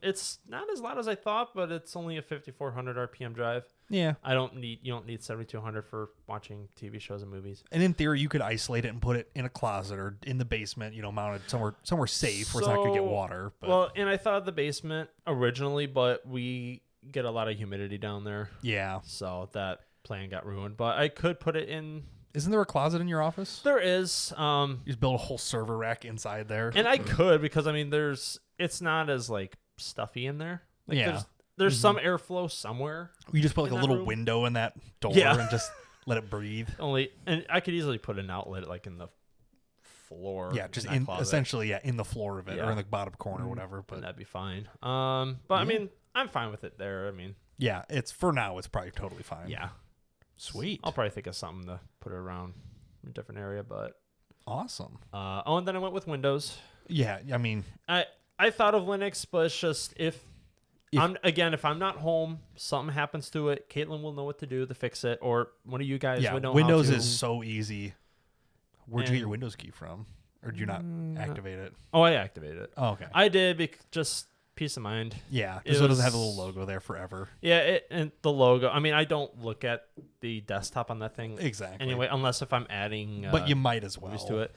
It's not as loud as I thought, but it's only a 5400 RPM drive. Yeah. You don't need 7200 for watching TV shows and movies. And in theory, you could isolate it and put it in a closet or in the basement, mounted somewhere safe where it's not going to get So, water. But Well, and I thought of the basement originally, but we get a lot of humidity down there, yeah. so that plan got ruined. But I could put it in. Isn't there a closet in your office? There is, You just build a whole server rack inside there. and I could because I mean, it's not as like stuffy in there. Like, Yeah. there's some airflow somewhere. You just put like in a that little room? window in that door Yeah. and just let it breathe. And I could easily put an outlet like in the floor. Yeah, just that closet. essentially in the floor of it Yeah. or in the bottom corner or whatever. But And that'd be fine. But I mean, I'm fine with it there. I mean, yeah, it's for now. It's probably totally fine. yeah, Sweet. I'll probably think of something to put it around a different area. But Awesome. and then I went with Windows. Yeah, I mean, I thought of Linux, but it's just if if I'm not home, something happens to it, Caitlin will know what to do to fix it, or one of you guys would know Windows how to. is so easy. Where'd you get your Windows key from? Or did you not activate it? Oh, I activated it. Oh, okay. I did, just peace of mind. Yeah, It so it doesn't have the was- little logo there forever. Yeah, and the logo. I mean, I don't look at the desktop on that thing Exactly. anyway, unless if I'm adding. But you might as well. movies to it,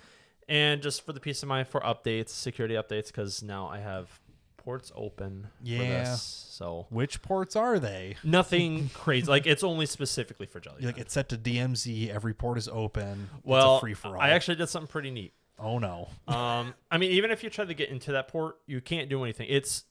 and just for the peace of mind for updates, security updates, because now I have ports open. Yeah. For this, so Which ports are they? nothing crazy. Like it's only specifically for Jellyfin. Like it's set to DMZ. Every port is open. Well, it's a free for all. I actually did something pretty neat. Oh no. I mean, even if you try to get into that port, you can't do anything. It's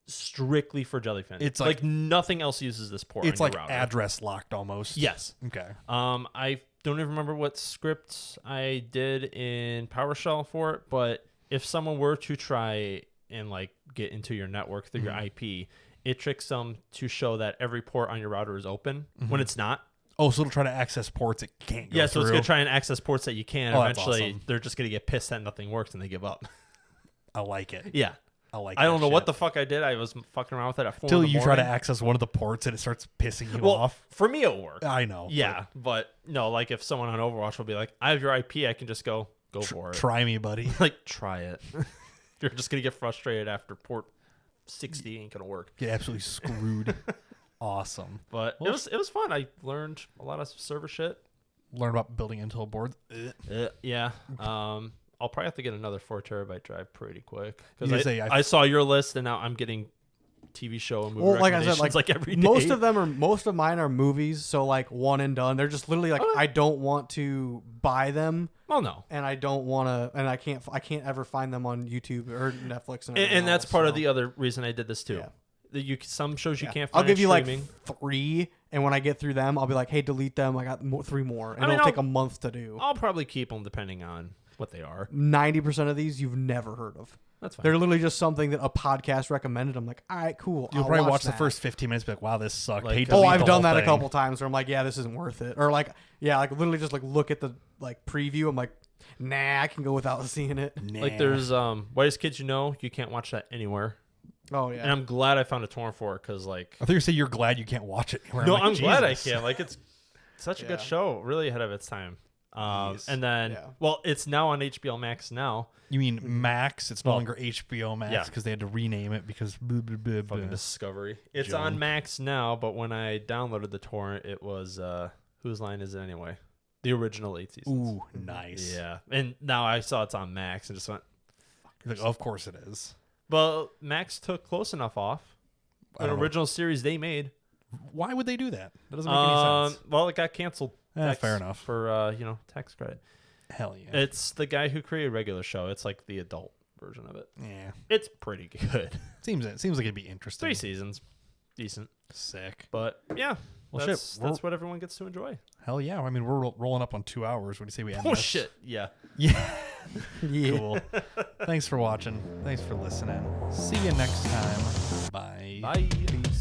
strictly for Jellyfin. It's like nothing else uses this port. It's on like your router. address locked almost. Yes. Okay. I don't even remember what script I did in PowerShell for it, but if someone were to try and like get into your network through your IP, it tricks them to show that every port on your router is open when it's not. Oh, so it'll try to access ports it can't go Yeah, so through. it's gonna try and access ports that you can. Oh, that's Eventually, awesome. they're just gonna get pissed that nothing works and they give up. I like it. Yeah. I like I don't that know what shit. the fuck I did. I was fucking around with it at 4 Till in the you try to morning. access one of the ports and it starts pissing you Well, off. for me, it worked. I know. Yeah, but no, like if someone on Overwatch will be like, "I have your IP," I can just go for it. Try me, buddy. Like, try it. You're just gonna get frustrated after port 60 ain't gonna work. Get absolutely screwed. Awesome. But Well, it was fun. I learned a lot of server shit. Learn about building Intel boards. Yeah. I'll probably have to get another 4 terabyte drive pretty quick You gonna because say I saw your list and now I'm getting TV show and movie Well, like I said, recommendations like every day. most of mine are movies, so like one and done. They're just literally like I don't want to buy them, well, no. and I don't want to, and I can't ever find them on YouTube or Netflix. And that's part of the other reason I did this too. Yeah. Some shows you Yeah. can't find I'll give you streaming. like 3, and when I get through them, I'll be like, "Hey, delete them. I got 3 more," and I mean, it'll take a month to do. I'll probably keep them depending on what they are. 90% of these you've never heard of. That's fine. They're literally just something that a podcast recommended. I'm like, all right, cool. You'll I'll probably watch the that. first 15 minutes and be like, wow, this sucked. Like, Hey, oh, Oh, delete I've the done whole that a thing. couple times where I'm like, yeah, this isn't worth it. Or like, yeah, like literally just like look at the like preview. I'm like, nah, I can go without seeing it. Like there's Whitest Kids You Know, you can't watch that anywhere. Oh yeah. And I'm glad I found a torrent for it because like I thought you said you're glad you can't watch it anywhere. no, like, I'm glad I Jesus. can. Like it's such a good Yeah. show, really ahead of its time. Jeez. And then Yeah. well, it's now on HBO Max now. You mean Max? It's no Well, longer HBO Max yeah. because they had to rename it because blah, blah, blah, blah. Fucking Discovery. It's Joke. on Max now, but when I downloaded the torrent, it was whose line is it anyway? The original 8 seasons. Ooh, nice. Yeah. And now I saw it's on Max and just went, You're like, of course it is. well, Max took Close Enough off. I An don't know. original series they made. Why would they do that? That doesn't make any sense. Well, it got canceled. Fair enough. For tax credit. Hell yeah. It's the guy who created Regular Show. It's like the adult version of it. Yeah. It's pretty good. Seems like it'd be interesting. 3 seasons, decent. Sick. But yeah, Well, that's shit, we're- what everyone gets to enjoy. Hell yeah. I mean, we're rolling up on 2 hours. What do you say we end Oh this? shit, yeah. Yeah. Yeah. Cool. Thanks for watching. Thanks for listening. See you next time. Bye. Bye. Peace.